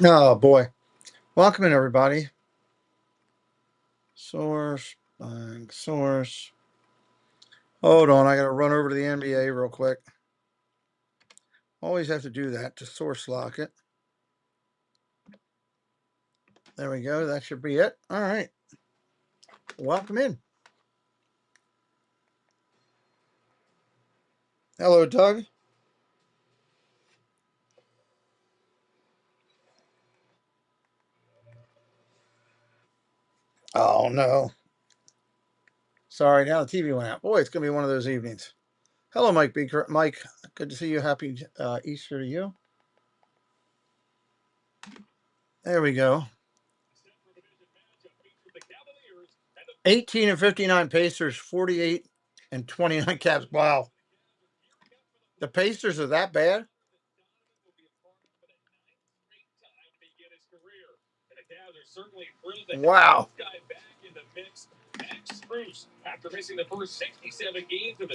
Oh boy. Welcome in everybody. Source, blank, source. Hold on, I gotta run over to the NBA real quick. Always have to do that to source lock it. There we go. That should be it. All right. Welcome in. Hello, Doug. Oh no. Sorry, now the TV went out. Boy, it's gonna be one of those evenings. Hello, Mike Beaker. Mike, good to see you. Happy Easter to you. There we go. 18 and 59 Pacers, 48 and 29 Caps. Wow. The Pacers are that bad? Wow.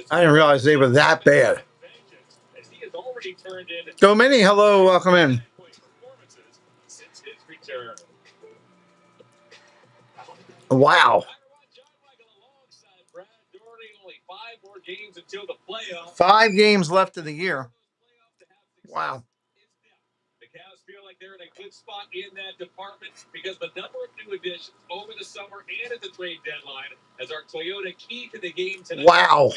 I didn't realize they were that bad. Domini, hello, welcome in. Wow. 5 games left of the year. Wow. Wow.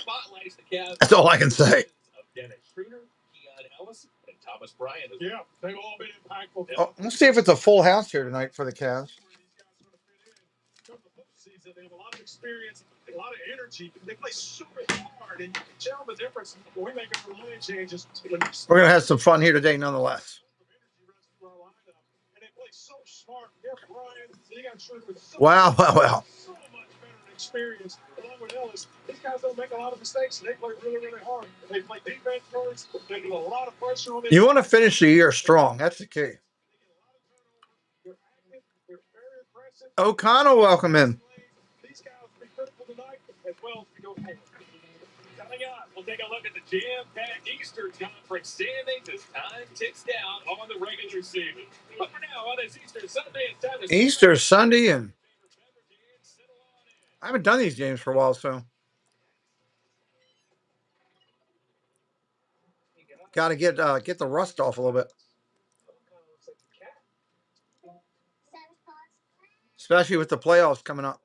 That's all I can say. Oh, let's see if it's a full house here tonight for the Cavs. We're going to have some fun here today, nonetheless. Wow, wow, wow. You want to finish the year strong. That's the key. O'Connell, welcome in. We'll take a look at the jam-packed Easter Conference standings as time ticks down on the regular season. But for now, on this Easter Sunday, it's time to Easter Sunday, and I haven't done these games for a while, so got to get the rust off a little bit, especially with the playoffs coming up.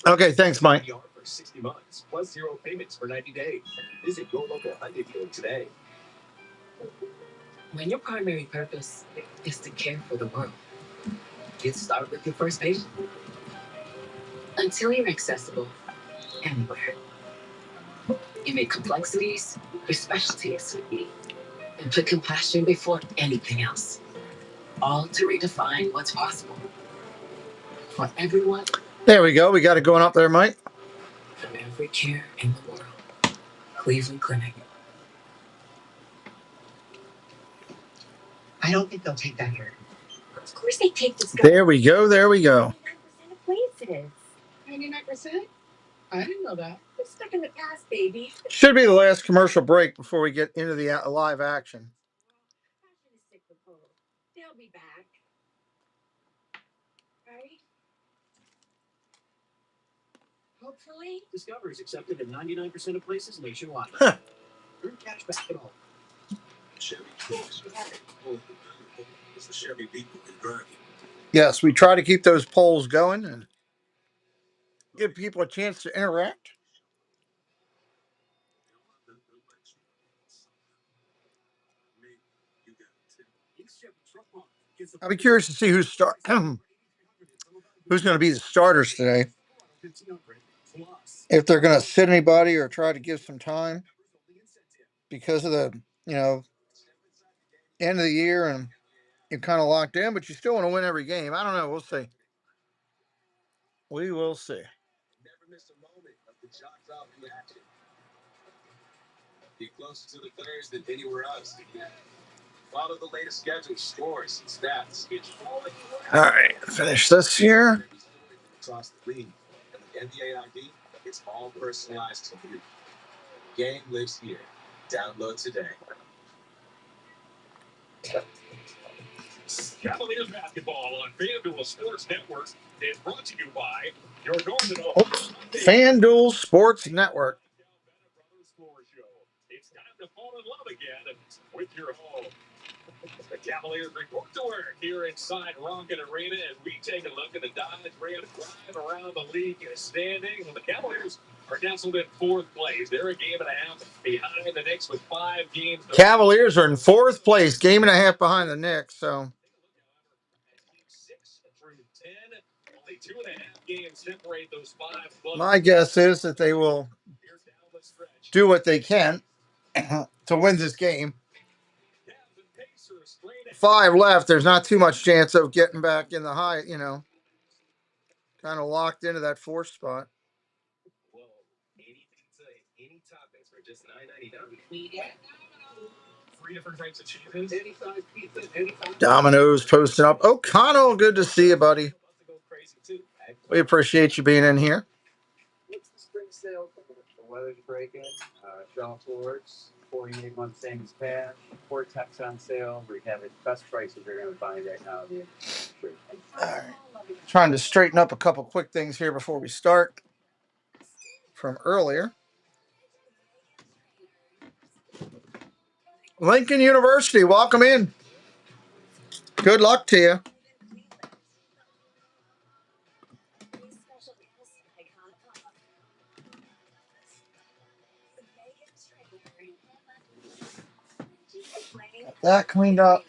Okay, thanks, Mike. When your primary purpose is to care for the world, it starts with your first patient. Until you're accessible anywhere. You make complexities your specialties and put compassion before anything else. All to redefine what's possible for everyone. There we go. We got it going up there, Mike. From every care in the world. Cleveland Clinic. I don't think they'll take that here. Of course they take this. There we go. There we go. 99% of places. 99%? I didn't know that. It's stuck in the past, baby. Should be the last commercial break before we get into the live action. They'll be back. Right? Hopefully. Discover is accepted in 99% of places nationwide. Earn cash back at all. Yes, we try to keep those polls going and give people a chance to interact. I'll be curious to see who's going to be the starters today. If they're going to sit anybody or try to give some time because of the end of the year and you're kind of locked in, but you still want to win every game. I don't know. We'll see. We will see. All right, finish this here. Cavaliers basketball on FanDuel Sports Network is brought to you by your Northern Oops. FanDuel Sports Network. It's time to fall in love again with your home. The Cavaliers report to work here inside Rocket Arena as we take a look at the Dodge Ram drive around the league standings. And the Cavaliers are nestled in fourth place. They're a game and a half behind the Knicks with 5 games. Cavaliers are in fourth place, game and a half behind the Knicks. So 6 through 10, only 2.5 games separate those 5. my guess is that they will do what they can to win this game. 5 left. There's not too much chance of getting back in the high, kind of locked into that 4th spot. Domino's posting up. O'Connell, good to see you, buddy. We appreciate you being in here. Spring sale. The weather's breaking. Shelf floors, 48 month savings cash. Vortex on sale. We have it best prices you're going to find right now. All right. Trying to straighten up a couple quick things here before we start from earlier. Lincoln University, welcome in. Good luck to you. Got that cleaned up.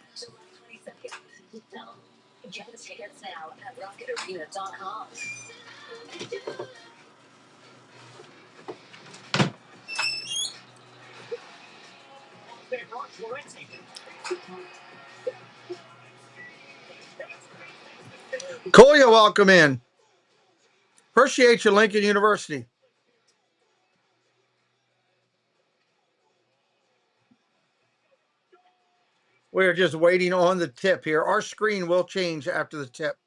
Kolya, welcome in. Appreciate you, Lincoln University. We're just waiting on the tip here. Our screen will change after the tip.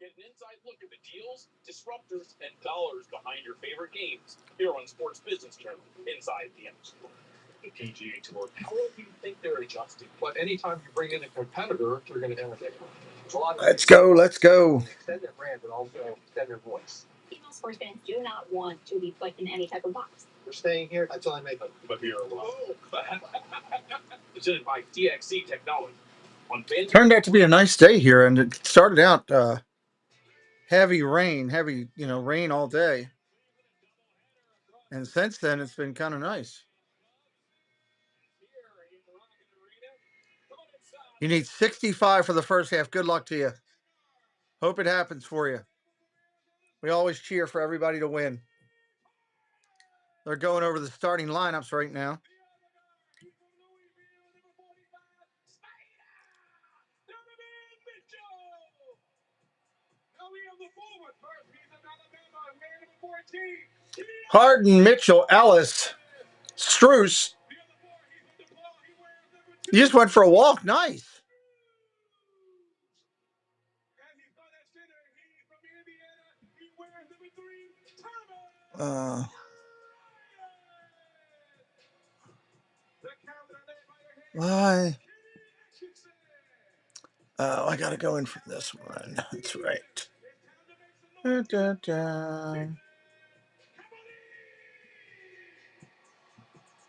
Get an inside look at the deals, disruptors, and dollars behind your favorite games here on Sports Business Journal inside the App Store. The PGA Tour, how do you think they're adjusting? But anytime you bring in a competitor, you're going to innovate. Let's go. Let's go. Extend their brand, but also extend their voice. Female sports fans do not want to be put in any type of box. We're staying here until I make a beer. Presented by DXC Technology. Turned out to be a nice day here, and it started out heavy rain all day. And since then, it's been kind of nice. You need 65 for the first half. Good luck to you. Hope it happens for you. We always cheer for everybody to win. They're going over the starting lineups right now. Harden, Mitchell, Ellis, Struce. You just went for a walk. Nice. Why? Oh, I got to go in for this one. That's right. Da, da, da.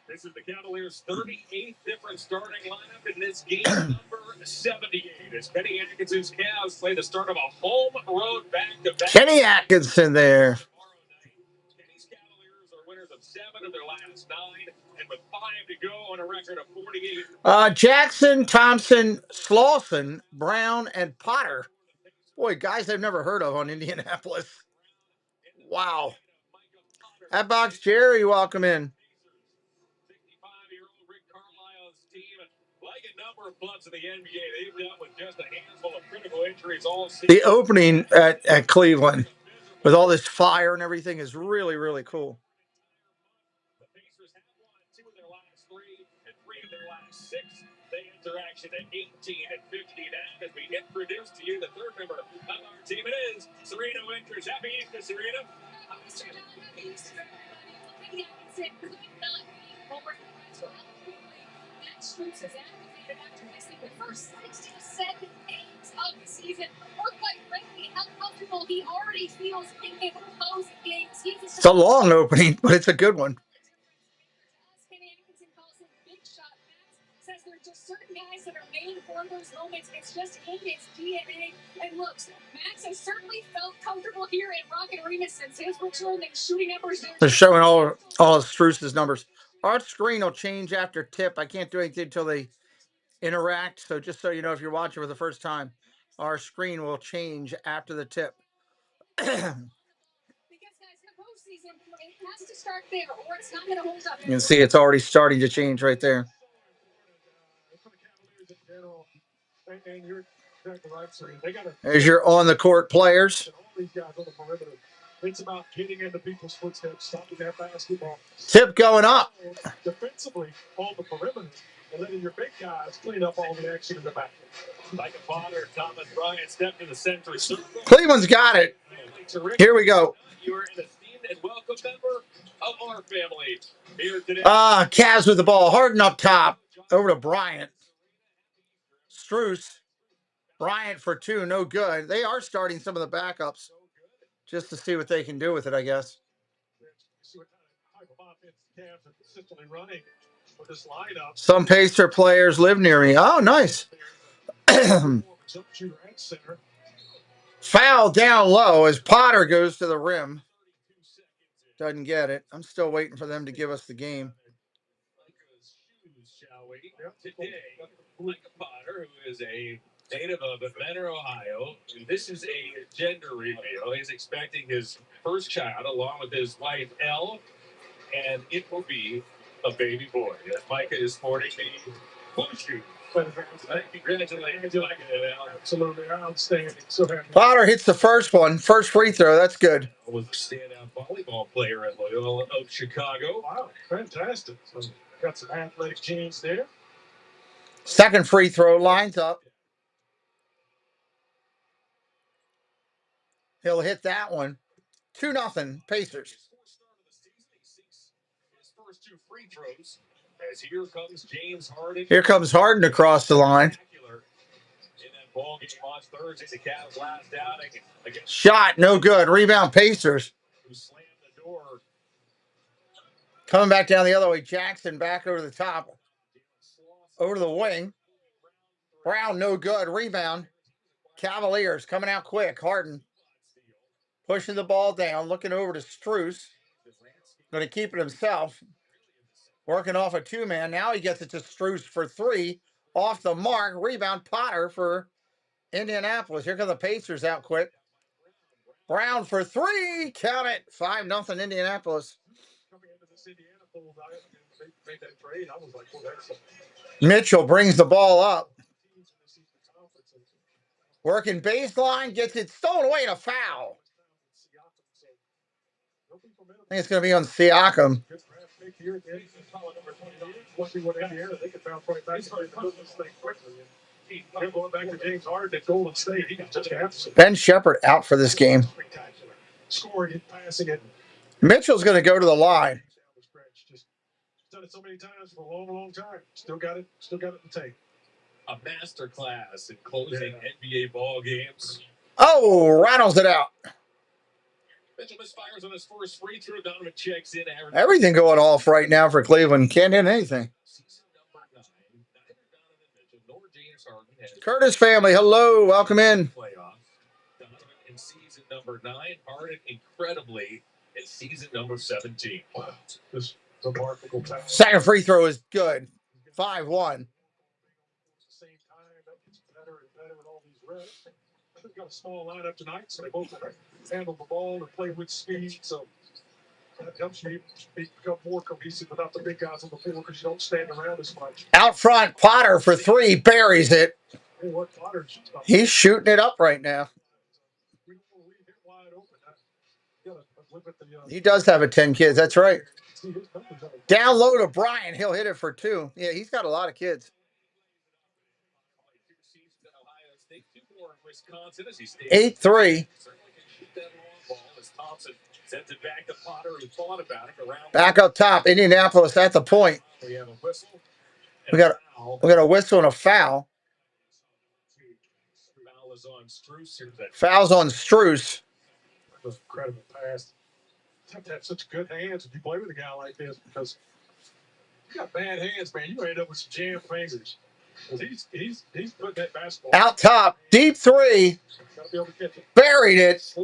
This is the Cavaliers' 38th different starting lineup in this game number 78. As Kenny Atkinson's Cavs play the start of a home road back-to-back. Kenny Atkinson there. Kenny's Cavaliers are winners of 7 of their last 9, and with 5 to go on a record of 48. Jackson, Thompson, Slauson, Brown, and Potter. Boy, guys I've never heard of on Indianapolis. Wow. At Box Jerry, welcome in. 65-year-old Rick Carlisle's team, like a number of clubs in the NBA, they've dealt with just a handful of critical injuries all season. The opening at Cleveland with all this fire and everything is really, really cool. The Pacers Sixth-day interaction at 18 and 59 as we introduce to you the third member of our team. It is Serena Winters. Happy Easter, Serena. Strooks is activated after missing the first 67 games of the season. Or quite frankly, how comfortable he already feels in close games. It's a long opening, but it's a good one. Big shot. Max says there are just certain guys that are made for those moments. It's just in his DNA. And looks, Max has certainly felt comfortable here in Rocket Arena since his return. And shooting numbers there. They're showing all of Struce's numbers. Our screen will change after tip. I can't do anything until they interact. So just so you know, if you're watching for the first time, our screen will change after the tip. You can see it's already starting to change right there. As you're on the court players. It's about getting into people's footsteps, stopping that basketball. Tip going up. Defensively on the perimeter and letting your big guys clean up all the action in the back. Like a Potter, Thomas Bryant stepped to the center circle. Cleveland's got it. Here we go. You are an esteemed and welcome member of our family here today. Cavs with the ball. Harden up top. Over to Bryant. Strus. Bryant for two. No good. They are starting some of the backups just to see what they can do with it, I guess. Some Pacer players live near me. Oh, nice. Foul down low as Potter goes to the rim. Doesn't get it. I'm still waiting for them to give us the game. Today, Micah Potter, who is a native of Mentor, Ohio. This is a gender reveal. He's expecting his first child along with his wife, Elle, and it will be a baby boy. Micah is sporting the blue shoe. Congratulations, Micah. Absolutely outstanding. So happy. Potter hits the first one. First free throw. That's good. Was a standout volleyball player at Loyola of Chicago. Wow, fantastic. So got some athletic genes there. Second free throw lines up. He'll hit that one. 2-0 Pacers. His first two free throws. As here comes James Harden. Here comes Harden across the line. In that ball game on Thursday, the Cavs last outing. Shot, no good. Rebound Pacers. Who slammed the door. Coming back down the other way. Jackson back over the top. Over to the wing. Brown, no good. Rebound. Cavaliers coming out quick. Harden pushing the ball down. Looking over to Strus. Going to keep it himself. Working off a two-man. Now he gets it to Strus for three. Off the mark. Rebound Potter for Indianapolis. Here come the Pacers out quick. Brown for three. Count it. 5-0 Indianapolis. Mitchell brings the ball up. Working baseline. Gets it stolen away and a foul. I think it's going to be on Siakam. Ben Shepherd out for this game. Mitchell's going to go to the line. Done it so many times for a long, long time. Still got it in the tank. A master class in closing NBA ball games. Oh, rattles it out. Mitchell misfires on his first free throw. Donovan checks in. Everything going off right now for Cleveland. Can't hit anything. Curtis family, hello. Welcome in. Donovan in season number 9. Harden incredibly in season number 17. Wow. This remarkable time. Second free throw is good. 5-1. Same time, that gets better and better with all these reps. They've got a small lineup tonight, so they both handle the ball and play with speed. So that helps you become more cohesive without the big guys on the floor because you don't stand around as much. Out front, Potter for three, buries it. Hey, what He's shooting it up right now. He does have a 10 kids. That's right. Down low to Bryant. He'll hit it for two. Yeah, he's got a lot of kids. 8-3. Back up top, Indianapolis at the point. We got a whistle and a foul. Fouls on Struce. Incredible pass. You have to have such good hands if you play with a guy like this, because you got bad hands, man. You end up with some jam fingers. He's putting that basketball out top, deep three. Buried it.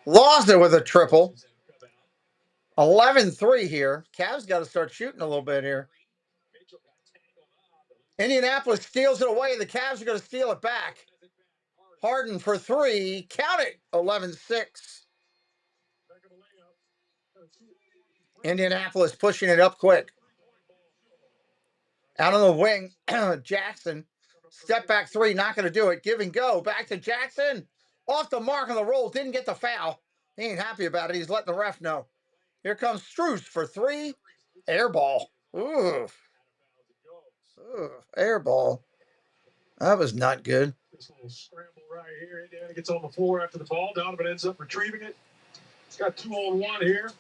Lost it with a triple. 11-3 here. Cavs got to start shooting a little bit here. Indianapolis steals it away. The Cavs are going to steal it back. Harden for three. Count it. 11-6. Indianapolis pushing it up quick. Out on the wing, Jackson. Step back three. Not going to do it. Give and go. Back to Jackson. Off the mark on the roll. Didn't get the foul. He ain't happy about it. He's letting the ref know. Here comes Struce for three. Air ball. Ooh. Air ball. That was not good. This little scramble right here. Indiana gets on the floor after the ball. Donovan ends up retrieving it. He's got 2-on-1 here.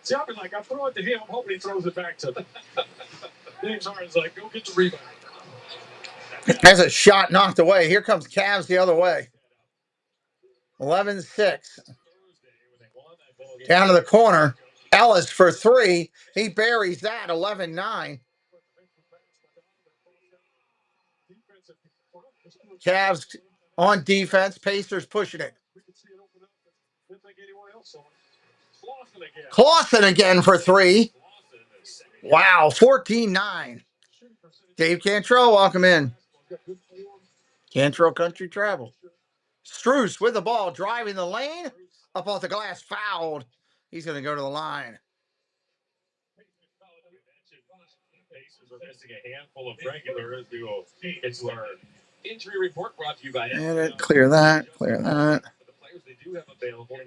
See, I'll be like, I throw it to him. I'm hoping he throws it back to me. James Harden's like, go get the rebound. Has a shot knocked away. Here comes Cavs the other way. 11-6. Down to the corner. Ellis for three. He buries that. 11-9. Cavs on defense. Pacers pushing it. Clausen again for three. Wow, 14-9. Dave Cantrell, welcome in. Cantrell Country Travel. Struce with the ball, driving the lane. Up off the glass, fouled. He's going to go to the line. Missing a handful of regulars who it's learned. Injury report brought to you by Clear that. Clear that. The players they do have available, 9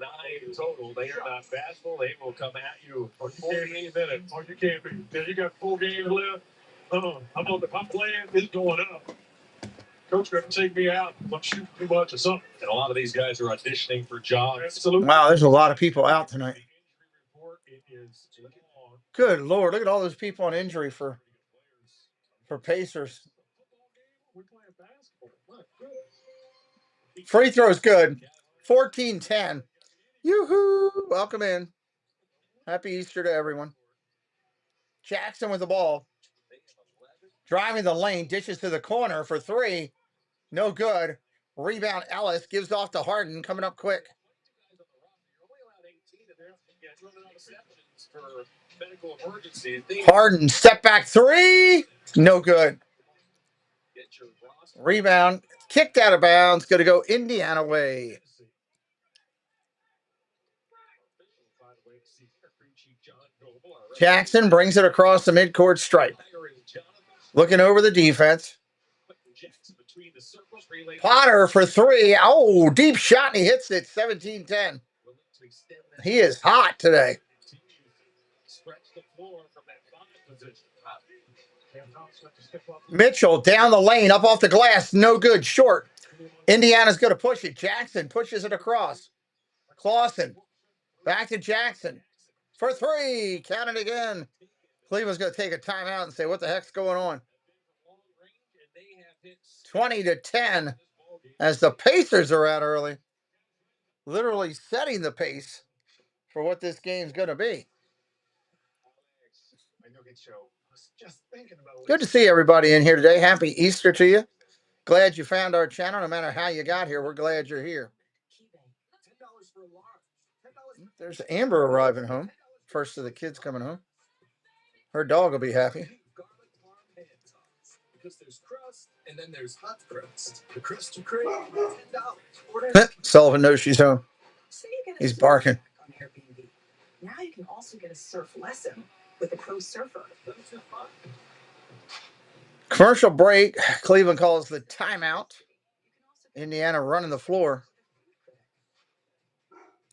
total. They are not bashful. They will come at you for 40 minutes. Oh, you can't be. You got 4 games left. I'm playing. It's going up. Coach going to take me out. I'm shooting too much or something. And a lot of these guys are auditioning for jobs. Absolutely. Wow, there's a lot of people out tonight. Good Lord, look at all those people on injury for Pacers. Free throw's good. 14-10. Yoo-hoo! Welcome in. Happy Easter to everyone. Jackson with the ball. Driving the lane, dishes to the corner for three. No good. Rebound Ellis, gives off to Harden, coming up quick. Harden, step back three. No good. Rebound, kicked out of bounds. Going to go Indiana way. Jackson brings it across the midcourt stripe. Looking over the defense. Potter for three. Oh, deep shot, and he hits it. 17-10. He is hot today. Mitchell down the lane, up off the glass. No good, short. Indiana's going to push it. Jackson pushes it across. Clausen. Back to Jackson. For three. Count it again. Cleveland's going to take a timeout and say, what the heck's going on? 20-10 as the Pacers are out early. Literally setting the pace for what this game's going to be. Good to see everybody in here today. Happy Easter to you. Glad you found our channel. No matter how you got here, we're glad you're here. There's Amber arriving home. First of the kids coming home. Her dog will be happy. Because there's crust and then there's hot crust. The crust you crave, $10. Sullivan knows she's home. He's barking. Now you can also get a surf lesson with a pro surfer. Commercial break. Cleveland calls the timeout. Indiana running the floor.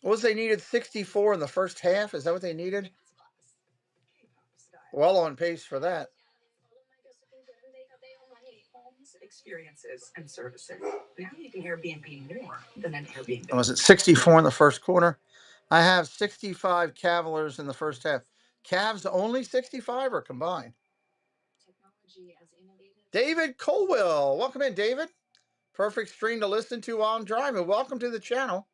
What was they needed? 64 in the first half? Is that what they needed? Well on pace for that. Experiences and services. Now you can Airbnb more than an Airbnb. Was it 64 in the first quarter? I have 65 Cavaliers in the first half. Cavs only 65 or combined? David Colwell. Welcome in, David. Perfect stream to listen to while I'm driving. Welcome to the channel.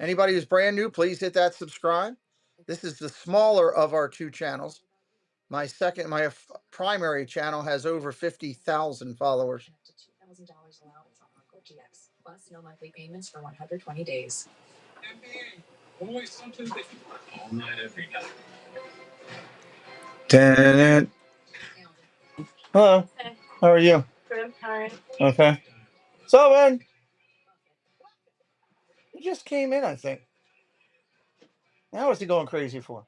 Anybody who's brand new, please hit that subscribe. This is the smaller of our two channels. My primary channel has over 50,000 followers. $2,000 allowance on Uncle GX, plus no monthly payments for 120 days. NBA, always something that all night, every night. Hello. How are you? Good. All right. Okay. So, man, he just came in, I think. Now, what's he going crazy for?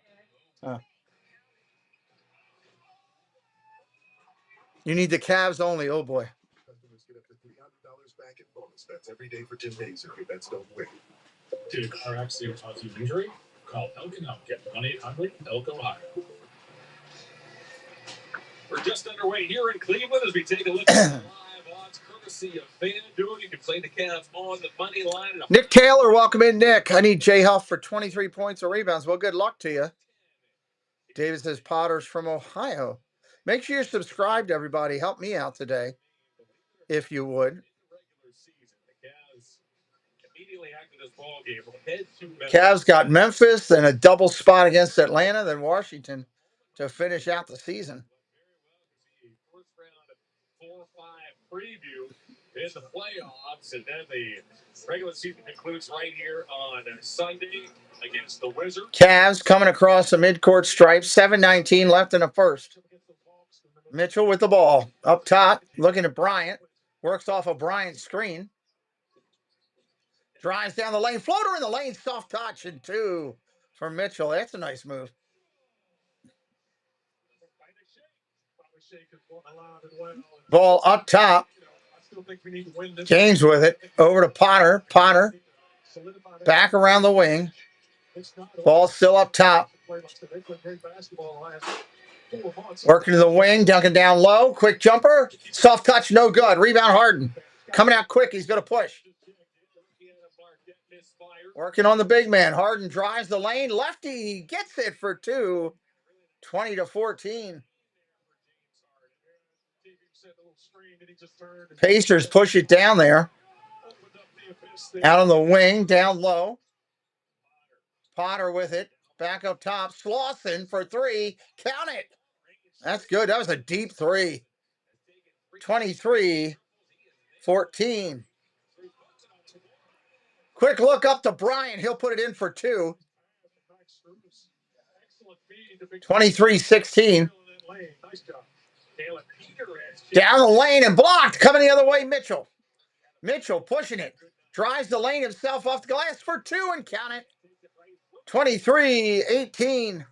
You need the Cavs only. Oh, boy. Customers get up to $300 back in bonus bets every day for 10 days if your bets don't win. Did a car accident cause you injury? Call Elk and Help. Get 1-800-ELK Ohio. We're just underway here in Cleveland as we take a look at the live odds courtesy of FanDuel. You can play the Cavs on the money line. Nick Taylor, welcome in, Nick. I need Jay Huff for 23 points or rebounds. Well, good luck to you. David says Potter's from Ohio. Make sure you're subscribed, everybody. Help me out today, if you would. Cavs got Memphis and a double spot against Atlanta, then Washington to finish out the season. First round 4-5 preview in the playoffs, and then the regular season concludes right here on Sunday against the Wizards. Cavs coming across the midcourt stripe, 7:19 left in the first. Mitchell with the ball up top, looking at Bryant. Works off a Bryant screen. Drives down the lane. Floater in the lane. Soft touch and two for Mitchell. That's a nice move. Ball up top. James with it. Over to Potter. Potter. Back around the wing. Ball still up top. Working to the wing. Dunking down low. Quick jumper. Soft touch. No good. Rebound Harden. Coming out quick. He's going to push. Working on the big man. Harden drives the lane. Lefty gets it for two. 20-14. Pacers push it down there. Out on the wing. Down low. Potter with it. Back up top. Slauson for three. Count it. That's good. That was a deep three. 23-14. Quick look up to Bryant. He'll put it in for two. 23-16. Down the lane and blocked. Coming the other way, Mitchell. Mitchell pushing it. Drives the lane himself off the glass for two and count it. 23-18.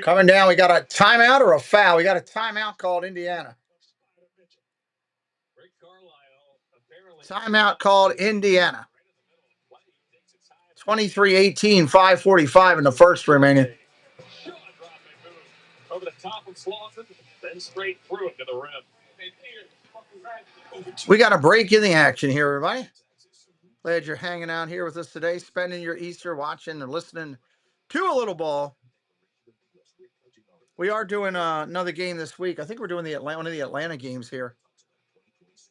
Coming down, we got a timeout or a foul? We got a timeout called Indiana. Timeout called Indiana. 23-18, 5:45 in the first remaining. Over the top of Slauson, then straight through it to the rim. We got a break in the action here, everybody. Glad you're hanging out here with us today, spending your Easter watching and listening to a little ball. We are doing another game this week. I think we're doing one of the Atlanta games here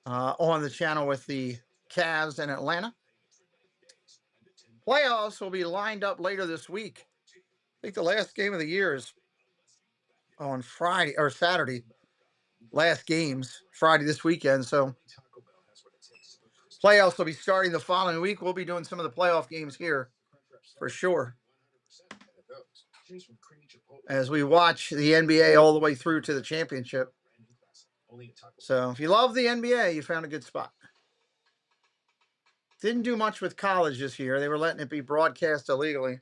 on the channel with the Cavs and Atlanta. Playoffs will be lined up later this week. I think the last game of the year is on Friday or Saturday. Last games Friday this weekend. So playoffs will be starting the following week. We'll be doing some of the playoff games here for sure, as we watch the NBA all the way through to the championship. So if you love the NBA, you found a good spot. Didn't do much with college this year. They were letting it be broadcast illegally.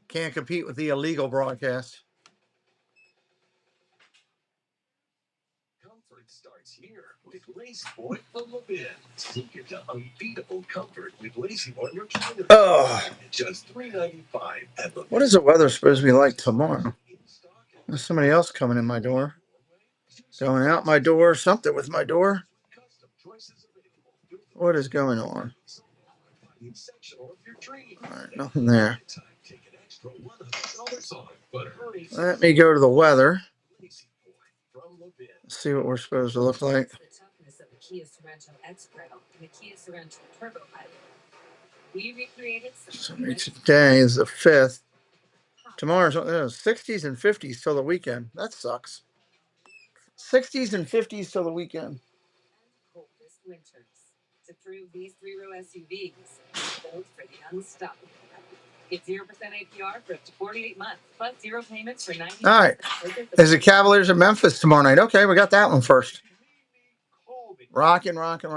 Can't compete with the illegal broadcast. Starts here with Lazy Boy from Levin. Secret to unbeatable comfort with Lazy Boy recliner. Oh, Just $3.95 at Levin. what is the weather supposed to be like tomorrow? There's somebody else coming in my door. Going out my door. Something with my door. What is going on? All right, nothing there. Let me go to the weather. See what we're supposed to look like. So today is the 5th. Tomorrow's 60s and 50s till the weekend. That sucks. 60s and 50s till the weekend. To prove these three-row SUVs, built for the unstoppable. Get 0% APR for up to 48 months, plus 0 payments for 90 days. All right. Is the Cavaliers in Memphis tomorrow night? Okay, we got that one first. Rocking. When Thomas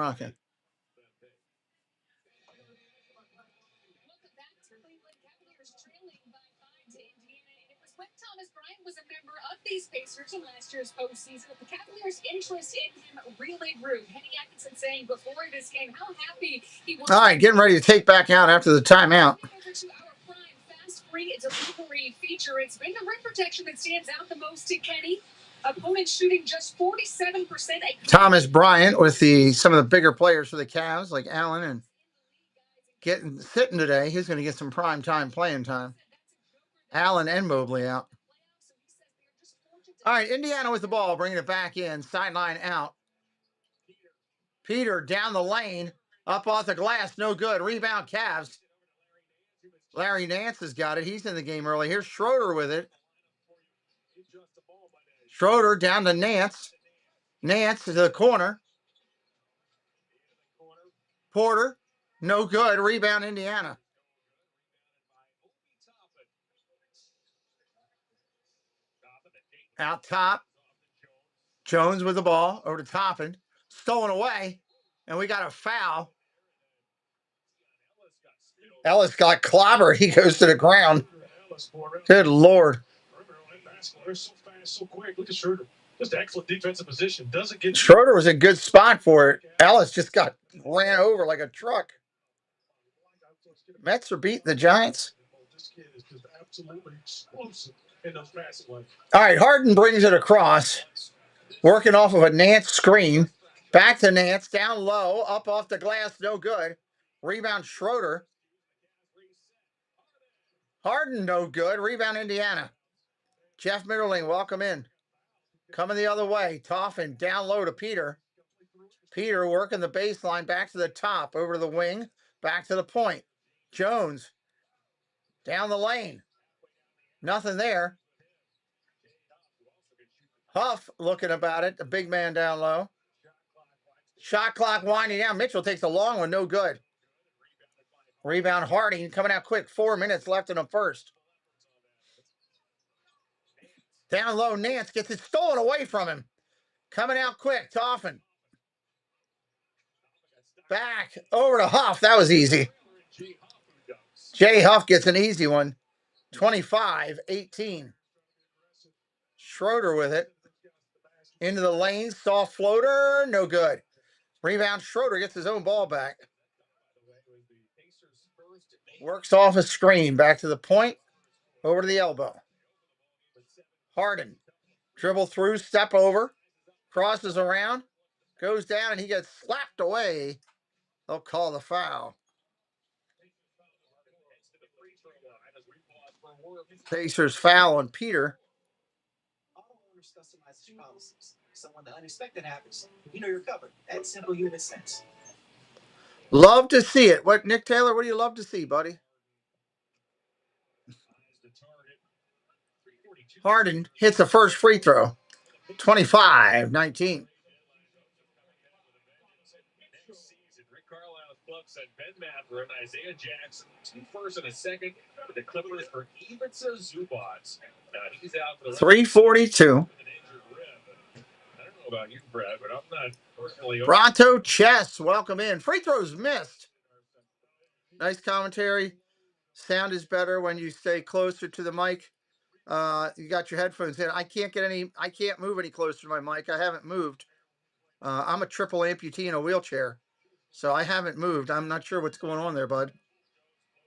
Bryant was a member of these Pacers in last year's postseason, the Cavaliers' interest in him really grew. Henny Atkinson saying before this game how happy he was. All right, getting ready to take back out after the timeout. Over to our prime fast free delivery feature. It's been the rim protection that stands out the most to Kenny. Opponents shooting just 47%. Thomas Bryant with some of the bigger players for the Cavs, like Allen, and sitting today. He's going to get some prime time playing time. Allen and Mobley out. All right, Indiana with the ball, bringing it back in, sideline out. Peter down the lane, up off the glass, no good. Rebound Cavs. Larry Nance has got it. He's in the game early. Here's Schroeder with it. Schroeder down to Nance. Nance to the corner. Porter, no good. Rebound Indiana. Out top. Jones with the ball over to Toppin. Stolen away. And we got a foul. Ellis got clobbered. He goes to the ground. Good Lord. So quick. Look at Schroeder. Just excellent defensive position. Doesn't get Schroeder was a good spot for it. Ellis just got ran over like a truck. Mets are beating the Giants. This kid is just absolutely explosive in those passing lanes. All right, Harden brings it across. Working off of a Nance screen. Back to Nance, down low, up off the glass, no good. Rebound Schroeder. Harden, no good. Rebound Indiana. Jeff Mitterling, welcome in. Coming the other way. Toffin down low to Peter. Peter working the baseline back to the top, over to the wing, back to the point. Jones down the lane. Nothing there. Huff looking about it. The big man down low. Shot clock winding down. Mitchell takes a long one. No good. Rebound Harding coming out quick. 4 minutes left in the first. Down low, Nance gets it stolen away from him. Coming out quick. Toffin. Back over to Huff. That was easy. Jay Huff gets an easy one. 25-18. Schroeder with it. Into the lane. Soft floater. No good. Rebound. Schroeder gets his own ball back. Works off a screen. Back to the point. Over to the elbow. Harden. Dribble through. Step over. Crosses around. Goes down and he gets slapped away. They'll call the foul. Pacers foul on Peter. Auto-owners customize their policies. So when the unexpected happens, you know you're covered. At Simple Unit Sense. Love to see it. What, Nick Taylor, what do you love to see, buddy? Harden hits the first free throw. 25-19. Rick Carlisle's club sent Ben Mather and Isaiah Jackson 2 firsts and a second. But the Clippers for Ivica Zubac. He's out for the 3:42. I don't know about you, Brad, but I'm not personally. Bronto Chess, welcome in. Free throws missed. Nice commentary. Sound is better when you stay closer to the mic. You got your headphones in. I can't move any closer to my mic. I haven't moved. I'm a triple amputee in a wheelchair, so I haven't moved. I'm not sure what's going on there, bud.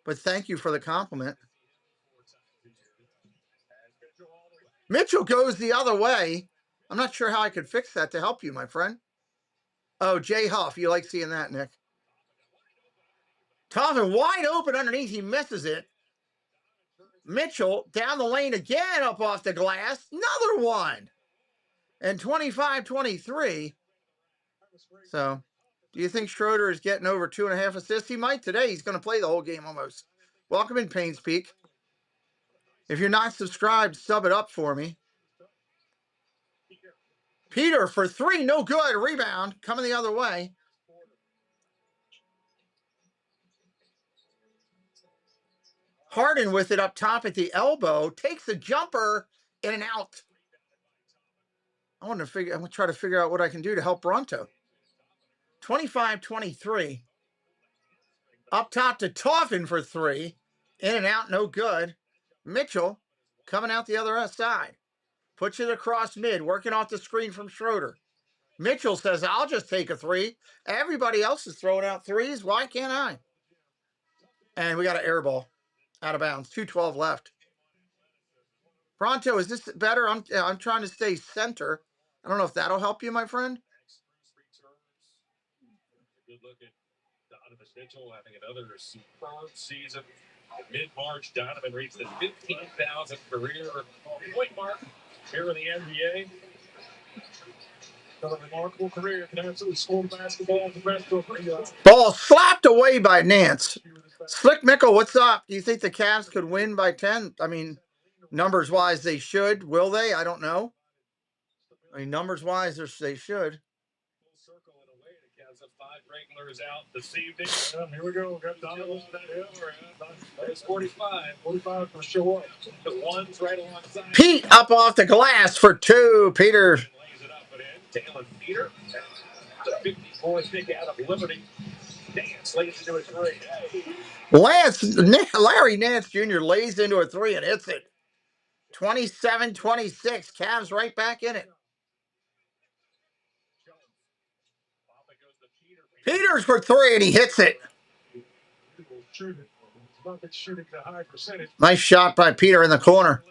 But thank you for the compliment. Mitchell goes the other way. I'm not sure how I could fix that to help you, my friend. Oh, Jay Huff. You like seeing that, Nick? Toffin wide open underneath. He misses it. Mitchell down the lane again, up off the glass. Another one. And 25-23. So, do you think Schroeder is getting over 2.5 assists? He might today. He's going to play the whole game almost. Welcome in, Payne's Peak. If you're not subscribed, sub it up for me. Peter for 3, no good. Rebound coming the other way. Harden with it up top at the elbow. Takes a jumper in and out. I'm going to try to figure out what I can do to help Bronto. 25-23. Up top to Toffin for 3. In and out, no good. Mitchell coming out the other side. Puts it across mid, working off the screen from Schroeder. Mitchell says, I'll just take a 3. Everybody else is throwing out 3s. Why can't I? And we got an air ball out of bounds. 2:12 left. Pronto, is this better? I'm trying to stay center. I don't know if that'll help you, my friend. Good look at Donovan Mitchell having another superb season. In mid-March, Donovan reached the 15,000 career point mark here in the NBA. Got a remarkable career. Can absolutely score basketball the rest of the Ball slapped away by Nance. Slick Mickle, what's up? Do you think the Cavs could win by 10? I mean, numbers-wise, they should. Will they? I don't know. I mean, numbers-wise, they should. Full circle in a way. The Cavs have 5 regulars out this evening. Here we go. We got Donovan on that hill. There's 45. 45 for show up. The one's right alongside. Pete up off the glass for 2. Peter. Lays it up and in. Taylor Peter. The 54 pick out of Liberty. Nance lays into a 3. Larry Nance Jr. lays into a 3 and hits it. 27-26. Cavs right back in it. Peters for 3 and he hits it. Nice shot by Peter in the corner.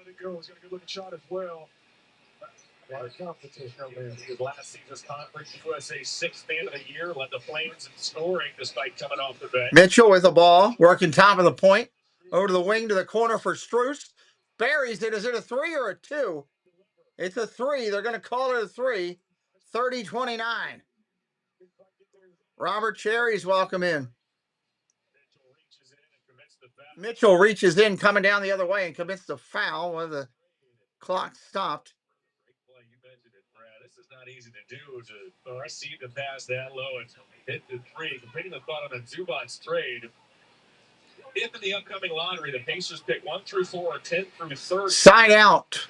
Last season's Conference USA 6th man of the year, led the Flames in scoring despite coming off the bench. Mitchell with the ball, working top of the point. Over to the wing to the corner for Strus. Buries it. Is it a 3 or a 2? It's a 3. They're going to call it a 3. 30-29. Robert Cherry's welcome in. Mitchell reaches in, coming down the other way, and commits the foul when the clock stopped. You mentioned it, Brad. This is not easy to do, to receive the pass that low and hit the 3. Completing the thought on a Zubats trade. If in the upcoming lottery, the Pacers pick 1 through 4 or 10 through 30. Side out.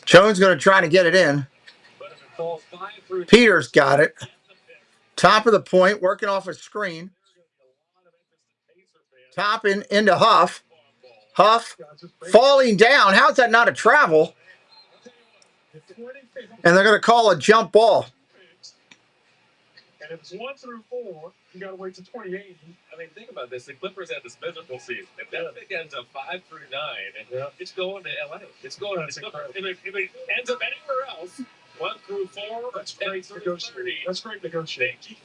Jones going to try to get it in. But if it falls 5 through Peters got it. Top of the point, working off a screen. Top into Huff. Huff falling down. How's that not a travel? And they're going to call a jump ball. And if it's 1 through 4, you got to wait to 28. I mean, think about this. The Clippers had this miserable season. If that pick ends up 5 through 9, it's going to LA. It's going to the Clippers. If it ends up anywhere else, 1 through 4, that's great negotiating. That's great negotiating.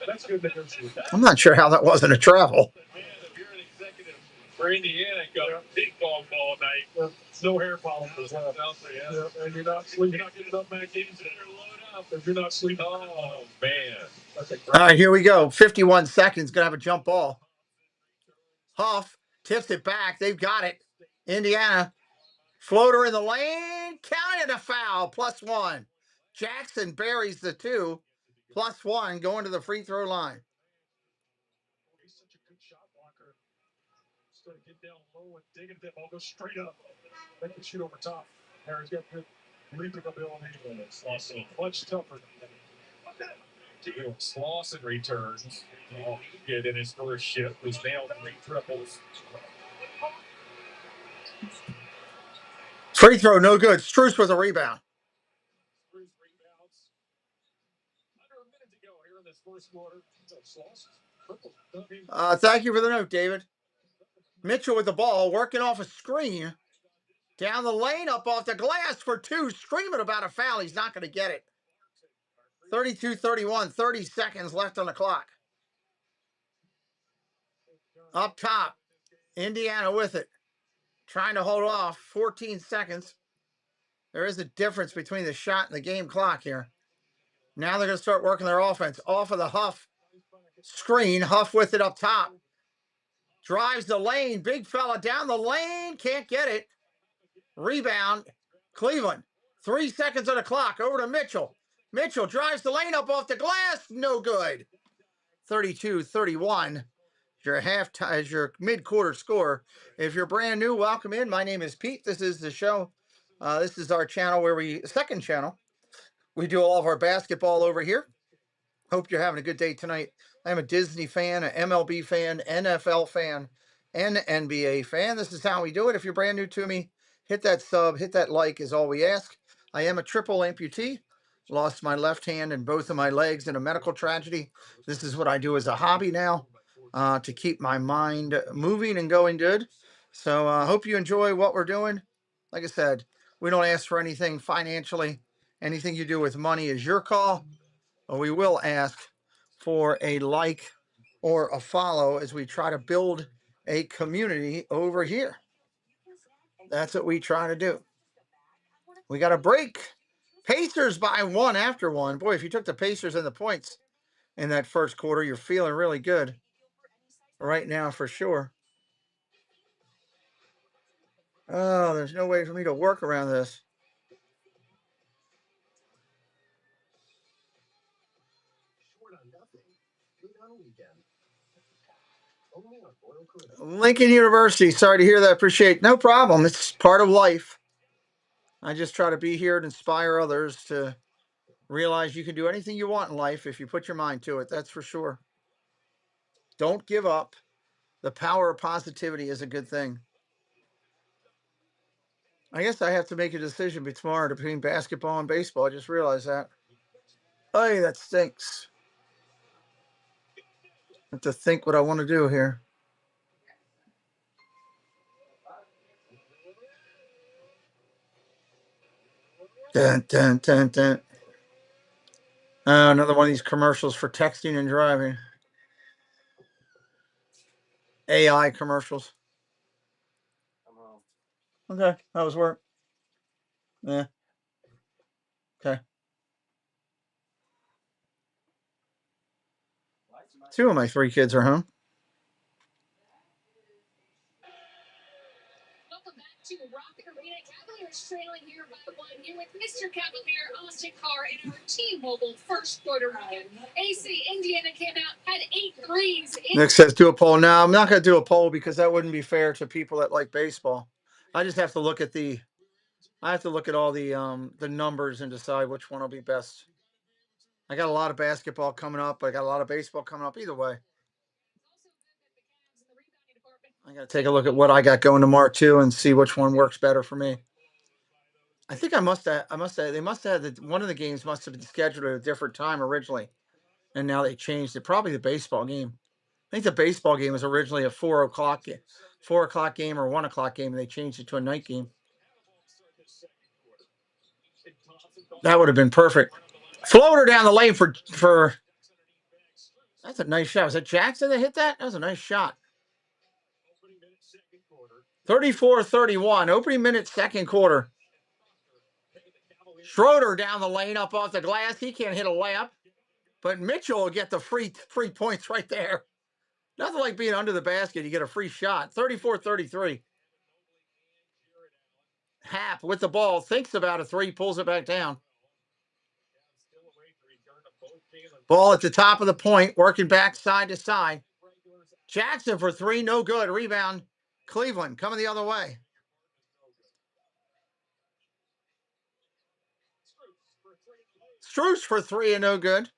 That's good negotiating. I'm not sure how that wasn't a travel. Man, if you're an executive for Indiana, go big ball all night. No hair follicles left. And you're not getting up back in. If you're not sleeping. Oh, man. All right, here we go. 51 seconds. Going to have a jump ball. Huff tips it back. They've got it. Indiana. Floater in the lane. Counted a foul. +1. Jackson buries the 2. +1 going to the free throw line. He's such a good shot blocker. Just going to get down low and dig into that ball. Go straight up. They can shoot over top. Harry's got good leaping ability. It's also much tougher. Slauson returns. All he did in his first shift was nail 3 triples. Free throw, no good. Strus with a rebound. Thank you for the note, David. Mitchell with the ball, working off a screen. Down the lane, up off the glass for two, screaming about a foul. He's not going to get it. 32-31, 30 seconds left on the clock. Up top, Indiana with it. Trying to hold off, 14 seconds. There is a difference between the shot and the game clock here. Now they're going to start working their offense. Off of the Huff screen, Huff with it up top. Drives the lane, big fella down the lane, can't get it. Rebound, Cleveland. 3 seconds on the clock, over to Mitchell. Mitchell drives the lane up off the glass, no good. 32-31. As your mid-quarter score. If you're brand new, welcome in. My name is Pete. This is the show. This is our channel second channel. We do all of our basketball over here. Hope you're having a good day tonight. I'm a Disney fan, an MLB fan, NFL fan, and NBA fan. This is how we do it. If you're brand new to me, hit that sub, hit that like is all we ask. I am a triple amputee. Lost my left hand and both of my legs in a medical tragedy. This is what I do as a hobby now to keep my mind moving and going good. So I hope you enjoy what we're doing. Like I said, we don't ask for anything financially. Anything you do with money is your call. We will ask for a like or a follow as we try to build a community over here. That's what we try to do. We got a break. Pacers by one after one. Boy, if you took the Pacers and the points in that first quarter, you're feeling really good right now for sure. Oh, there's no way for me to work around this. Lincoln University, sorry to hear that. Appreciate it. No problem. It's part of life. I just try to be here to inspire others to realize you can do anything you want in life if you put your mind to it. That's for sure. Don't give up. The power of positivity is a good thing. I guess I have to make a decision tomorrow between basketball and baseball. I just realized that. Oh, that stinks. I have to think what I want to do here. Dun, dun, dun, dun. Another one of these commercials for texting and driving. AI commercials. Okay, that was work. Yeah. Okay. Two of my three kids are home. Welcome back to Rocket Arena. Cavaliers trailing here by one. Here with Mr. Cavalier, Austin Carr, in our T-Mobile first quarter rocket. AC Indiana came out, had 8 threes. Nick says do a poll. No, I'm not going to do a poll because that wouldn't be fair to people that like baseball. I just have to look at all the numbers and decide which one will be best. I got a lot of basketball coming up. I got a lot of baseball coming up. Either way, I got to take a look at what I got going tomorrow too and see which one works better for me. I think they must have one of the games must have been scheduled at a different time originally, and now they changed it. Probably the baseball game. I think the baseball game was originally a 4:00 game or 1:00 game, and they changed it to a night game. That would have been perfect. Floater down the lane for. That's a nice shot. Was that Jackson that hit that? That was a nice shot. 34-31, opening minute, second quarter. Schroeder down the lane, up off the glass. He can't hit a layup, but Mitchell will get the free points right there. Nothing like being under the basket. You get a free shot. 34-33. Happ with the ball, thinks about a three, pulls it back down. Ball at the top of the point, working back side to side. Jackson for three, no good. Rebound, Cleveland coming the other way. Strus for three and no good.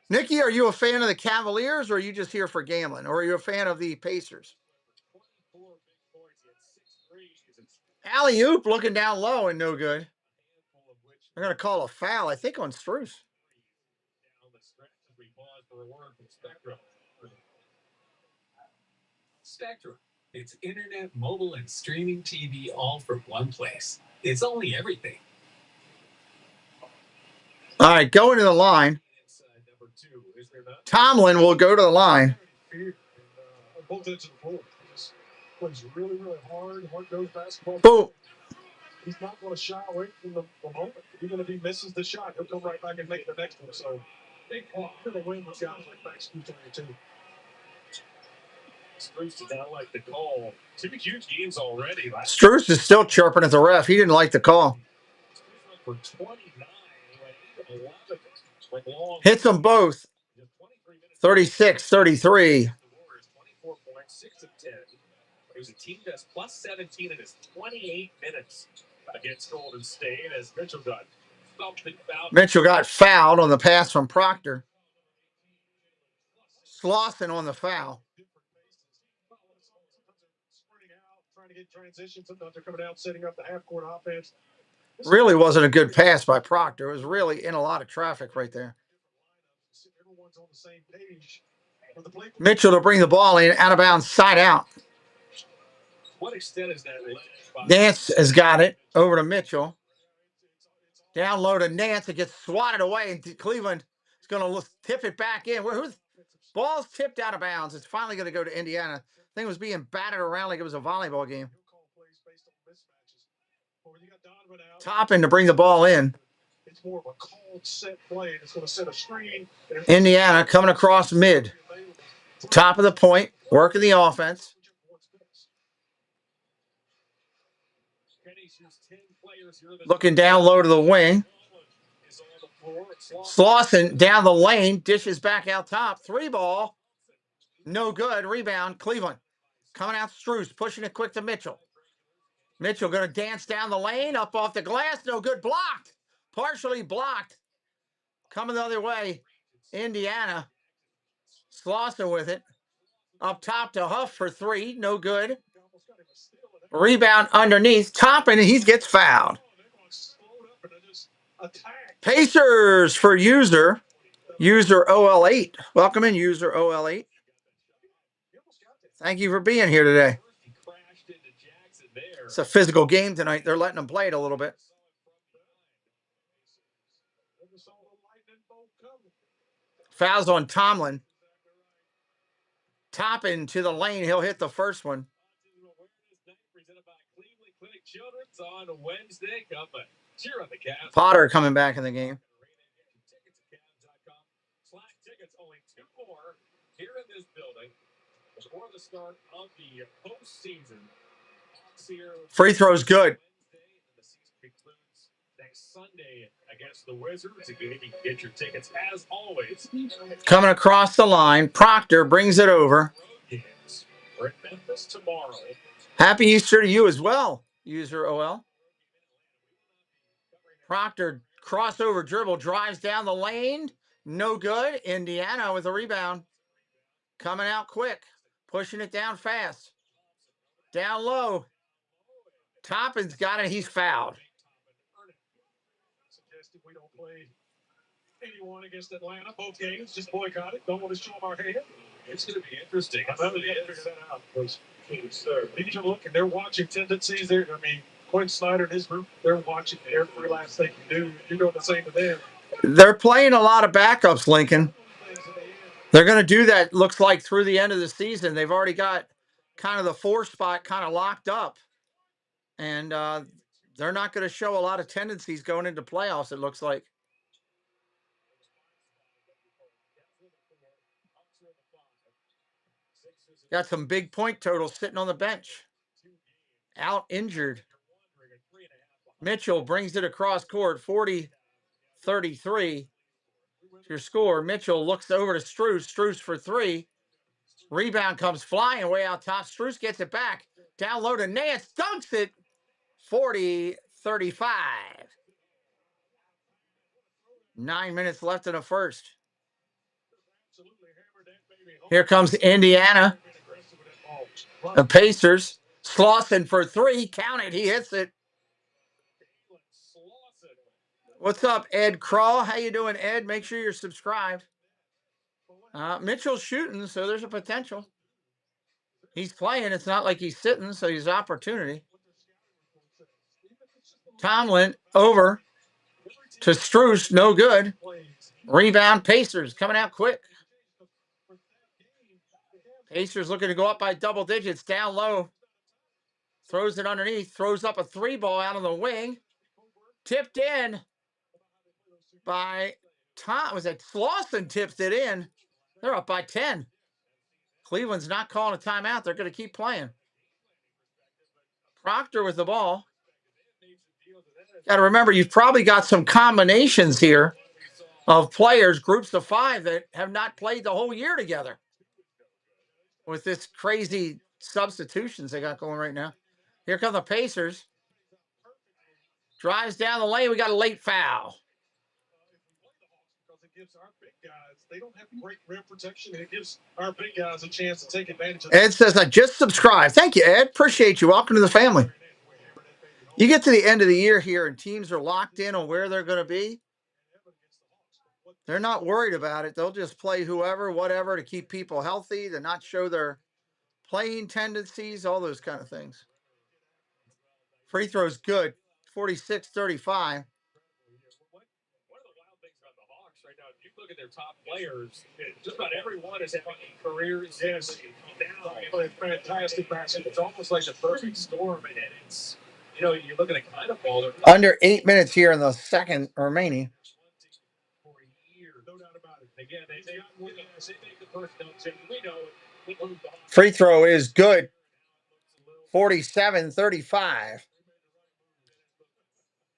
Nikki, are you a fan of the Cavaliers or are you just here for gambling? Or are you a fan of the Pacers? Alley-oop looking down low and no good. They're going to call a foul, I think, on Strus. Spectrum. It's internet, mobile, and streaming TV all from one place. It's only everything. All right, going to the line. Tomlin will go to the line. Both ends of the floor. Just plays really, really hard nosed basketball. Boom. He's not going to shy away from the moment. Even if he misses the shot, he'll come right back and make the next one. So big part of the win with guys like Max 222. Spruce did not like the call. Two huge games already. Struce is still chirping at the ref. He didn't like the call. For 29, Hits them both. 36, 33. 24 points, 6 of 10. It was a team that's plus 17 in his 28 minutes against Golden State as Mitchell got something fouled. Mitchell got fouled on the pass from Proctor. Slauson on the foul. Trying to get transitions. Sometimes they're coming out, setting up the half-court offense. Really wasn't a good pass by Proctor. It was really in a lot of traffic right there. Everyone's on the same page. Mitchell to bring the ball in, out of bounds, side out. What extent is that? Nance has got it over to Mitchell. Down low to Nance. It gets swatted away, and Cleveland is going to tip it back in. Ball's tipped out of bounds. It's finally going to go to Indiana. Thing was being batted around like it was a volleyball game. Toppin to bring the ball in. It's more of a cold set play. It's going to set a screen. Indiana coming across mid. Top of the point, working the offense. Looking down low to the wing. Slauson down the lane, dishes back out top. 3 ball. No good. Rebound. Cleveland. Coming out Struce, pushing it quick to Mitchell. Mitchell going to dance down the lane, up off the glass. No good. Blocked. Partially blocked. Coming the other way. Indiana. Slauson with it. Up top to Huff for 3. No good. Rebound underneath. Toppin, and he gets fouled. Pacers for User. User OL8. Welcome in, User OL8. Thank you for being here today. It's a physical game tonight. They're letting them play it a little bit. Fouls on Tomlin. Toppin to the lane. He'll hit the first one. Potter coming back in the game. Tickets only 2 more here in this building before the start of the postseason. Free throw's good. Next Sunday against the Wizards. Again, you can get your tickets as always. Coming across the line. Proctor brings it over. We're in Memphis tomorrow. Happy Easter to you as well, User OL. Proctor crossover dribble, drives down the lane. No good. Indiana with a rebound. Coming out quick. Pushing it down fast. Down low. Toppin's got it. He's fouled. Suggested we don't play anyone against Atlanta. Both games, just boycott it. Don't want to show them our hand. It's going to be interesting. I know they got to figure that out. Because these are looking, they're watching tendencies. Quinn Snyder and his group, they're watching every last thing you do. You're doing the same to them. They're playing a lot of backups, Lincoln. They're going to do that, looks like, through the end of the season. They've already got kind of the 4 spot kind of locked up. And they're not going to show a lot of tendencies going into playoffs, it looks like. Got some big point totals sitting on the bench. Out injured. Mitchell brings it across court, 40-33. Your score. Mitchell looks over to Struce. Struce for 3. Rebound comes flying way out top. Struce gets it back. Down low to Nance. Dunks it. 40-35. 9 minutes left in the first. Here comes Indiana. The Pacers. Slauson for 3. Count it. He hits it. What's up, Ed Craw? How you doing, Ed? Make sure you're subscribed. Mitchell's shooting, so there's a potential. He's playing. It's not like he's sitting, so he's opportunity. Tomlin over to Struce, no good. Rebound, Pacers coming out quick. Pacers looking to go up by double digits, down low. Throws it underneath, throws up a three ball out on the wing. Tipped in by Tom. Was it Slauson tipped it in? They're up by 10. Cleveland's not calling a timeout. They're going to keep playing. Proctor with the ball. Got to remember, you've probably got some combinations here of players, groups of 5 that have not played the whole year together with this crazy substitutions they got going right now. Here come the Pacers. Drives down the lane. We got a late foul. It gives our big guys, they don't have great rim protection, and it gives our big guys a chance to take advantage of Ed says, I just subscribed. Thank you, Ed. Appreciate you. Welcome to the family. You get to the end of the year here and teams are locked in on where they're going to be. They're not worried about it. They'll just play whoever, whatever, to keep people healthy, to not show their playing tendencies, all those kind of things. Free throw's good. 46-35. One of the wild things about the Hawks right now, if you look at their top players, just about everyone is having careers. Yes, now it's fantastic basketball. It's almost like the perfect storm, and it's, you look at the kind of ball. Under 8 minutes here in the second remaining. No doubt about it. Again, they make the first notes, and we know it. Free throw is good. 47-35.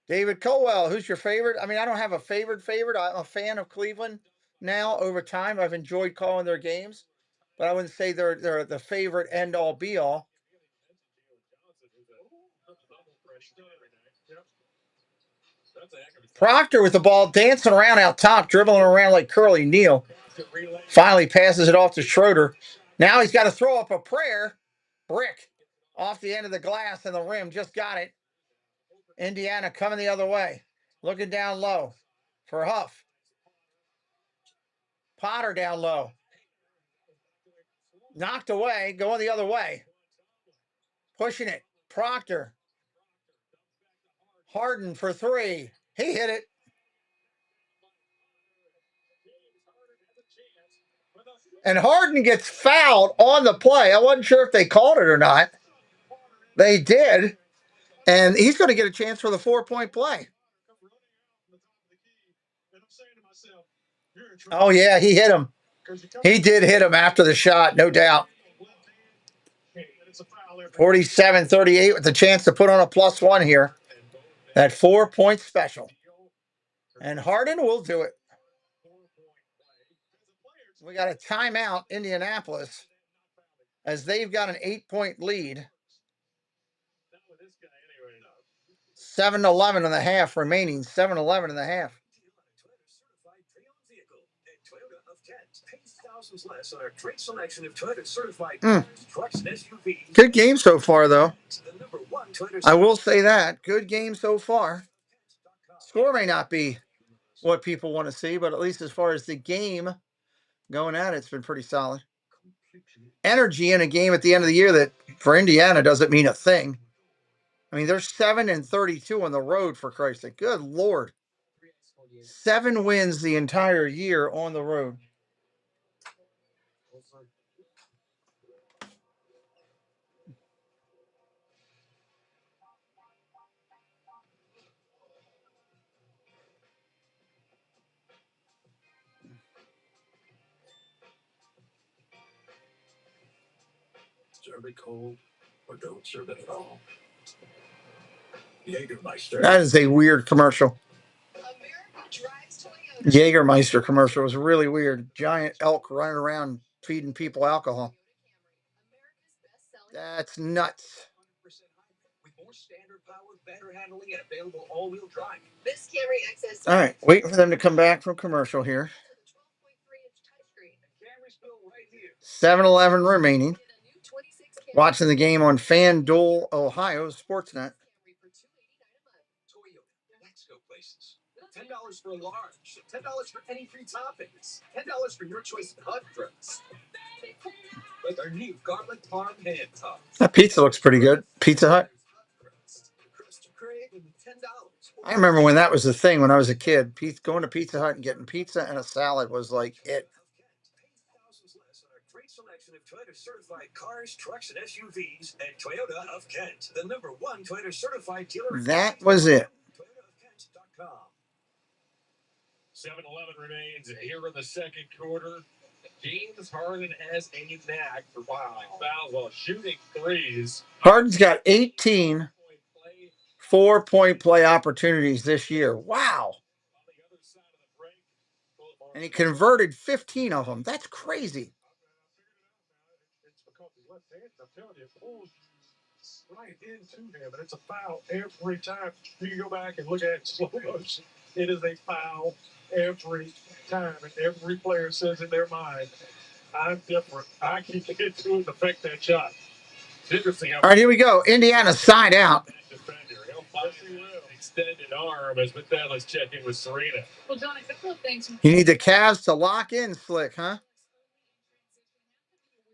David Colwell, who's your favorite? I mean, I don't have a favorite. I'm a fan of Cleveland now over time. I've enjoyed calling their games, but I wouldn't say they're the favorite end-all, be-all. Proctor with the ball, dancing around out top, dribbling around like Curly Neal. Finally passes it off to Schroeder. Now he's got to throw up a prayer. Brick off the end of the glass and the rim. Just got it. Indiana coming the other way. Looking down low for Huff. Potter down low. Knocked away, going the other way. Pushing it. Proctor. Harden for 3. He hit it. And Harden gets fouled on the play. I wasn't sure if they called it or not. They did. And he's going to get a chance for the 4-point play. Oh, yeah, he hit him. He did hit him after the shot, no doubt. 47-38 with the chance to put on a +1 here. That 4-point special. And Harden will do it. We got a timeout, Indianapolis, as they've got an 8-point lead. 7-11 and a half remaining. 7-11 and a half. Good game so far, though. I will say that. Good game so far. Score may not be what people want to see, but at least as far as the game going at it, it's been pretty solid. Energy in a game at the end of the year that for Indiana doesn't mean a thing. I mean, they're 7-32 on the road, for Christ's sake. Good Lord. 7 wins the entire year on the road. Serve it cold or don't serve it at all. Jägermeister. That is a weird commercial. Jägermeister commercial was really weird. Giant elk running around feeding people alcohol. That's nuts. All right, waiting for them to come back from commercial here. 7-11 remaining. Watching the game on FanDuel Ohio Sportsnet. Costco places. $10 for a large. $10 for any free toppings. $10 for your choice of hot fries. With our new garlic parm hand tops. That pizza looks pretty good. Pizza Hut. I remember when that was the thing when I was a kid. Going to Pizza Hut and getting pizza and a salad was like it. Great selection of Toyota certified cars, trucks, and SUVs at Toyota of Kent, the #1 Toyota certified dealer. That was it. ToyotaofKent.com. 7-11 remains here in the second quarter. James Harden has a knack for fouling fouls while shooting threes. Harden's got 18 4-point play opportunities this year. Wow. And he converted 15 of them. That's crazy. It's because he's left-handed. I'm telling you, it pulls you right into him, and it's a foul every time. You can go back and look at it in slow motion. It is a foul every time, and every player says in their mind, I'm different. I can get to it and affect that shot. It's interesting. All right, here we go. Indiana side out. He'll find an extended arm as Metellus check in with Serena. Well, John, a couple of things. You need the Cavs to lock in slick, huh?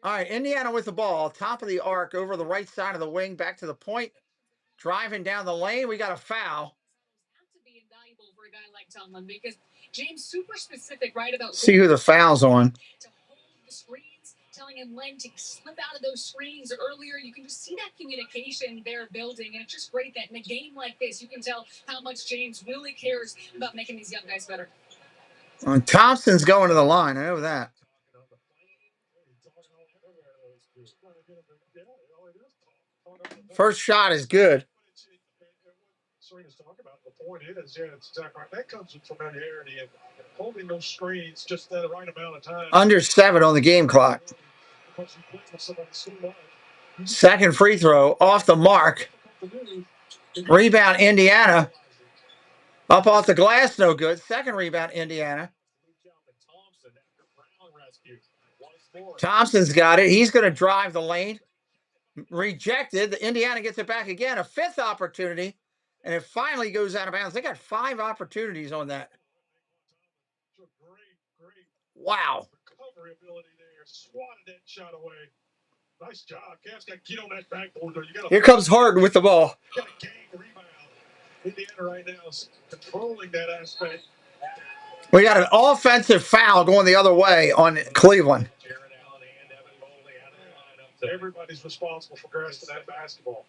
All right, Indiana with the ball, top of the arc, over the right side of the wing, back to the point, driving down the lane. We got a foul. To be invaluable for a guy like Tomlin because James super specific right about See who the foul's on. to hold the screens, telling him when to slip out of those screens earlier. You can just see that communication they're building, and it's just great that in a game like this, you can tell how much James really cares about making these young guys better. Thompson's going to the line. I know that. First shot is good. Serena's talking about the point is, yeah, it's exactly right. That comes with familiarity and holding those screens just that right amount of time. Under 7 on the game clock. Second free throw off the mark. Rebound Indiana. Up off the glass, no good. Second rebound Indiana. Thompson's got it. He's going to drive the lane. Rejected. The Indiana gets it back again. A fifth opportunity. And it finally goes out of bounds. They got 5 opportunities on that. Wow. Recovery ability there. Swatted that shot away. Nice job. Cavs got to get on that backboard. Here comes Harden with the ball. Got a gang rebound. Indiana right now is controlling that aspect. We got an offensive foul going the other way on Cleveland. Everybody's responsible for grasping that basketball.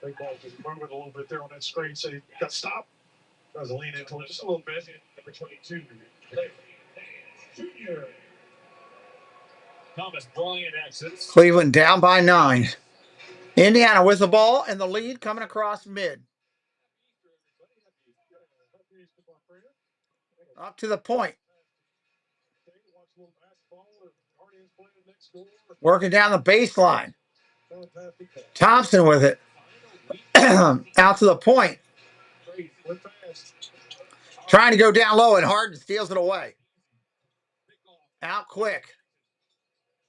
Big ball just moving a little bit there on that screen. So you got to stop. Tries to lean into it just a little bit. Number 22. Junior. Thomas Bryant exits. Cleveland down by 9. Indiana with the ball and the lead coming across mid. Up to the point. Working down the baseline. Thompson with it. Out to the point. Trying to go down low, and Harden steals it away. Out quick.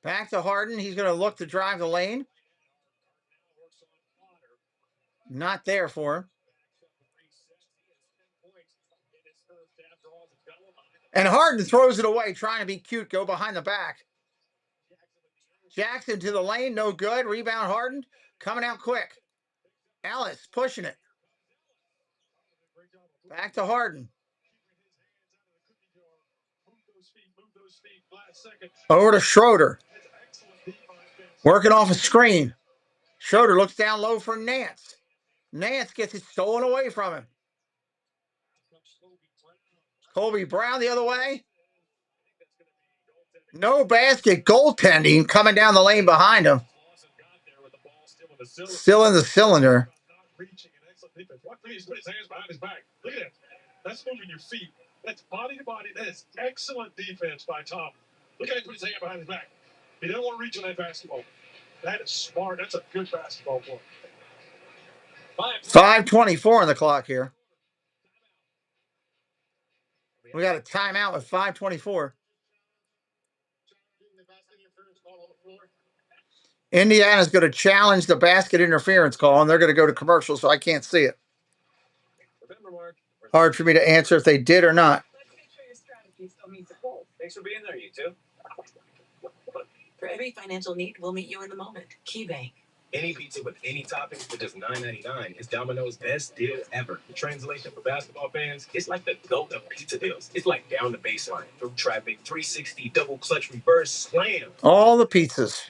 Back to Harden. He's going to look to drive the lane. Not there for him. And Harden throws it away, trying to be cute, go behind the back. Jackson to the lane, no good. Rebound Harden, coming out quick. Ellis pushing it. Back to Harden. Over to Schroeder. Working off a screen. Schroeder looks down low for Nance. Nance gets it stolen away from him. Kobe Brown the other way. No basket. Goaltending coming down the lane behind him. Still in the cylinder. Please put his hands behind his back. Look at that. That's moving your feet. That's body to body. That is excellent defense by Tom. Look at him put his hand behind his back. He didn't want to reach on that basketball. That is smart. That's a good basketball play. 5:24 on the clock here. We got a timeout with 5:24. Indiana's going to challenge the basket interference call, and they're going to go to commercial, so I can't see it. Hard for me to answer if they did or not. Let's make sure your strategy still meets the goal. Thanks for being there, you two. For every financial need, we'll meet you in the moment. KeyBank. Any pizza with any toppings for just $9.99 is Domino's best deal ever. The translation for basketball fans, it's like the GOAT of pizza deals. It's like down the baseline, through traffic, 360, double clutch reverse, slam. All the pizzas.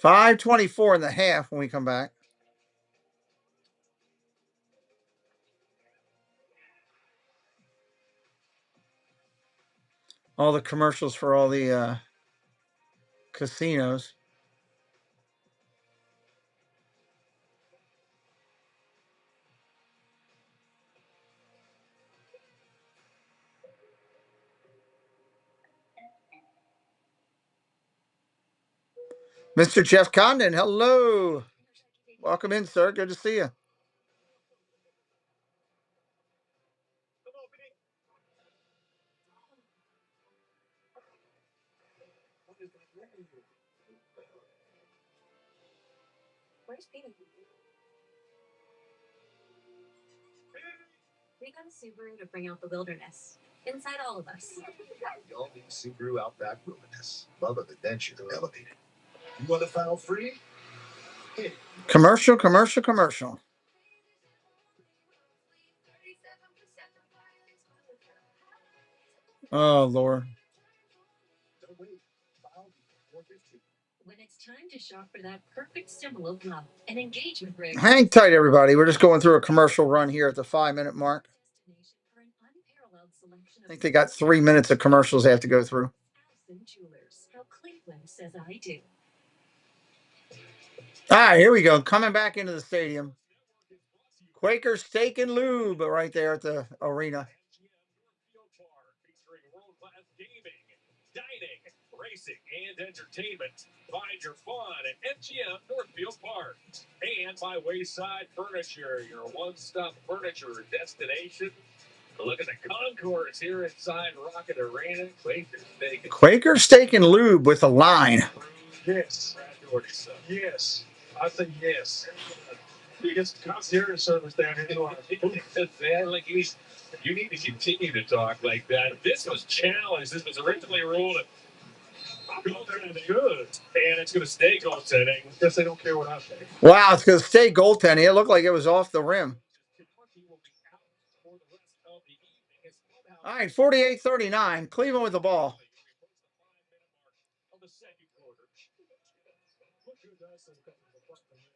5:24 in the half when we come back. All the commercials for all the casinos. Mr. Jeff Condon, hello. Welcome in, sir. Good to see you. Where's Peter? We got a Subaru to bring out the wilderness inside all of us. Y'all need Subaru Outback Wilderness. Love of adventure elevated. You want to file free? Commercial, commercial, commercial. Oh, Lord. When it's time to shop for that perfect symbol of love, an engagement ring. Hang tight, everybody. We're just going through a commercial run here at the 5-minute mark. I think they got 3 minutes of commercials they have to go through. Jewelers. How Cleveland says I do. All right, here we go. Coming back into the stadium. Quaker Steak and Lube right there at the arena. Featuring world-class gaming, dining, racing, and entertainment. Find your fun at MGM Northfield Park. And by Wayside Furniture, your one-stop furniture destination. Look at the concourse here inside Rocket Arena. Quaker Steak and Lube with a line. Yes. Yes. I say yes. You get concierge service down here. Like you need to continue to talk like that. This was challenged. This was originally ruled good, and it's going to stay goaltending. Guess they don't care what I think. Wow, it's going to stay goaltending. It looked like it was off the rim. All right, 48-39. Cleveland with the ball.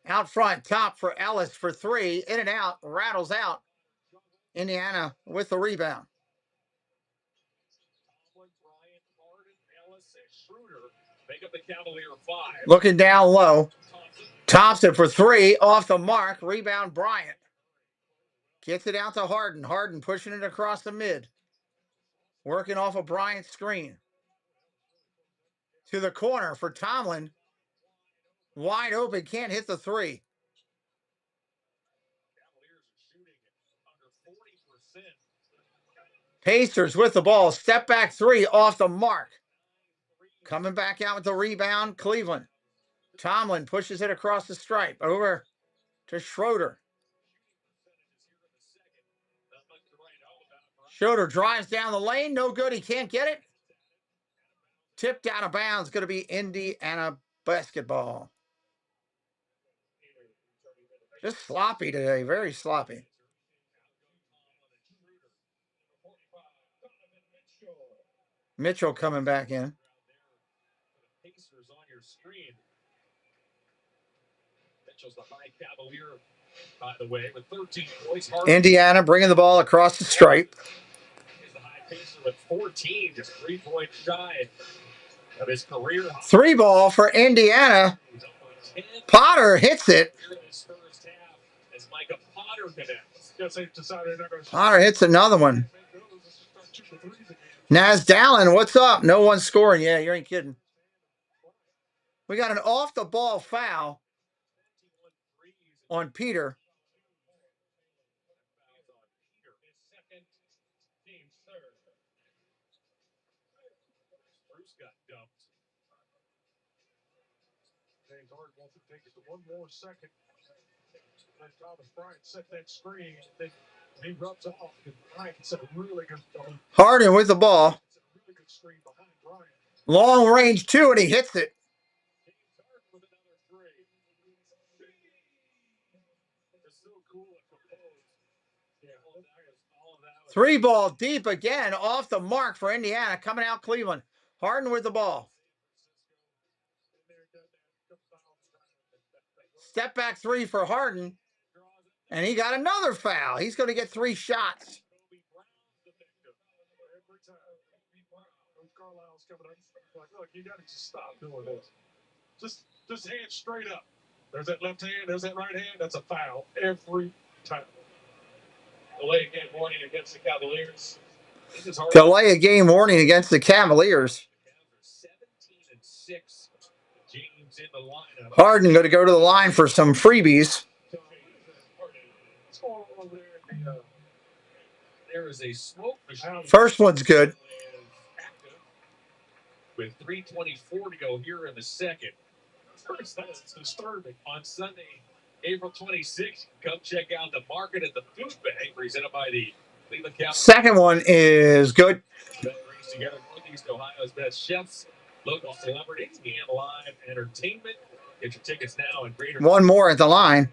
Out front, top for Ellis for three. In and out, rattles out. Indiana with the rebound. Looking down low. Thompson for three. Off the mark. Rebound, Bryant. Gets it out to Harden. Harden pushing it across the mid. Working off of Bryant's screen. To the corner for Tomlin. Wide open. Can't hit the three. Pacers with the ball. Step back three off the mark. Coming back out with the rebound, Cleveland. Tomlin pushes it across the stripe. Over to Schroeder. Schroeder drives down the lane. No good. He can't get it. Tipped out of bounds. Going to be Indiana basketball. Just sloppy today. Very sloppy. Mitchell coming back in. Mitchell's the high Cavalier, by the way, with 13 points. Indiana bringing the ball across the stripe. Is the high pacer with 14, just 3 points shy of his career. Three ball for Indiana. Potter hits it. Potter hits another one. Naz Dallin, what's up? No one's scoring. Yeah, you ain't kidding. We got an off-the-ball foul on Peter. Bruce got dumped. James Harden wants to take it to one more second. Thomas Bryant set that screen. Then he rubs off. Bryant set a really good screen. Harden with the ball. Really good screen behind Bryant. Long range two, and he hits it. With another three. It's so cool and composed. Yeah, all of that. Three ball deep again, off the mark for Indiana. Coming out Cleveland. Harden with the ball. Step back three for Harden. And he got another foul. He's going to get 3 shots. Every time. Carlisle's coming up. Like, look, you got to just stop doing this. Just hand straight up. There's that left hand. There's that right hand. That's a foul every time. Delay game warning against the Cavaliers. Delay a game warning against the Cavaliers. 17-6. James in the lineup. Harden going to go to the line for some freebies. There is a smoke machine. First one's good. With 3:24 to go here in the second. First, that's disturbing. On Sunday, April 26th, come check out the market at the Food Bank, presented by the Cleveland Cavaliers. Second one is good. That brings together Northeast Ohio's best chefs, local celebrities, and live entertainment. Get your tickets now in Greater. One more at the line.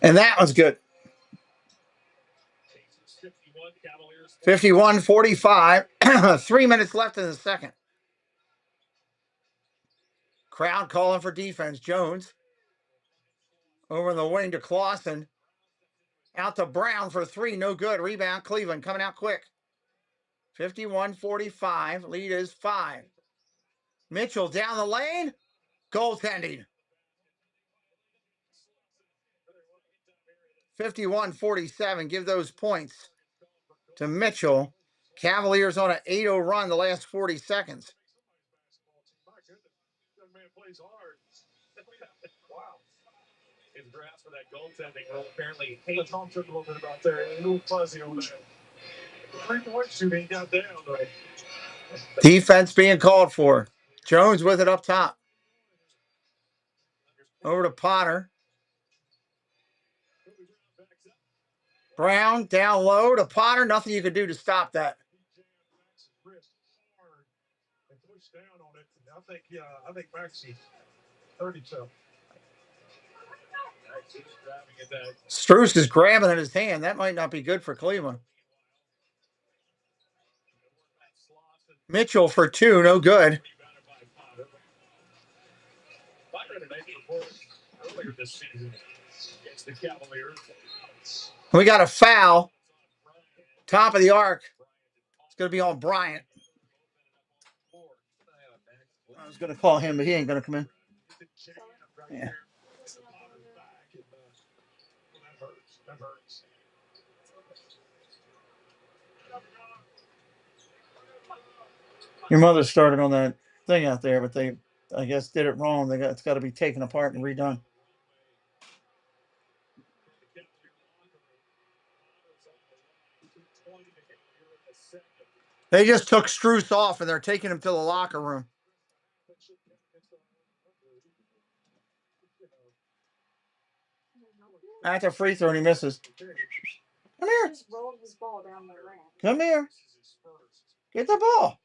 And that was good. 51-45. 3 minutes left in the second. Crowd calling for defense. Jones over in the wing to Clausen. Out to Brown for 3. No good. Rebound. Cleveland coming out quick. 51-45. Lead is 5. Mitchell down the lane. Goaltending. 51-47. Give those points to Mitchell. Cavaliers on an 8-0 run the last 40 seconds. Wow. His grasp for that goaltending role apparently hates. Tom took a little bit about there. A little fuzzy over there. 3-point shooting got down though. Defense being called for. Jones with it up top. Over to Potter. Brown down low to Potter. Nothing you could do to stop that. I think Maxey 32. Strus is grabbing at his hand. That might not be good for Cleveland. Mitchell for 2. No good. We got a foul. Top of the arc. It's going to be on Bryant. I was going to call him, but he ain't going to come in. Yeah. That hurts. Your mother started on that thing out there, but they, I guess, did it wrong. It's got to be taken apart and redone. They just took Strus off, and they're taking him to the locker room. At the free throw, and he misses. Come here. Come here. Get the ball.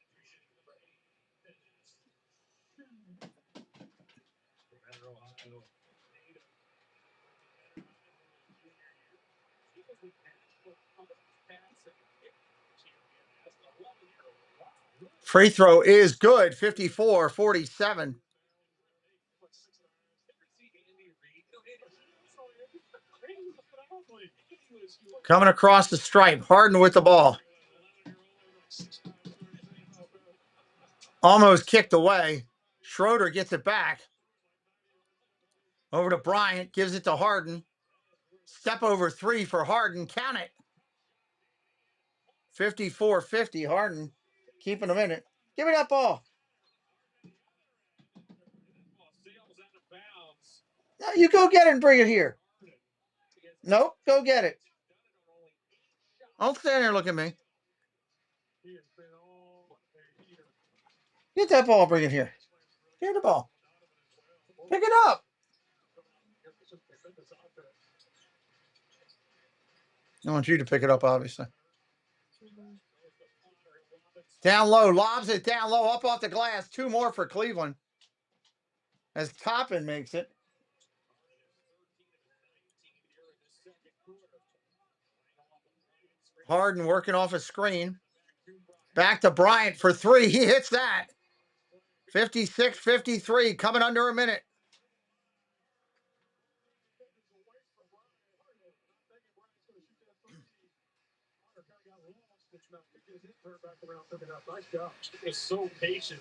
Free throw is good. 54-47. Coming across the stripe. Harden with the ball. Almost kicked away. Schroeder gets it back. Over to Bryant. Gives it to Harden. Step over 3 for Harden. Count it. 54-50. Harden keeping him in it. Give me that ball. No, you go get it and bring it here. Nope, go get it. Don't stand there and look at me. Get that ball, bring it here. Here's the ball. Pick it up. I want you to pick it up, obviously. Down low, lobs it down low, up off the glass. 2 more for Cleveland. As Toppin makes it. Harden working off a screen. Back to Bryant for 3. He hits that. 56-53, coming under a minute. Is so patient.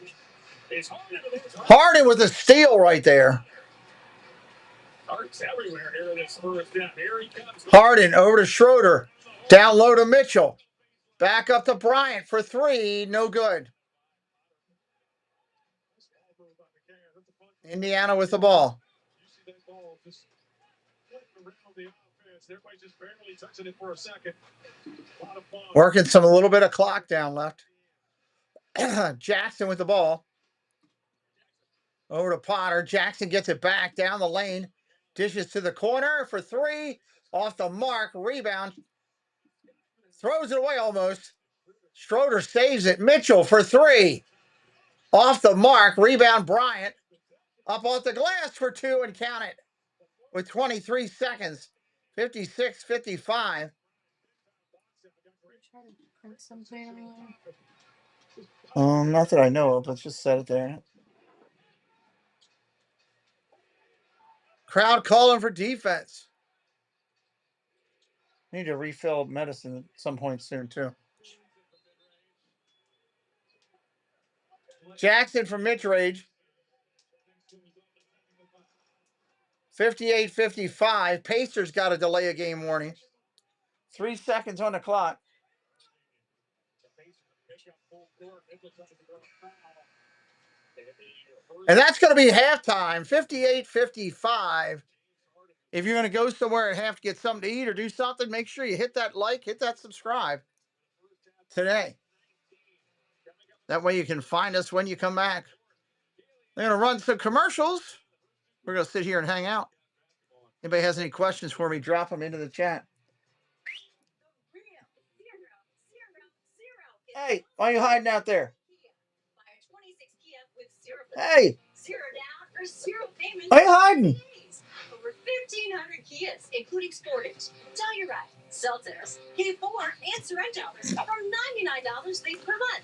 Harden with a steal right there. Hearts everywhere here in this first down. Here he comes. Harden over to Schroeder. Down low to Mitchell. Back up to Bryant for 3. No good. Indiana with the ball. You see that ball just floating around the offense. Everybody's just barely touching it for a second. A lot of fun. Working a little bit of clock down left. Jackson with the ball. Over to Potter. Jackson gets it back down the lane. Dishes to the corner for 3. Off the mark. Rebound. Throws it away almost. Schroeder saves it. Mitchell for 3. Off the mark. Rebound Bryant. Up off the glass for 2 and count it. With 23 seconds. 56-55. Not that I know of. Let's just set it there. Crowd calling for defense. Need to refill medicine at some point soon, too. Jackson from mid-range. 58-55. Pacers got a delay of game warning. 3 seconds on the clock. And that's going to be halftime. 58-55. If you're going to go somewhere and have to get something to eat or do something, make sure you hit that like, hit that subscribe today. That way you can find us when you come back. They're going to run some commercials. We're going to sit here and hang out. Anybody has any questions for me, drop them into the chat. Hey, why are you hiding out there? Hey, why are you hiding? Over 1,500 Kias, including Sportage, Telluride, Celtics, K4, and Sorrento from $99 per month.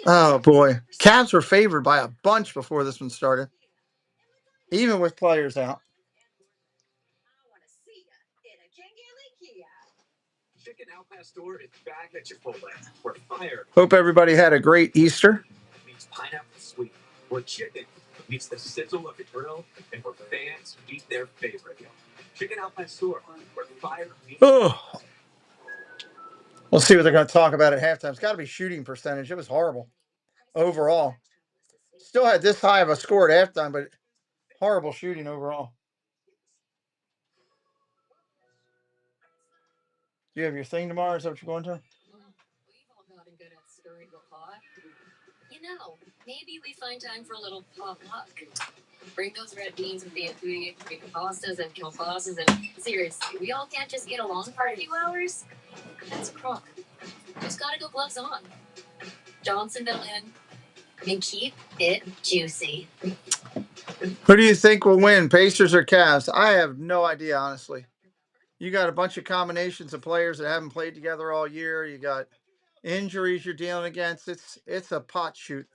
Oh, boy. Cavs were favored by a bunch before this one started, even with players out. I want to see ya in a King Kia. Chicken Outback store is back at Chipotle, where fire Hope everybody had a great Easter. meets pineapple sweet, where chicken meets the sizzle of the grill, and where fans meet their favorite. Chicken Outback store, where fire meets. Oh. We'll see what they're going to talk about at halftime. It's got to be shooting percentage. It was horrible overall. Still had this high of a score at halftime, but horrible shooting overall. Do you have your thing tomorrow? Is that what you're going to? We've all gotten good at stirring the pot. You know, maybe we find time for a little potluck. Bring those red beans and the food, make pastas and kielbasa's, and seriously, we all can't just get along for a few hours. That's a crock. Just gotta go gloves on. Johnsonville in, and keep it juicy. Who do you think will win, Pacers or Cavs? I have no idea, honestly. You got a bunch of combinations of players that haven't played together all year. You got injuries you're dealing against. It's a pot shoot.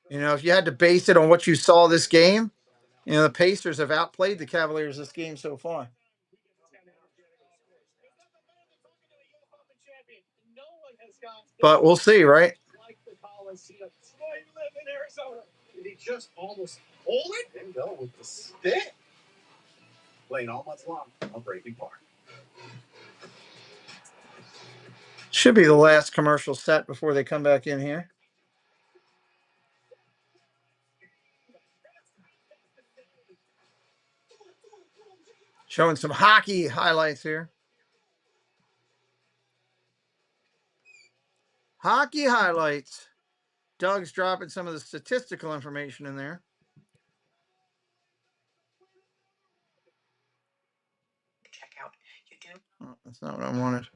You know, if you had to base it on what you saw this game, you know, the Pacers have outplayed the Cavaliers this game so far. But we'll see, right? Did he just almost hold it and go with the stick? Playing all month long on Breaking Park. Should be the last commercial set before they come back in here. Showing some hockey highlights here. Hockey highlights. Doug's dropping some of the statistical information in there. Oh, that's not what I wanted.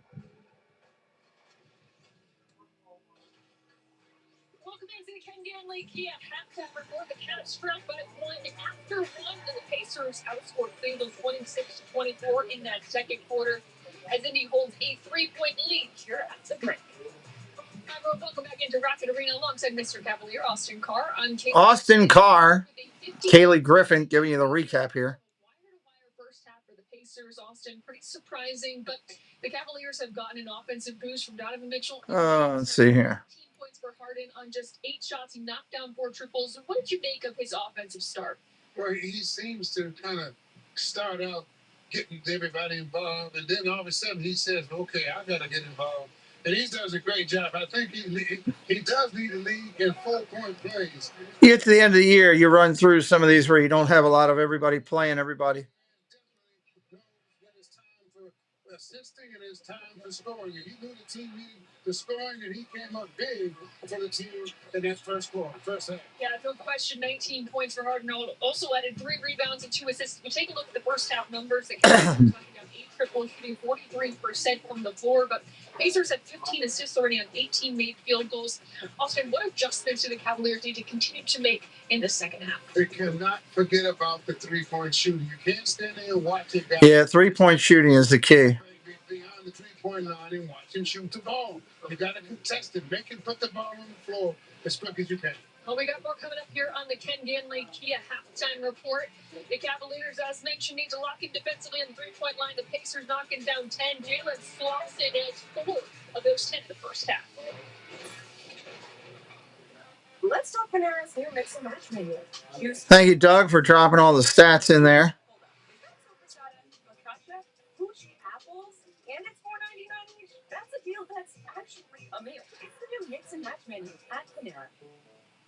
Welcome into the Ken Ganley Kia halftime report. The Cavs trailed by one after one, and the Pacers outscored Cleveland 26-24 in that second quarter as Indy holds a 3-point lead here at the break. Welcome back into Rocket Arena alongside Mr. Cavalier, Austin Carr. I'm Kaylee. Austin Carr, Kaylee Griffin giving you the recap here. First half for the Pacers, Austin, pretty surprising, but the Cavaliers have gotten an offensive boost from Donovan Mitchell. Let's see here. 18 points for Harden on just 8 shots. He knocked down 4 triples. What did you make of his offensive start? Well, he seems to kind of start out getting everybody involved, and then all of a sudden he says, "Okay, I got to get involved." And he does a great job. I think he does lead the league in 4-point plays. You get to the end of the year, you run through some of these where you don't have a lot of everybody playing everybody. Assisting and his time for scoring. And he knew the team needed the scoring, and he came up big for the team in that first quarter, first half. Yeah, no question. 19 points for Harden. Also added 3 rebounds and 2 assists. If you take a look at the first half numbers, the Cavaliers knocking down 8 triples, shooting 43% from the floor, but Pacers had 15 assists already on 18 made field goals. Austin, what adjustments do the Cavaliers need to continue to make in the second half? They cannot forget about the 3-point shooting. You can't stand there and watch it. Yeah, 3-point shooting is the key. Beyond the 3-point line and watch him shoot the ball. You got to contest it. Make him put the ball on the floor as quick as you can. Well, we got more coming up here on the Ken Ganley Kia halftime report. The Cavaliers, as mentioned, need to lock in defensively on the 3-point line. The Pacers knocking down 10. Jalen Slauson has 4 of those 10 in the first half. Let's talk Panera's new mix and match menu. Thank you, Doug, for dropping all the stats in there. Gucci apples, and it's $4.99 each. That's a deal that's actually a meal. It's the new mix and match menu at Panera.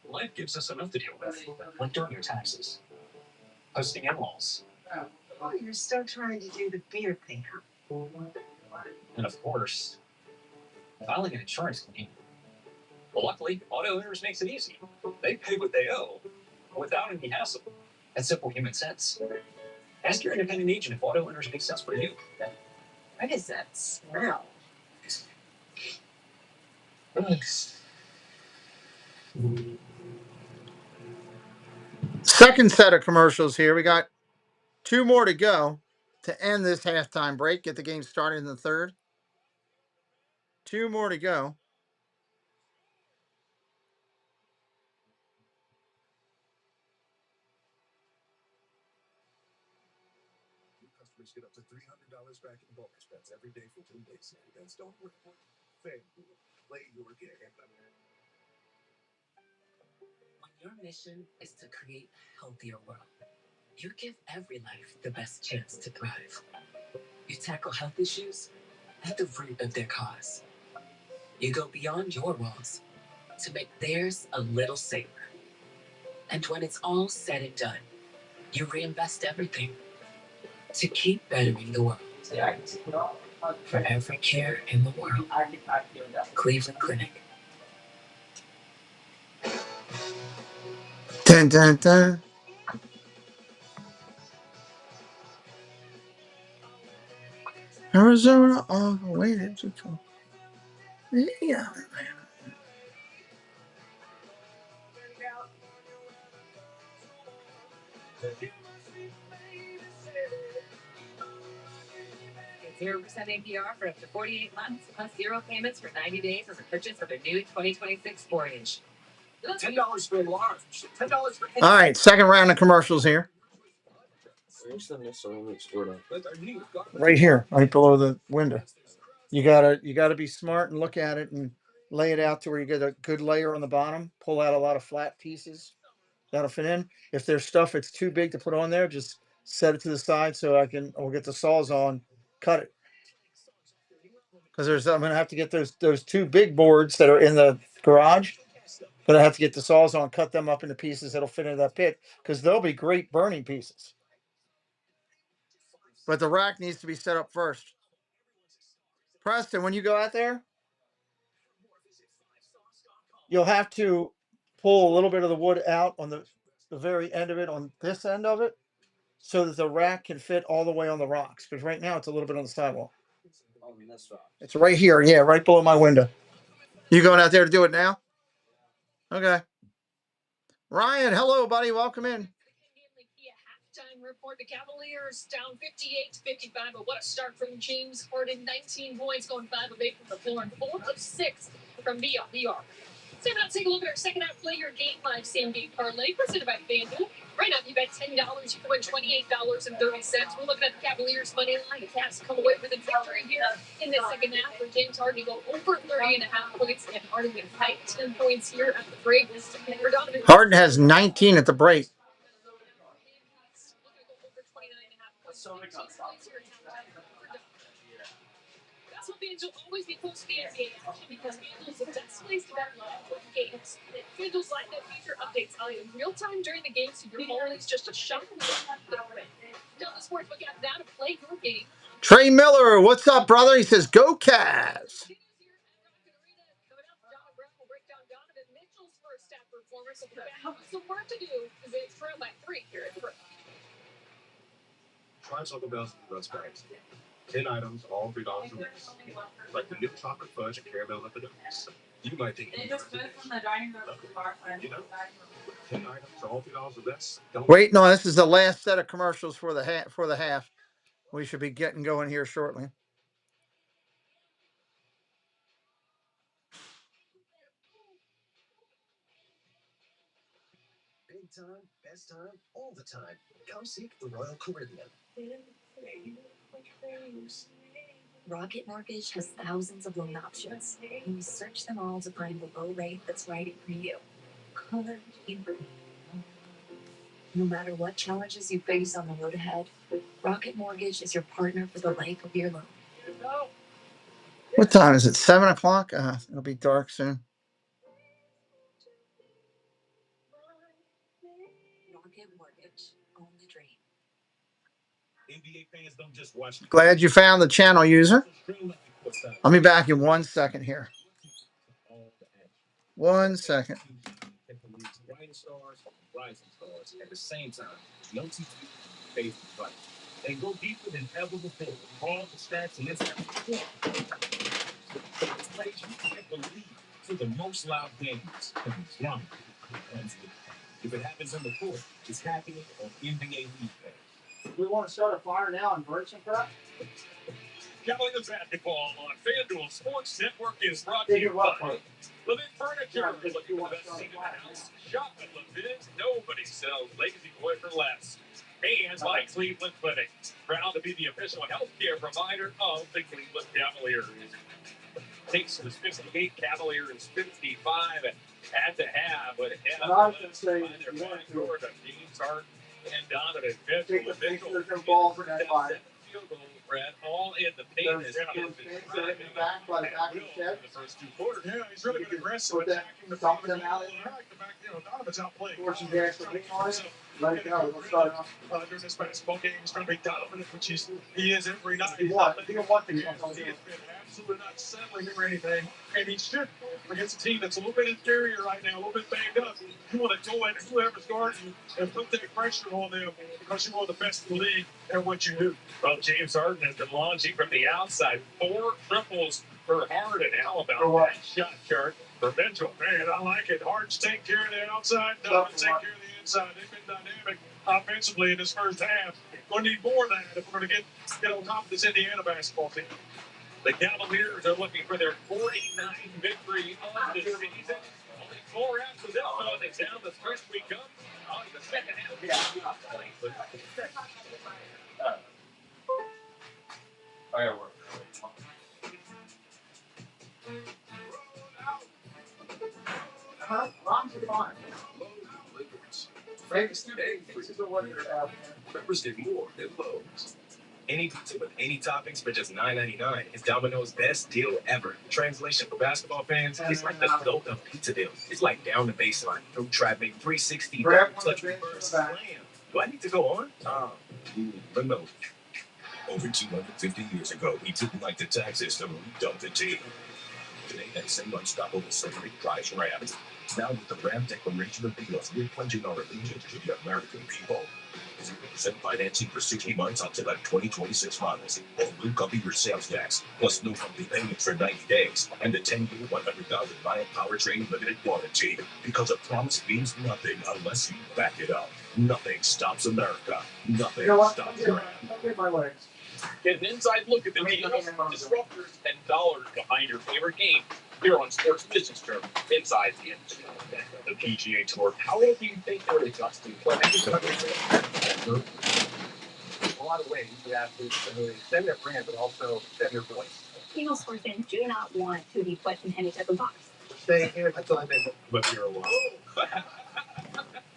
Life gives us enough to deal with, like doing your taxes, hosting in-laws, Oh, you're still trying to do the beard thing, huh? and of course, filing an insurance claim. Well, luckily, Auto Owners makes it easy. They pay what they owe without any hassle. That's simple human sense. Ask your independent agent if Auto Owners makes sense for you. What is that smell? Second set of commercials here. We got 2 more to go to end this halftime break. Get the game started in the third. 2 more to go. Customers get up to $300 back in bonus bets every day for 2 days. Events don't work. FanDuel, play your game. When your mission is to create a healthier world, you give every life the best chance to thrive. You tackle health issues at the root of their cause. You go beyond your walls to make theirs a little safer. And when it's all said and done, you reinvest everything to keep bettering the world. For every care in the world, Cleveland Clinic. Dun, dun, dun. Arizona all the way to Chicago. Yeah. Get 0% APR for up to 48 months, plus 0 payments for 90 days as a purchase of a new 2026 Voyage. $10 for a large. $10 for All right, second round of commercials here. Right here, right below the window. You gotta be smart and look at it and lay it out to where you get a good layer on the bottom. Pull out a lot of flat pieces that'll fit in. If there's stuff that's too big to put on there, just set it to the side so we'll get the saws on, cut it. Because I'm gonna have to get those 2 big boards that are in the garage. But I have to get the saws on, cut them up into pieces that'll fit into that pit because they'll be great burning pieces. But the rack needs to be set up first. Preston, when you go out there, you'll have to pull a little bit of the wood out on the very end of it, on this end of it, so that the rack can fit all the way on the rocks. Because right now it's a little bit on the sidewall. It's right here. Yeah, right below my window. You going out there to do it now? Okay. Ryan, hello, buddy. Welcome in. Halftime report: the Cavaliers down 58-55, but what a start from James Harden. 19 points, going 5 of 8 from the floor, and 4 of 6 from VR. So now take a look at our second half play your game live same game parlay presented by FanDuel. Right now, if you bet $10, you can win $28.30. We're looking at the Cavaliers money line. The Cavs come away with a victory here in the second half for James Harden to go over 30.5 points, and Harden with tight 10 points here at the break. Harden has 19 at the break. Fans will always be close to the NBA action because FanDuel is the best place to bet live games. FanDuel's live bet feature updates all in real time during the game, so your ball is just a shot away. Tell the sportsbook app now to play your game. Trey Miller, what's up, brother? He says, "Go Cavs." Mitchell's first half performance will have some work to do because they trail by 3 here at first. Try Taco Bell's Rust Bags. 10 items, all $3 or less. Like the new chocolate fudge and caramel M&Ms. You might think They just moved from the dining room to the bar. you know, 10 items, all $3 or less. Don't Wait, no, this is the last set of commercials for the half. We should be getting going here shortly. Big time, best time, all the time. Come seek the Royal Caribbean. Rocket Mortgage has thousands of loan options, and we search them all to find the low rate that's right for you. No matter what challenges you face on the road ahead, Rocket Mortgage is your partner for the life of your loan. What time is it? 7 o'clock? It'll be dark soon. Rocket Mortgage, own the dream. NBA fans don't just watch. Glad you found the channel, user. I'll be back in 1 second here. 1 second. Rising stars at the same time. No TV face to fight. And go deeper than ever before. All the stats and this plays you can't believe for the most loud games. And it's wrong. If it happens on the court, it's happening on NBA League Day. We want to start a fire now and burn some crap? Cavaliers basketball on FanDuel Sports Network is brought to you by Levin Furniture. Looking for the best seat in the house? Shop at Levin. Nobody sells Lazy Boy for less. And by Cleveland Clinic. Proud to be the official healthcare provider of the Cleveland Cavaliers. Takes was 58, Cavaliers 55 at the half. But I was going to say, James Harden and Donovan Mitchell. take the pictures and balls in that fire. Field goal, Brett, all in the paint. There's back by the back of the shed. The first 2 quarters. Yeah, he's really been aggressive Put that attacking the dump front of them out in there. the back. Donovan's outplayed. Force some gas to lean on it. Let it go. Let's start off. During this basketball game, he's going to be Donovan, which he is every night. He won. He won one thing. He has been absolutely not settling or anything, and he should against a team that's a little bit inferior right now, a little bit banged up. You want to go in whoever's guarding you and put that pressure on them because you're one of the best in the league at what you do. Well, James Harden has been launching from the outside. 4 triples for Harden. How about For what? that shot chart for Mitchell? Man, I like it. Harden's take care of the outside, Donovan take care of the inside. They've been dynamic offensively in this first half. Going to need more of that if we're going to get on top of this Indiana basketball team. The Cavaliers are looking for their 49th victory of the season. Only 4 after this one. It's down the stretch we come. On the second half. I gotta work. Mom's fine. Breakfast today. This is a wonder. Members get more than Lowe's. Any pizza with any toppings for just $9.99 is Domino's best deal ever. Translation for basketball fans, it's like the goat of pizza deals. It's like down the baseline, through traffic, 360, touch reverse, slam. Do I need to go on? But no. Over 250 years ago, we didn't like the tax system, we dumped the tea. Today, that same unstoppable scenery drives Rams. Now with the Ram Declaration of Deals, we're pledging our allegiance to the American people. 0% financing for 60 months until that 2026 models. All will cover your sales tax, plus no monthly payments for 90 days, and the 10-year 100,000-mile powertrain limited warranty. Because a promise means nothing unless you back it up. Nothing stops America. Nothing stops Ram. Get an inside look at the deals, disruptors, and dollars behind your favorite game here on Sports Business Journal, Inside the Industry. The PGA Tour, how do you think they're adjusting play? A lot of ways you have to extend their brand, but also extend their voice. Female sports fans do not want to be put in any type of box. Stay here until I make it. But you're alone.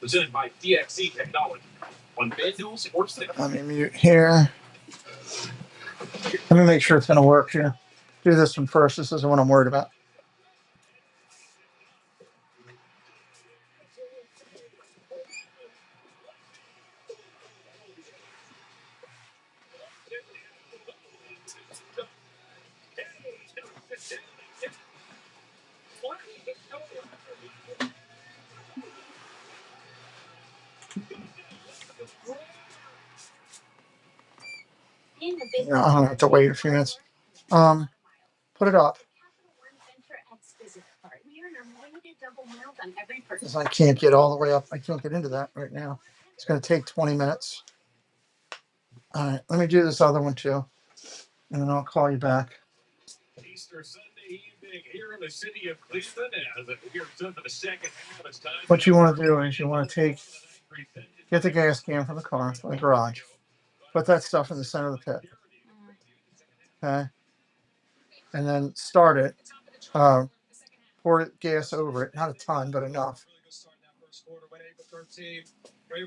Presented by DXC Technology on FanDuel Sports Net. Let me mute here. Let me make sure it's going to work here. Do this one first. This isn't what I'm worried about. Yeah, I'm gonna have to wait a few minutes. Put it up. Because I can't get all the way up. I can't get into that right now. It's gonna take 20 minutes. All right, let me do this other one too, and then I'll call you back. Easter Sunday evening here in the city of Cleveland. As it hears into the second half, it's time. What you want to do is you want to get the gas can from the car, from the garage, put that stuff in the center of the pit. Okay, and then start it. Pour gas over it, not a ton, but enough. There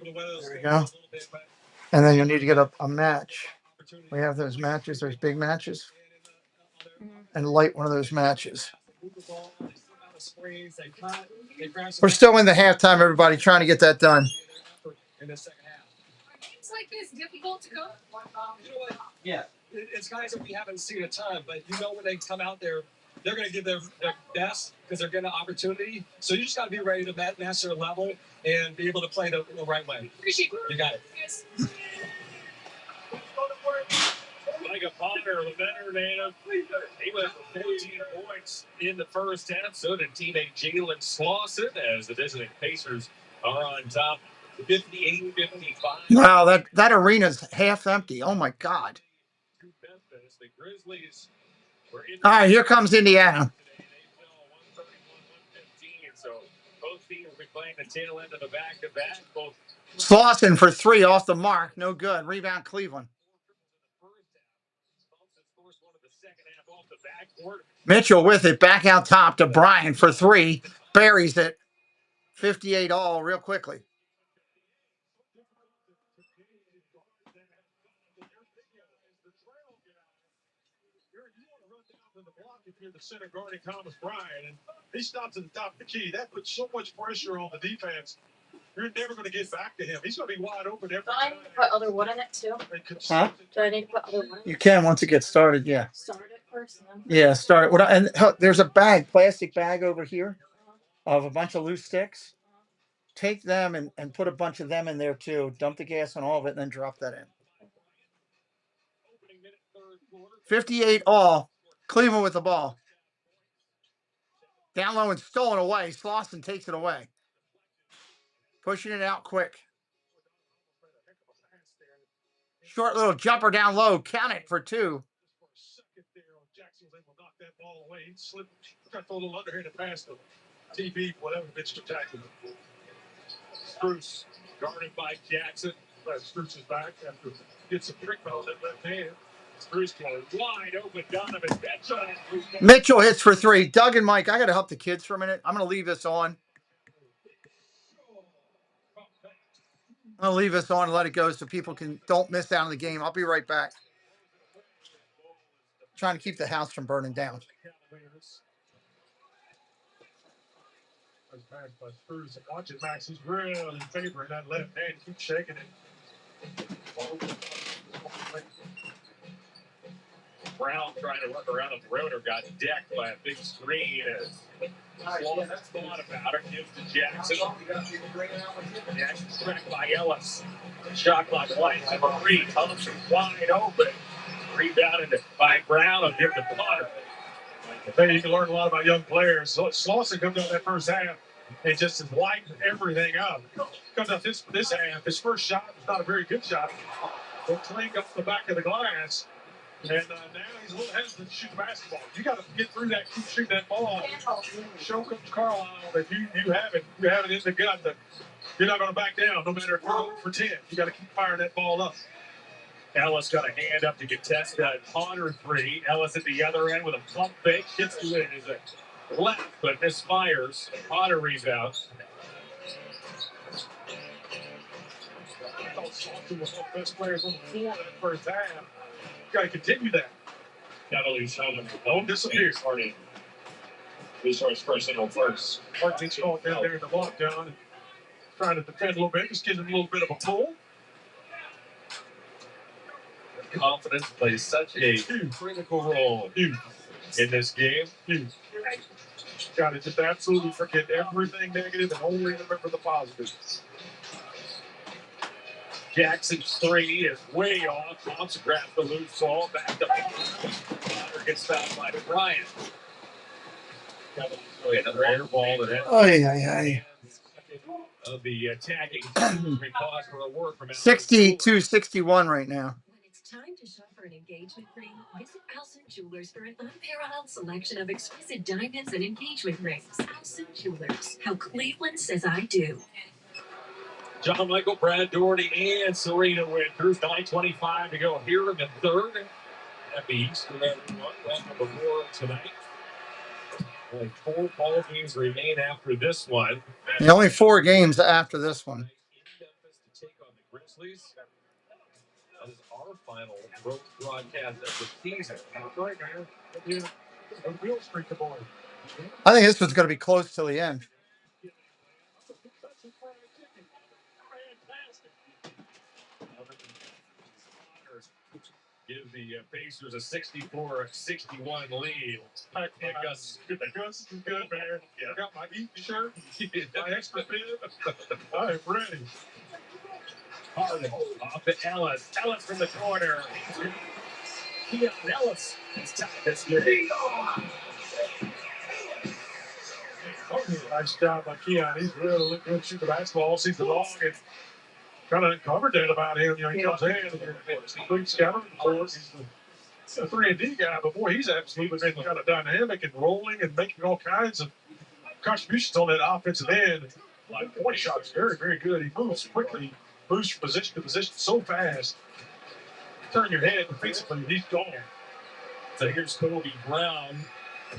we go. And then you'll need to get a match. We have those matches, those big matches, and light one of those matches. We're still in the halftime, everybody, trying to get that done. It's like this difficult to go. You know what? Yeah, it's guys that we haven't seen a ton, but you know when they come out there, they're going to give their best because they're getting an opportunity. So you just got to be ready to match their level and be able to play the right way. You got it. Like a Potter, the better native. He went for 14 points in the first half. So did teammate Jalen Slauson as the visiting Pacers are on top, 58-55. Wow, that arena's half empty. Oh my God! All right, here comes Indiana. So both teams will be playing the tail end of the back-to-back. Slauson for three off the mark. No good. Rebound Cleveland. Mitchell with it. Back out top to Bryant for three. Buries it. 58 all real quickly. If you're the center guarding Thomas Bryant, and he stops at the top of the key, that puts so much pressure on the defense. You're never going to get back to him. He's going to be wide open every Do I time. need to put other wood in it too? Huh? Do I need to put other wood in it? You can once it gets started, yeah. Start it first and then. Yeah, start it. And there's a plastic bag over here of a bunch of loose sticks. Take them and put a bunch of them in there too. Dump the gas on all of it and then drop that in. 58 all. Cleveland with the ball. Down low and stolen away. Slauson takes it away. Pushing it out quick. Short little jumper down low. Count it for two. Jackson was able to knock that ball away. He slipped, got a little underhanded pass to TB, whatever Mitchell Jackson. Spruce guarded by Jackson. Spruce is back after get some trick balls at left hand. Spruce going wide open. Donovan Mitchell. Mitchell hits for three. Doug and Mike, I got to help the kids for a minute. I'm going to leave this on. I'll leave this on and let it go so people don't miss out on the game. I'll be right back. Trying to keep the house from burning down. Watch it, Max. He's really in favor of that left hand. Keep shaking it. Brown trying to run around the perimeter, got decked by a big screen. Slauson thought about it, gives to Jackson. Jackson tracked by Ellis. Shot clock wide for 3. Thompson wide open. Rebounded by Brown and give to Potter. I tell you can learn a lot about young players. So Slauson comes out that first half and just is lighting everything up. Comes out this half, his first shot was not a very good shot. But clink off the back of the glass. And now he's a little hesitant to shoot the basketball. You got to get through that, keep shooting that ball. Show Coach Carlisle that you have it in the gut that you're not going to back down no matter if you're 0 for 10. You got to keep firing that ball up. Ellis got a hand up to contest that Potter 3. Ellis at the other end with a pump fake. Gets to it as a left, but misfires. Potter rebounds. I thought Slauson was one of the best players on the floor that first half. You got to continue that. Cavaliers showing Don't disappear. He starts personal first. Hart's caught down there in the lockdown and trying to defend a little bit, just getting a little bit of a pull. Confidence plays such a critical role in this game. Got to just absolutely forget everything negative and only remember the positives. Jackson's 3 is way off. Thompson grabs the loose ball. Back to Potter. Gets fouled by Bryant. Another air ball that of the attacking team. Pause for a word from 62-61 right now. When it's time to shop for an engagement ring, visit Alson Jewelers for an unparalleled selection of exquisite diamonds and engagement rings. Alson Jewelers, how Cleveland says I do. John Michael, Brad Doherty, and Serena Winters. 9:25 to go here in the third. Happy Easter, everyone. Round number 4 tonight. Only 4 ball games remain after this one. Only 4 games after this one. To take on the Grizzlies. That is our final road broadcast of the season. That's right, man. Yeah. A real streak of boys. I think this one's going to be close till the end. Give the Pacers a 64-61 lead. Gus is good, man. I got my Eaton shirt, my extra bib. I am ready. Harden off to Ellis. Ellis from the corner. Keon Ellis. It's time this game. Nice job by Keon. He's really looked good shooting the basketball all season long. And kind of uncovered that about him. You know, he comes in and he's a big scatter. Of course, he's a 3-and-D guy, but boy, he's absolutely been kind of dynamic and rolling and making all kinds of contributions on that offensive end. Like 20 shots, very, very good. He moves quickly, moves from position to position so fast. Turn your head defensively, he's gone. So here's Kobe Brown,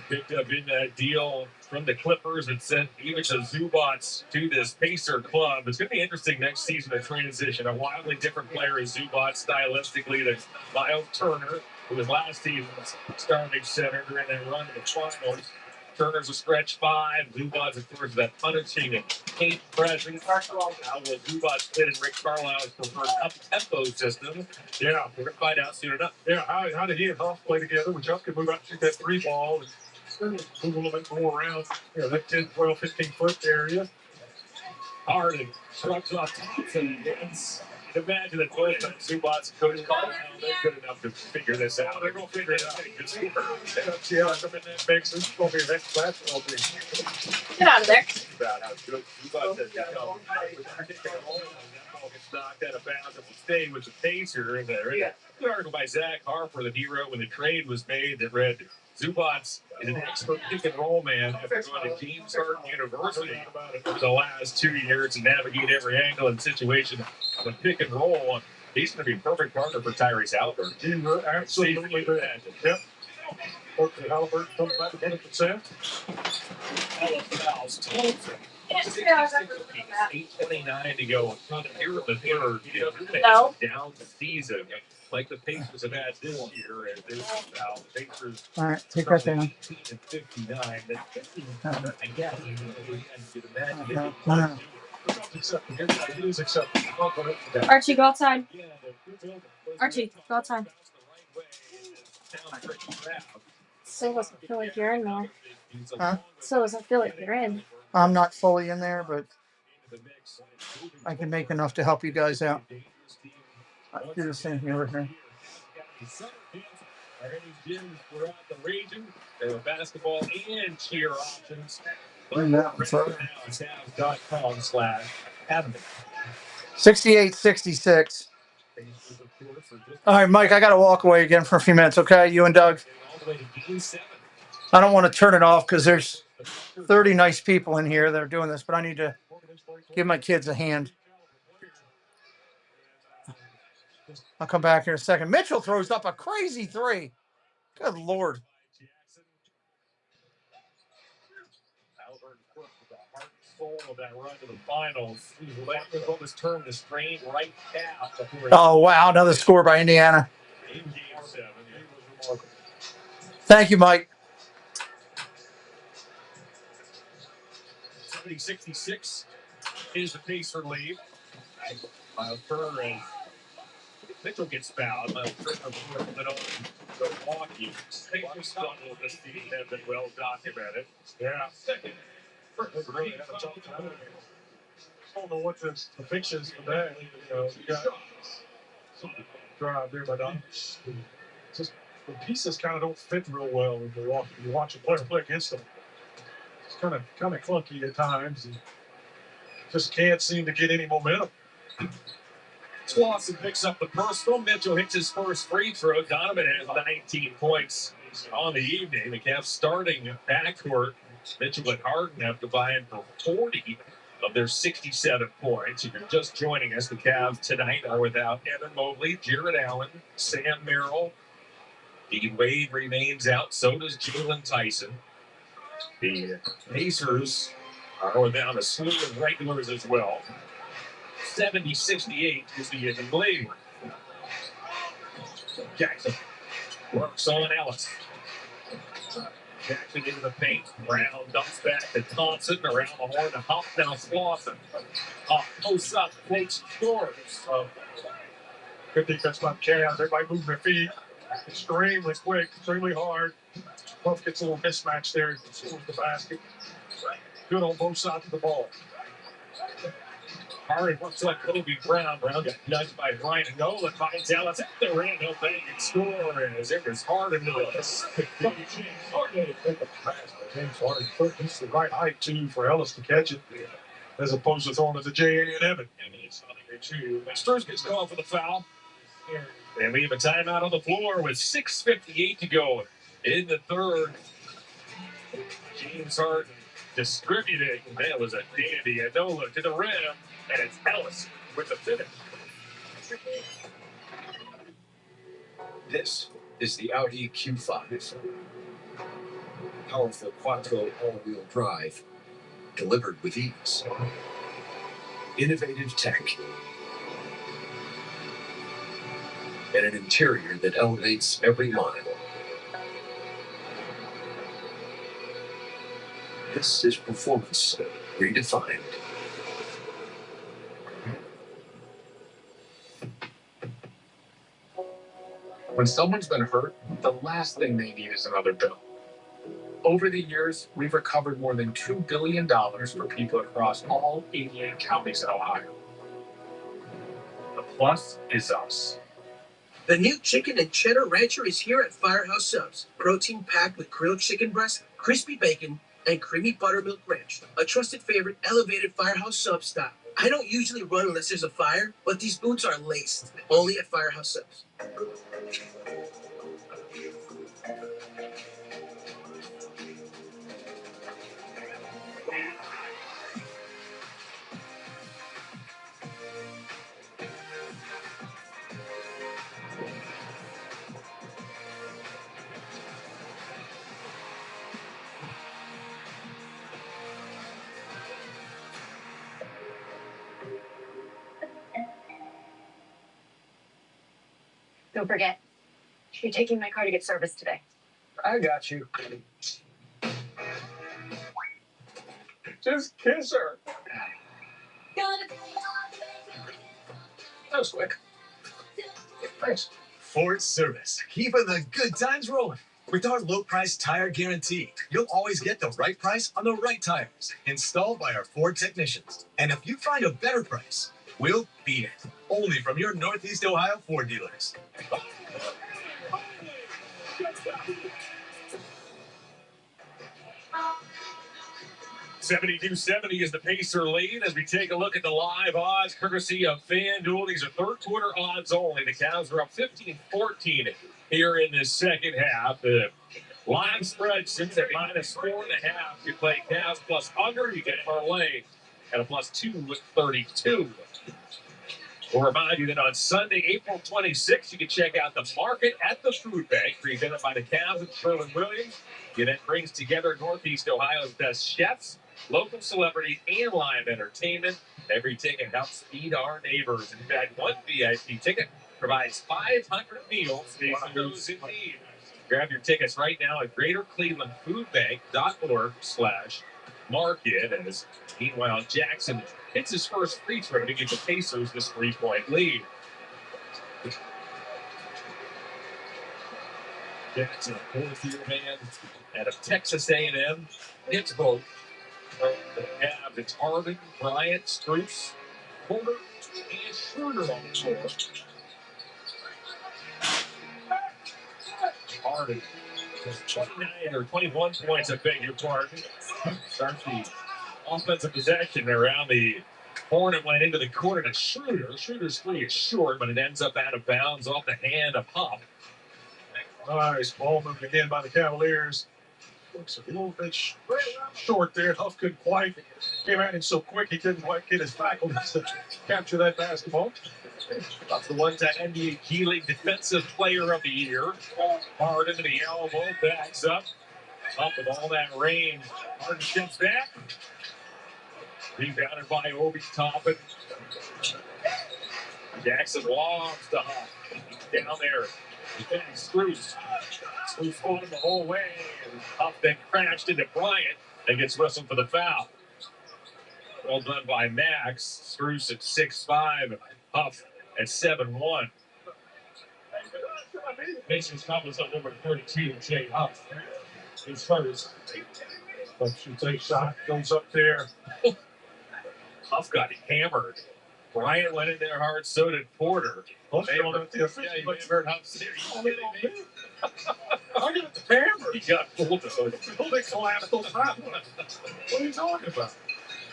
picked up in that deal from the Clippers and sent Ivica Zubac to this Pacer club. It's going to be interesting next season, a transition. A wildly different player is Zubac stylistically than Miles Turner, who was last season's starting center during that run to the finals. Turner's a stretch 5. Zubac, of course, that punishing and paint presence. How will Zubac fit in Rick Carlisle's preferred up-tempo system? Yeah, We're going to find out soon enough. yeah. How did he and Huff play together? Which Huff could move out and shoot that 3 ball and move a little bit more around, that 10, 12, 15-foot area. Harden shrugs off Thompson. Imagine that both Zubac and Coach Carlisle, they're good enough to figure this out. They're going to figure it out. See how I come in that mix. This is going to be a next basketball team. Get out of there. About how good Zubac has become. That ball gets knocked out of bounds and will stay with the Pacer. And an article by Zach Harper that he wrote when the trade was made that read, Zubac is an expert pick and roll man after going to James Harden University for the last 2 years to navigate every angle and situation of a pick and roll. He's going to be a perfect partner for Tyrese Halliburton. He absolutely did. Yep. Hopefully Halliburton comes back to 100%. Ellis fouls Thompson. 8:29 to go. Here in the third. No. Down the season. Like the Pacers have had this year, and there's foul. The Pacers. All right, take that down. 59. I guess you can imagine. No. It is acceptable. Archie, go outside. Archie, go outside. So doesn't feel like you're in there. Huh? So doesn't feel like you're in. I'm not fully in there, but I can make enough to help you guys out. I'll do this thing here with her. Throughout the region, there are basketball and cheer options. Bring that one further. Tabs.com/Academy. 68-66. All right, Mike, I got to walk away again for a few minutes, okay? You and Doug. I don't want to turn it off because there's 30 nice people in here that are doing this, but I need to give my kids a hand. I'll come back here in a second. Mitchell throws up a crazy three. Good Lord. Soul of that run to the finals. He's left with what was termed a strained right calf. Oh, wow. Another score by Indiana. In game 7. He was remarkable. Thank you, Mike. 70-66 is the Pacer lead. Miles Turner and Mitchell gets fouled. Miles Turner put on Milwaukee. Pacers struggle this season have been well documented. Yeah. They've really had a tough time. I don't know what the fix is for that. You got some drive there, but just the pieces kind of don't fit real well in Milwaukee. You watch a player play against them. It's kind of clunky at times, and just can't seem to get any momentum. Slauson picks up the personal. Mitchell hits his first free throw. Donovan has 19 points on the evening. The Cavs starting backcourt. Mitchell and Harden have combined for 40 of their 67 points. If you're just joining us, the Cavs tonight are without Evan Mobley, Jared Allen, Sam Merrill. D. Wade remains out. So does Jalen Tyson. The Pacers are without a slew of regulars as well. 70-68 is the lead. Jackson works on Ellis. Jackson into the paint. Brown dumps back to Thompson. Around the horn to Huff. Now Slauson. Posts up. Floats scores. Good defense by the Cavs. Everybody moving their feet. Extremely quick, extremely hard. Buff gets a little mismatch there. Scores the basket. Good on both sides of the ball. Harden looks like Kobe Brown. Brown got nudged by Ryan Nolan. Finds Ellis at the rim. He'll bang and score as it was Harden to this. James Harden he's the right height too for Ellis to catch it, as opposed to throwing it to J.A. and Evan. Sturz gets called for the foul. And we have a timeout on the floor with 6:58 to go in the third. James Harden distributing. That was a dandy. A no look to the rim. And it's Ellis with the finish. This is the Audi Q5. Powerful quattro all-wheel drive, delivered with ease. Innovative tech. And an interior that elevates every mile. This is performance redefined. When someone's been hurt, the last thing they need is another bill. Over the years, we've recovered more than $2 billion for people across all 88 counties in Ohio. The plus is us. The new chicken and cheddar rancher is here at Firehouse Subs. Protein packed with grilled chicken breast, crispy bacon, and creamy buttermilk ranch. A trusted favorite, elevated Firehouse Subs style. I don't usually run unless there's a fire, but these boots are laced. Only at Firehouse Subs. Don't forget, you're taking my car to get serviced today. I got you. Just kiss her. That was quick. Thanks. Ford Service, keeping the good times rolling. With our low price tire guarantee, you'll always get the right price on the right tires, installed by our Ford technicians. And if you find a better price, we'll beat it. Only from your Northeast Ohio Ford dealers. 72-70 is the Pacer lead as we take a look at the live odds courtesy of FanDuel. These are third quarter odds only. The Cavs are up 15-14 here in the second half. The line spread sits at -4.5. You play Cavs plus under, you get parlay at a +232. We'll remind you that on Sunday, April 26th, you can check out the market at the Food Bank, presented by the Cavs and Sherwin-Williams. The event brings together Northeast Ohio's best chefs, local celebrities, and live entertainment. Every ticket helps feed our neighbors. In fact, one VIP ticket provides 500 meals for those in need. Grab your tickets right now at GreaterClevelandFoodBank.org/market. As meanwhile, Jackson hits his first free throw to give the Pacers this 3-point lead. Jackson, a fourth-year man out of Texas A&M, hits both. The Cavs, it's Harden, Bryant, Strus, Porter, and Schroeder on the floor. Harden has 29 or 21 points, I beg your pardon. Starts the offensive possession around the horn. It went into the corner to Schroeder. Schroeder's three is short, but it ends up out of bounds off the hand of Huff. Nice ball movement again by the Cavaliers. Looks a little bit short there. Huff couldn't quite came at him so quick he couldn't quite get his faculties to capture that basketball. That's the one-time NBA G League Defensive Player of the Year. Harden to the elbow, backs up with all that range. Harden steps back. Rebounded by Obi Toppin. Jackson lobs to Huff. Down there. Defending Strus. Strus fought him the whole way. And Huff then crashed into Bryant and gets whistled for the foul. Well done by Max. Strus at 6'5", Huff at 7'1". Mason's numbers up number 32, Jay Huff. He's first. But she takes shot, goes up there. Huff got hammered. Bryant went in there hard, so did Porter. You may have heard Huff say, I'll give it to hammer. He got bulldozed. They collapsed on top of it. What are you talking about?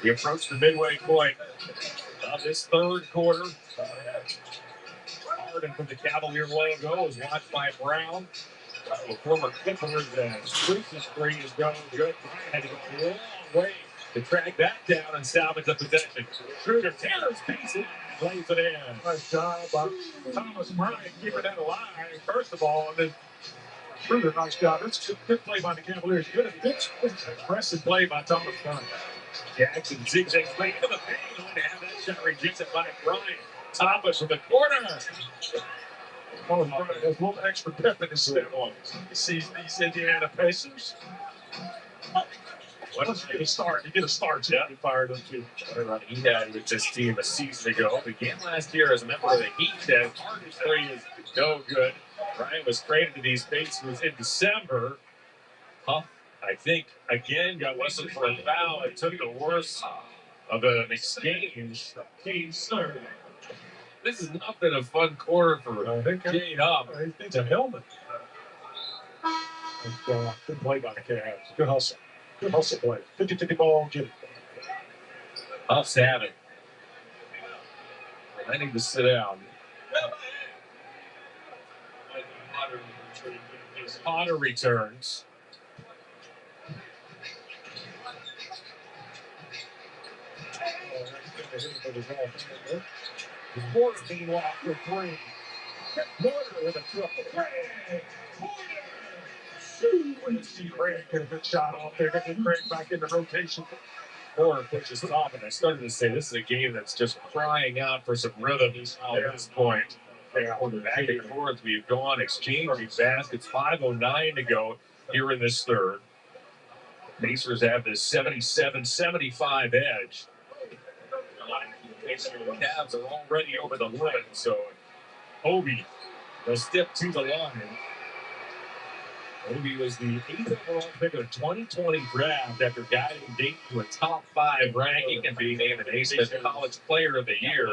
We approach the midway point of this third quarter. Harden from the Cavalier logo is watched by Brown. The former Clippers and Strus's three is going good. Bryant had to go a long way to track that down and salvage the possession. Schroeder tears piece and lays it in. Nice job by Thomas Bryant keeping that alive, first of all, and then Schroeder, nice job. It's good play by the Cavaliers. Good aggressive play by Thomas Bryant. Jackson zigzags way into the paint. Going to have that shot rejected by Bryant. Thomas from the corner. Thomas Bryant has a little extra pep in his step on. He sees these Indiana Pacers. Once you get a start, yeah. He fired up too. He had with this team a season ago. Began last year as a member of the Heat. That Harden's three is no good. Bryant was traded to these Pacers in December. Huff, I think, again got whistled for a foul and took the worst of an exchange. This has not been a fun quarter for Jade Huff. It's a helmet. Good play by the Cavs. Good hustle. Good hustle play. 50-50 ball, get it. Huff's had it. I need to sit down. Potter returns. Porter being locked for three. Porter with a triple. When you see Craig get a good shot off there, get Craig back into rotation. Porter pushes off, and I started to say this is a game that's just crying out for some rhythm at this point. Back and forth, we've gone exchanging baskets. 5:09 to go here in this third. Pacers have this 77-75 edge. The Cavs are already over the limit, so Obi They'll step to the line. Obi was the 8th overall pick of the 2020 draft after guiding Dayton to a top 5 ranking and being named an Naismith College Player of the Year.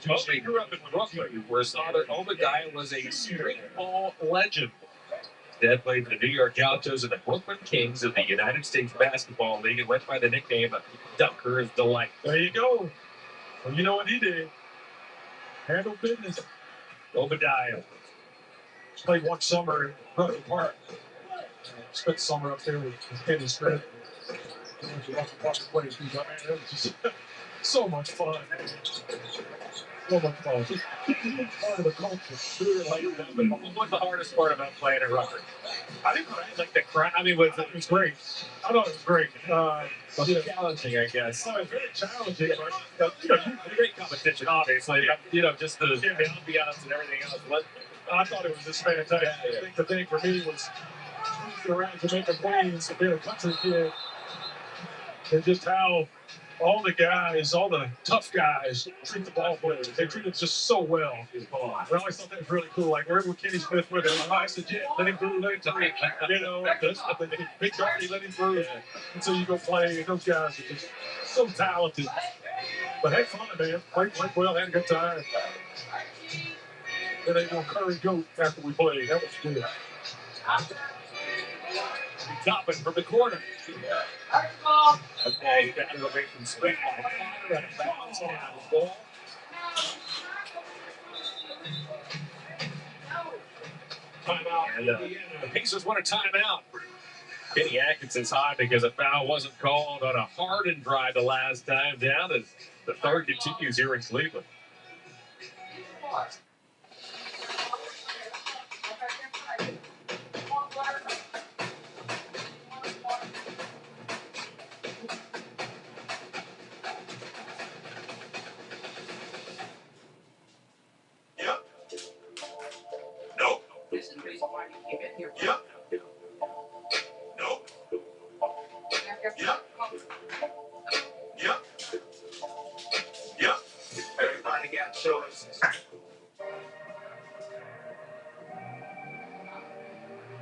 Obi grew up in Brooklyn, where his father Obadiah was a street ball legend. Dad played for the New York Gauchos and the Brooklyn Kings of the United States Basketball League and went by the nickname Dunker's Delight. There you go. Well, you know what he did? Handle business. Obadiah. Played one summer in Brooklyn Park. Spent summer up there with Kenny Smith. Went to Russell Park to play. Man, it was just so much fun. So much fun. Just part of the culture. What was the hardest part about playing at Rutgers? I didn't Like the crowd. I mean, it was great. I thought it was great. challenging, I guess. It was very challenging, but Great competition, obviously. Just the ambiance and everything else. But I thought it was just fantastic. I think the thing for me was moving around Jamaica Plains, being a country kid, and just how all the guys, all the tough guys, treat the ball players. They treat us just so well. I always thought that was really cool. Like wherever Kenny Smith went, I said, yeah, let him through, let him through. Big Darty, let him through. Until you go play, and those guys are just so talented. But had fun, man. Played well, had a good time. Then they go curry goat after we played. That was good. Topping from the corner. Okay, batted away from Smith. Timeout. And the Pacers want a timeout. Kenny Atkinson's hot because a foul wasn't called on a Harden drive the last time down as the third continues here in Cleveland.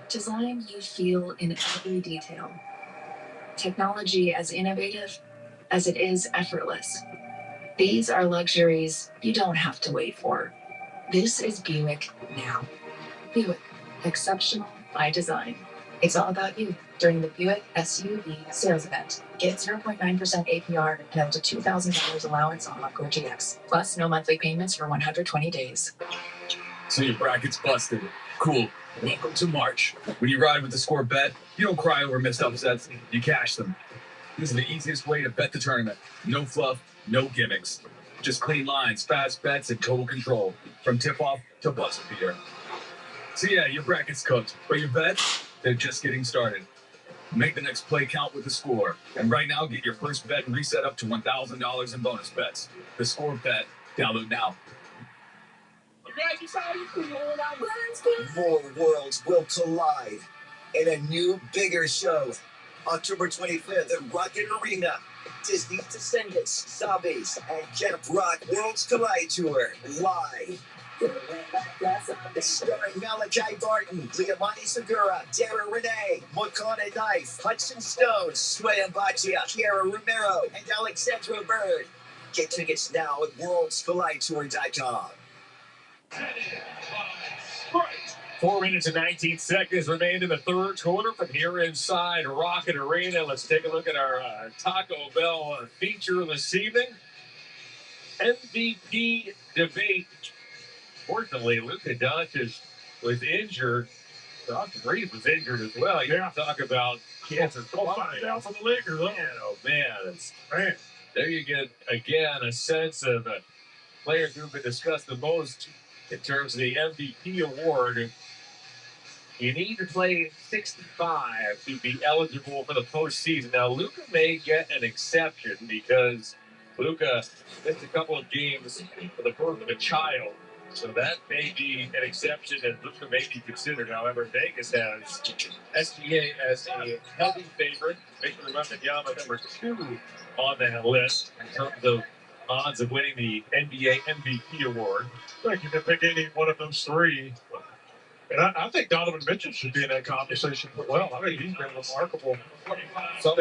Design you feel in every detail. Technology as innovative as it is effortless. These are luxuries you don't have to wait for. This is Buick now. Buick, exceptional by design. It's all about you during the Buick SUV sales event. Get 0.9% APR and up to $2,000 allowance on Encore GX, plus no monthly payments for 120 days. So your bracket's busted. Cool. Welcome to March. When you ride with the Score Bet, you don't cry over missed upsets, you cash them. This is the easiest way to bet the tournament. No fluff, no gimmicks. Just clean lines, fast bets, and total control. From tip-off to buzzer beater. So yeah, your bracket's cooked, but your bets, they're just getting started. Make the next play count with the Score. And right now, get your first bet and reset up to $1,000 in bonus bets. The Score Bet. Download now. More worlds will collide in a new, bigger show. October 25th at Rocket Arena. Disney's Descendants, Zombies, and Jeff Rock Worlds Collide Tour live. Starring Malachi Barton, Giovanni Segura, Dara Renee, Mokana Knife, Hudson Stone, Sway Baccia, Kiara Romero, and Alexandra Bird. Get tickets now at worldscollidetour.com. 4 minutes and 19 seconds remain in the third quarter from here inside Rocket Arena. Let's take a look at our Taco Bell feature this evening. MVP debate. Fortunately, Luka Doncic was injured. Austin Reeves was injured as well. You talk about Kansas. Find out for the Lakers. Oh, man. There you get, again, a sense of players who've been discussed the most in terms of the MVP award. You need to play 65 to be eligible for the postseason. Now, Luka may get an exception because Luka missed a couple of games for the birth of a child. So that may be an exception that Luka may be considered. However, Vegas has SGA as a heavy favorite. Victor Wembanyama number 2 on that list in terms of odds of winning the NBA MVP award. I think you can pick any one of those three. And I think Donovan Mitchell should be in that conversation as well. I think he's been remarkable. Some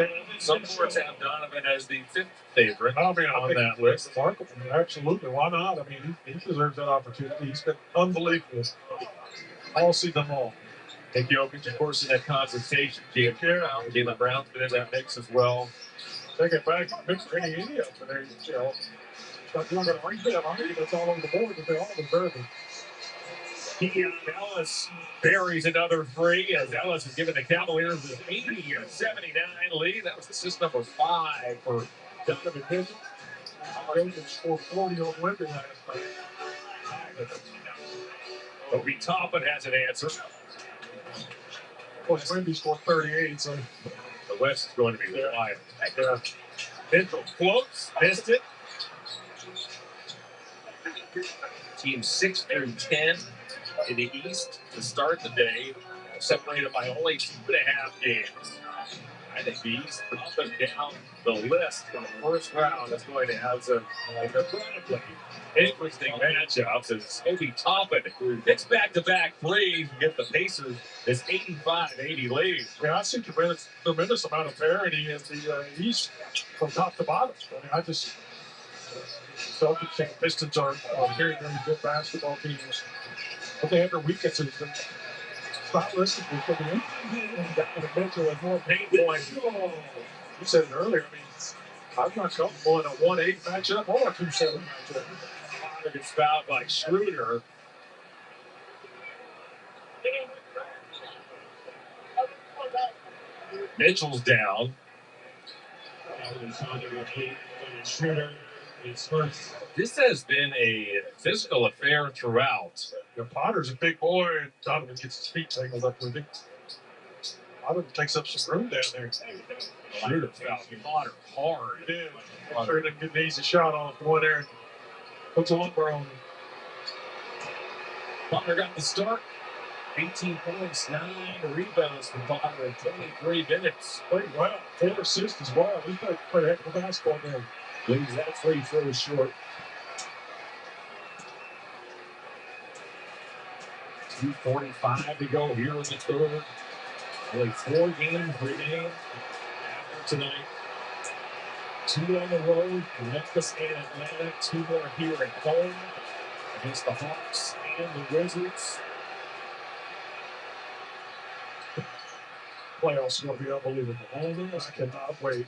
boards have Donovan as the fifth favorite I mean, on that list. Remarkable. Absolutely. Why not? I mean, he deserves that opportunity. He's been unbelievable all season long. And Jokic, of course, in that conversation. Jaylen Brown's been in that mix as well. Take it back, mix any idiot up there. You know, not doing it right there. I think that's all over the board, but they all deserve it. Keon Ellis buries another three as Ellis has given the Cavaliers an 80-79 lead. That was assist number 5 for Donovan Mitchell. Jokic scored 40 on Wemby last night. Obi Toppin has an answer. Of course, Wemby scored 38, so The West is going to be wild. Mitchell floats, missed it. Team 6 through 10 in the East to start the day, separated by only 2.5 games. I think the East up and down the list from the first round is going to have some incredibly interesting matchups as Obi Toppin gets back-to-back threes and gets the Pacers this 85-80 lead. yeah, I see tremendous amount of parity in the East from top to bottom. I mean, I just Celtics and Pistons are very, very good basketball teams. But they have their weaknesses. Stylistically, for the Donovan Mitchell has more pain points. You said it earlier. I mean, I'm not comfortable in a 1-8 matchup or a 2-7 matchup. Potter gets fouled by Schroeder. Mitchell's down. This has been a physical affair throughout. Potter's a big boy, and Donovan gets his feet tangled up with him. Donovan takes up some room down there. Schroeder fouled Potter hard. Yeah, I'm sure he didn't get an easy shot off one there. Puts a lumber on him. Potter got the start. 18 points, 9 rebounds for Potter in 23 minutes. Played well. 4 assists as well. He played a heck of a basketball game. Leaves that free throw short. 2:45 to go here in the third. Only 4 games remain after tonight. 2 on the road, Memphis and Atlanta. 2 more here at home against the Hawks and the Wizards. Playoffs are going to be unbelievable. All this, I cannot wait.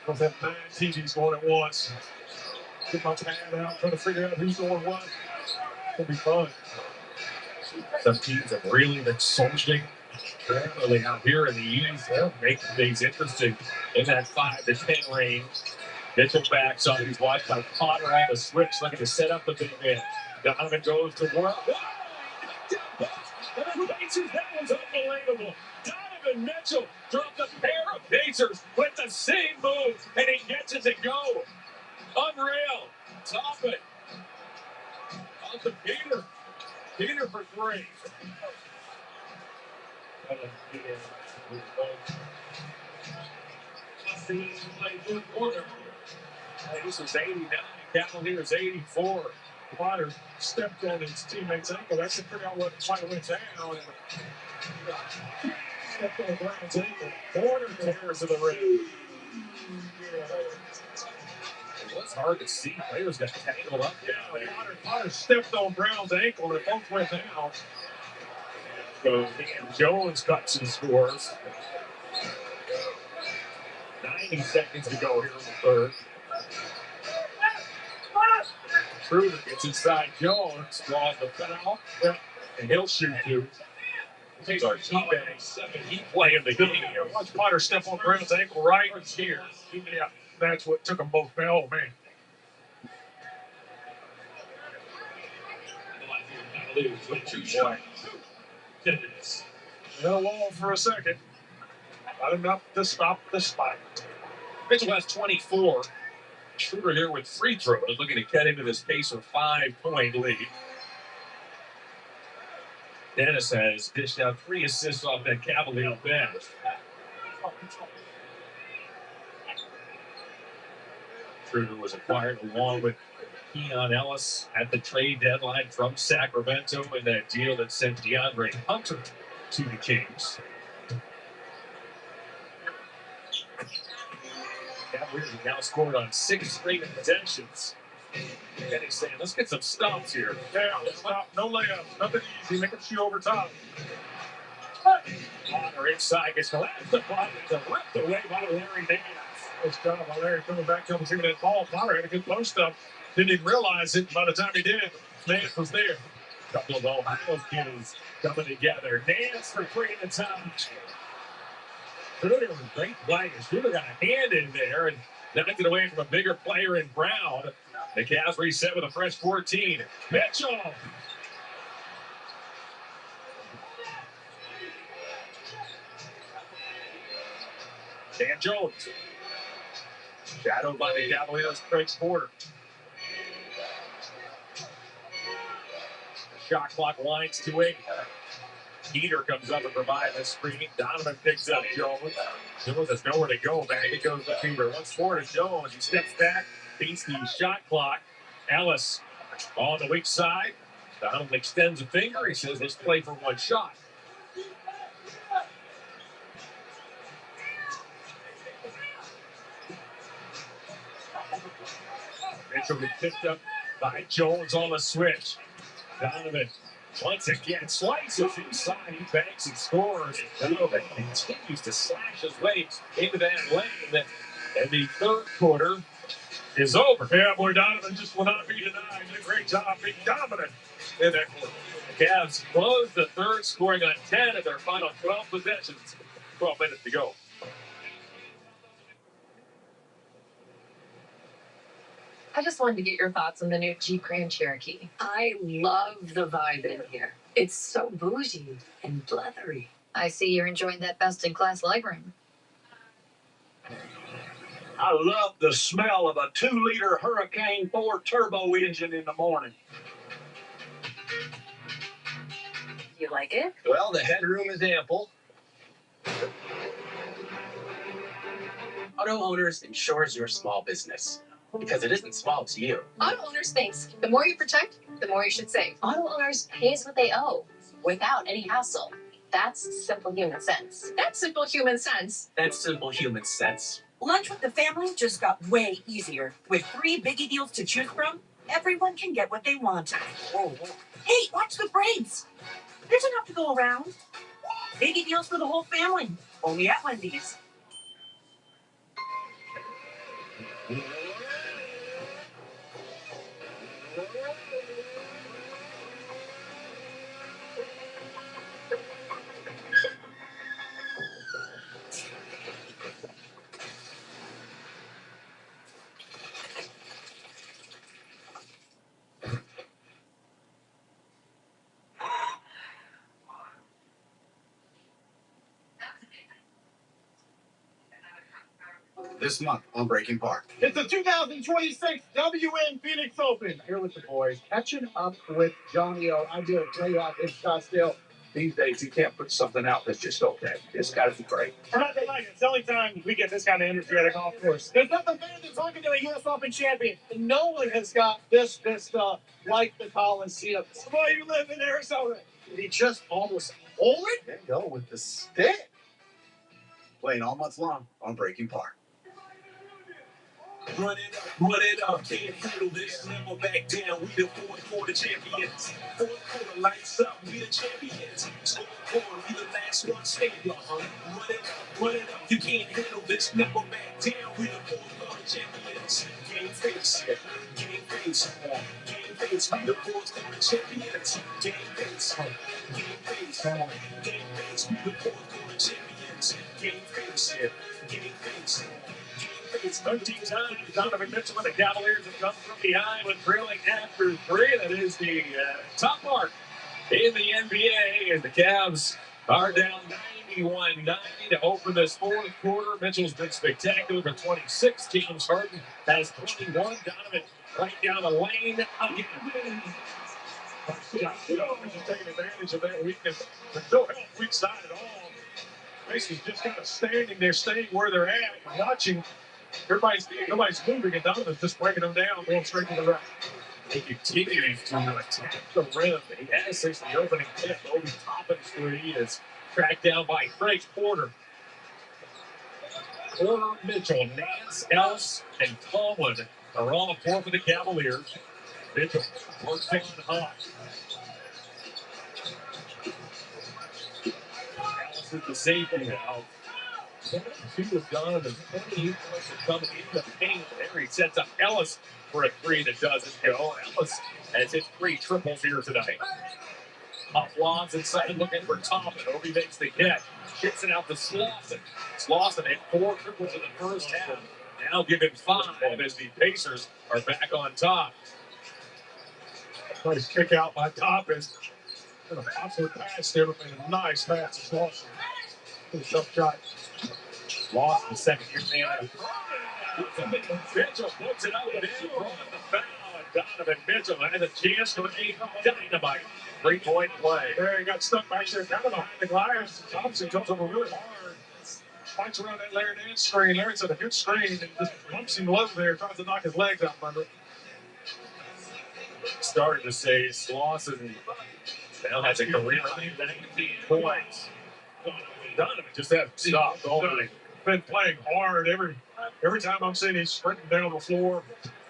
We'll have 9 TVs going at once. Get my pad out, trying to figure out who's doing what. It'll be fun. Some teams have really been surging. Really out here in the East, making things interesting in that 5 to 10 range. Mitchell backs up. He's watched by Potter on the switch, looking to set up the big man. Donovan goes to work. Pacers, that was unbelievable. Donovan Mitchell dropped a pair of Pacers with the same move, and he gets it to go. Unreal. Top it. Off to Peter. Peter for 3. This is 89. Cavaliers 84. Potter stepped on his teammate's ankle. That's to figure out what went down. Stepped on Brown's ankle. Porter tears to the rim. It was hard to see. Players got tangled up. Yeah, Potter stepped on Brown's ankle and it both went down. So Jones cuts and scores. 90 seconds to go here in the third. Schroeder gets inside Jones, draws the foul, and he'll shoot 2. He's our key play of the game. Watch Potter step on Brown's ankle right here. Yeah, that's what took them both. Oh, man. They'll wall for a second. Not enough to stop the spike. Mitchell has 24. Schroeder here with free throws, looking to get into this Pacer 5-point lead. Dennis has dished out 3 assists off that Cavalier bench. Schroeder was acquired along with Keon Ellis at the trade deadline from Sacramento in that deal that sent DeAndre Hunter to the Kings. Cavaliers have now scored on 6 straight possessions. And he's saying, let's get some stops here. Yeah, stop. No layups. Nothing easy. Make them shoot over top. Potter inside gets collapsed. The ball is ripped away by Larry Nance. Nice job by Larry coming back, coming through that ball. Potter had a good post up. Didn't even realize it. By the time he did, Nance was there. A couple of Ohio kids coming together. Nance for 3 at the time. Schroeder was great play. Schroeder got a hand in there and knocked it away from a bigger player in Brown. The Cavs reset with a fresh 14. Mitchell. Dan Jones. Shadowed by the Cavaliers, Craig Porter. The shot clock winds to 8. Peter comes up and provides a screen. Donovan picks up Jones. Jones has nowhere to go. Back it goes to Peter. Once more to Jones. He steps back, beats the shot clock. Ellis on the weak side. Donovan extends a finger. He says, let's play for one shot. Mitchell gets picked up by Jones on the switch. Donovan once again slices inside. He banks and scores. Donovan continues to slash his way into that lane. And the third quarter is over. Yeah, boy, Donovan just will not be denied. Did a great job being dominant in that quarter. The Cavs close the third, scoring on 10 of their final 12 possessions. 12 minutes to go. I just wanted to get your thoughts on the new Jeep Grand Cherokee. I love the vibe in here. It's so bougie and leathery. I see you're enjoying that best-in-class legroom. I love the smell of a 2-liter Hurricane 4 turbo engine in the morning. You like it? Well, the headroom is ample. Auto Owners insures your small business because it isn't small to you. Auto Owners thinks the more you protect, the more you should save. Auto Owners pays what they owe without any hassle. That's simple human sense. That's simple human sense. That's simple human sense. Lunch with the family just got way easier. With 3 biggie deals to choose from, everyone can get what they want. Whoa. Hey, watch the braids. There's enough to go around. Biggie deals for the whole family. Only at Wendy's. This month on Breaking Park. It's the 2026 WN Phoenix Open. Here with the boys, catching up with Johnny O. I do a playoff in Scottsdale. These days, you can't put something out that's just okay. It's got to be great. We're not delighted. It's the only time we get this kind of energy at a golf course. There's nothing better than talking to a U.S. Open champion. And no one has got this stuff like the Coliseum. Boy, you live in Arizona. Did he just almost hold it? There you go with the stick. Playing all month long on Breaking Park. Run it up, can't handle this, never back down, we the fourth quarter champions. Fourth quarter lights up, we the champions. Score quarter, we the last one standing. Run it up, you can't handle this, never back down, we the fourth quarter champions. Game face, we the fourth quarter champions. Game face, we the fourth quarter champions. Game face. It's 13 times Donovan Mitchell and the Cavaliers have come from behind with trailing after 3. That is the top mark in the NBA. And the Cavs are down 91-90 to open this fourth quarter. Mitchell's been spectacular for 26. James Harden has 21. Donovan right down the lane again. Just taking advantage of that weakness. There's no help weak side at all. Macy's just kind of standing there, staying where they're at, watching Nobody's moving, and Donovan's just breaking them down, going straight to the right. He continues to attack the rim. He has since the opening tip. Obi Toppin's three is tracked down by Craig Porter. Porter, Mitchell, Nance, Ellis, and Tomlin are on the floor for the Cavaliers. Mitchell works on hot. Ellis is the safety now. Two with Donovan. 28 points are coming in the paint. There he sets up Ellis for a three that doesn't go. Ellis has hit 3 triples here tonight. Up lobs inside looking for Thompson. Obi makes the catch. Shits it out to Slauson. Slauson had 4 triples in the first half. Now given 5 as the Pacers are back on top. Nice kick out by Toppins. And an absolute pass there, but a nice pass to Slauson. Tough shot. Lost the second year man. Mitchell puts it up and in front of the foul. And Donovan Mitchell has a chance for a dynamite 3-point play. There he got stuck back there, kind of behind the glass. Thompson comes over really hard. Fights around that Larry Nance screen. Larry's at a good screen and just bumps him low there, tries to knock his legs out from under it. Started to say Slauson now has a career high 19 points. Donovan just hasn't stopped all night. Been playing hard every time I'm seeing he's sprinting down the floor,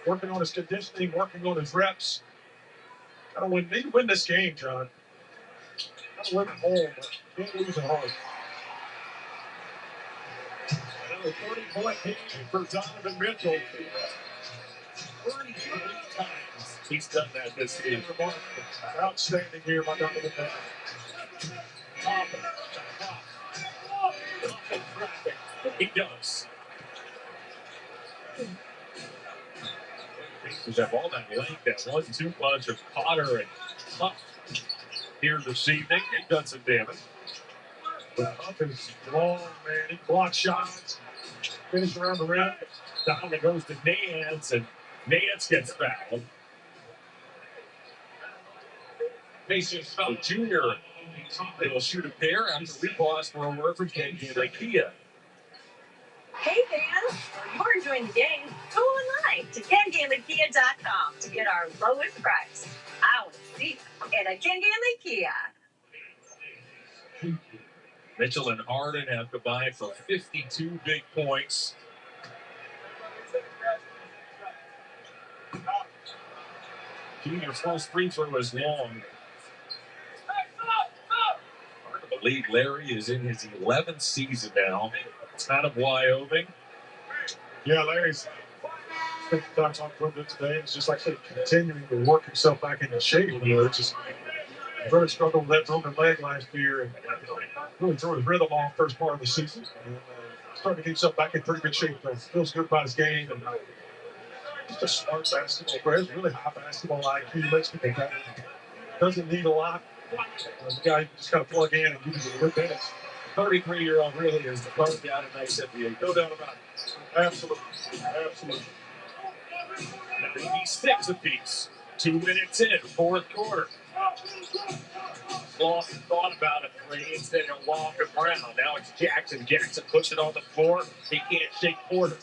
working on his conditioning, working on his reps. Need to win this game, John. Gotta win at home, but can't lose at home. Another 30-point game for Donovan Mitchell. 33 times he's done that this season. Outstanding here by Donovan Mitchell. He does. Pacers have all that length, that 1-2 punch of Potter and Huff here this evening. They've done some damage. But Huff is long, man. He blocks shots. Finish around the rim. Donovan goes to Nance, and Nance gets fouled. Pacers foul junior. They will shoot a pair after we pause for a word from Ken Ikea. Hey fans, you're enjoying the game. Go online to KenGameIkea.com to get our lowest price. I want to see in a Ken Game Ikea. Mitchell and Harden have combined for 52 big points. Junior's first free throw is long. Hard to believe Larry is in his 11th season now. It's out of Wyoming. Yeah, Larry's spent time talking with him today. It's just like continuing to work himself back into shape. It's just really struggled with that broken leg last year and really threw his rhythm off first part of the season. And starting to get himself back in pretty good shape. Feels good about his game. And just a smart basketball player. Really high basketball IQ. Makes people better. Doesn't need a lot. The guy you just got to plug in and give you a good minutes. 33-year-old really is the first down in nice NBA. No doubt about it. Absolutely. Absolutely. 96 apiece. 2 minutes in, fourth quarter. Lawson thought about it three instead of Walker Brown. Now it's Jackson. Jackson puts it on the floor. He can't shake Porter.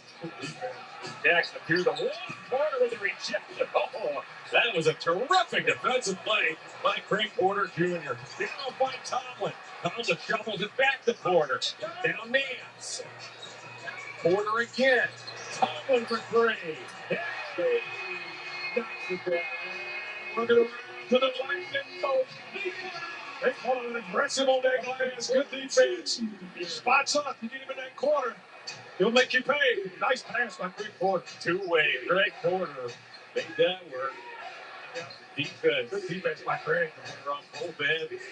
Jackson appeared to walk Porter with a rejection. Oh, that was a terrific defensive play by Craig Porter Jr. Down by Tomlin. Tomlin shuffles it back to Porter. Down Nance. Porter again. Tomlin for three. Hey, Looking around to the lightning bolt. They call it aggressive on that glass. Good defense. He spots up. You get him in that corner. He'll make you pay. Nice pass by Craig Porter. Two-way. Craig Porter made that work. Defense. Good defense by Craig. They're on both ends.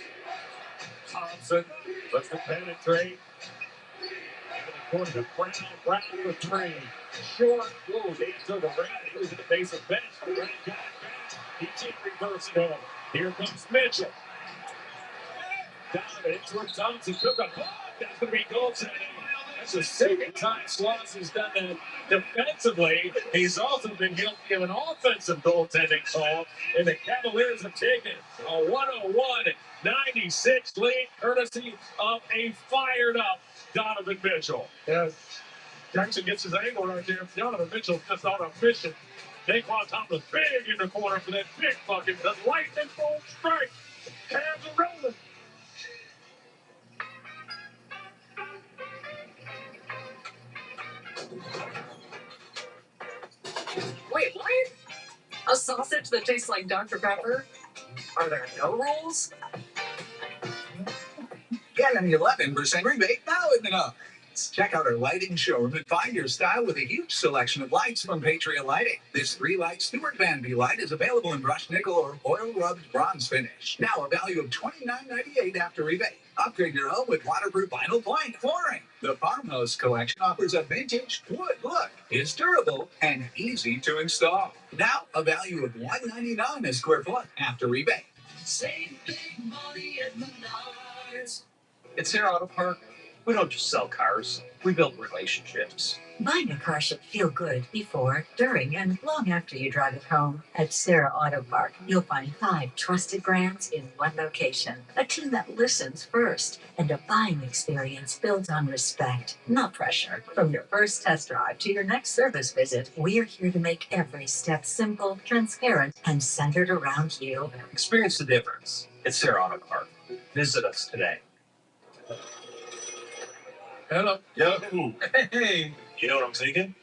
Thompson lets the penetrate. Going to Brown for three. Short. Whoa, they took a round. He was in the base of bench. Brown got it back. He can't reverse it all. Here comes Mitchell. Donovan towards Thompson. Took a ball. That's going to be goaltending. That's the second time Sloss has done that defensively. He's also been guilty of an offensive goaltending call. And the Cavaliers have taken a 101-96 lead, courtesy of a fired-up Donovan Mitchell. Yeah. Jackson gets his angle right there. Donovan Mitchell just on a mission. Daquan Thomas big in the corner for that big bucket. The lightning bolt strike. Cavs are rolling. Wait, what? A sausage that tastes like Dr. Pepper? Are there no rules? Get an 11% rebate now in the Nuggets. Check out our lighting showroom and find your style with a huge selection of lights from Patriot Lighting. This 3-light Stuart Van V light is available in brushed nickel or oil-rubbed bronze finish. Now a value of $29.98 after rebate. Upgrade your home with waterproof vinyl plank flooring. The Farmhouse collection offers a vintage wood look. It's durable and easy to install. Now a value of $199 a square foot after rebate. Save big money at Menards. At Sarah Auto Park, we don't just sell cars, we build relationships. Buying a car should feel good before, during, and long after you drive it home. At Sarah Auto Park, you'll find 5 trusted brands in one location, a team that listens first, and a buying experience built on respect, not pressure. From your first test drive to your next service visit, we're here to make every step simple, transparent, and centered around you. Experience the difference at Sarah Auto Park. Visit us today. Hello. Yo. Hey. You know what I'm thinking?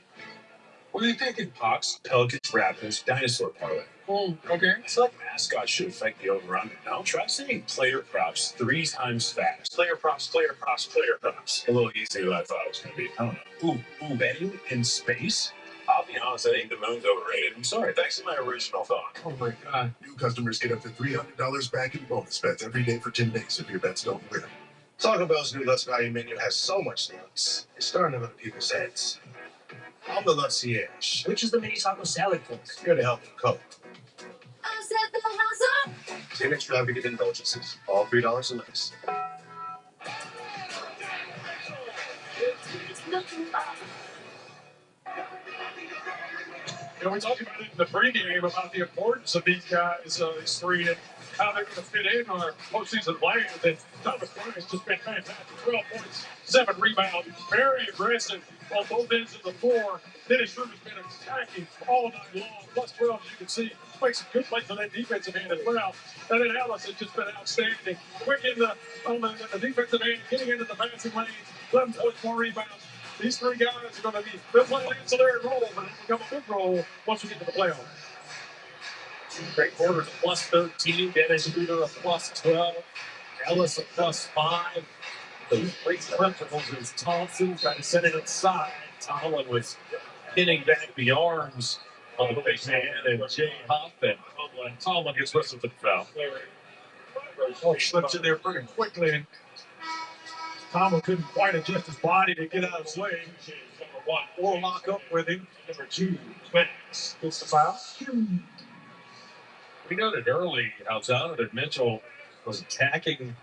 What are you thinking? Hawks, Pelicans, Raptors, Dinosaur Parlay. Okay. I feel like mascots should affect the over-under. Now try saying player props 3 times fast. Player props, player props, player props. A little easier than I thought it was going to be. I don't know. Ooh, betting in space? I'll be honest, I think the moon's overrated. I'm sorry, thanks to my original thought. Oh my God. New customers get up to $300 back in bonus bets every day for 10 days if your bets don't win. Taco Bell's new Lutz Value menu has so much nuts. It's starting to go to people's heads. I'm the Lutzierge. Which is the mini taco salad cook? Here to help you cook. I set the house up. 10 extravagant indulgences, all $3 or less. You know, we talked about it in the pregame about the importance of these guys, these 3, and how they're going to fit in our postseason play. And Thomas Bryant has just been fantastic. 12 points, 7 rebounds, very aggressive on both ends of the floor. Dennis Schroeder's been attacking all night long. Plus 12, as you can see, makes some good plays on that defensive end as well. And then Ellis has just been outstanding. Quick on the defensive end, getting into the passing lane, 11 points, 4 rebounds. These 3 guys are going to be, they'll play an ancillary role, but it'll become a big role once we get to the playoffs. Great quarters, plus 13. Dennis Schroeder a plus 12. Ellis a plus 5. The great principles is Thompson trying to set it inside. Tomlin was pinning back the arms of the big man and Jay Huff, and Tomlin gets whistled to the foul. He slips in there pretty quickly, and Tomlin couldn't quite adjust his body to get out of his way. Number 1, 4 lock up with him. Number 2, Max gets the foul. We noted early how Donovan Mitchell was attacking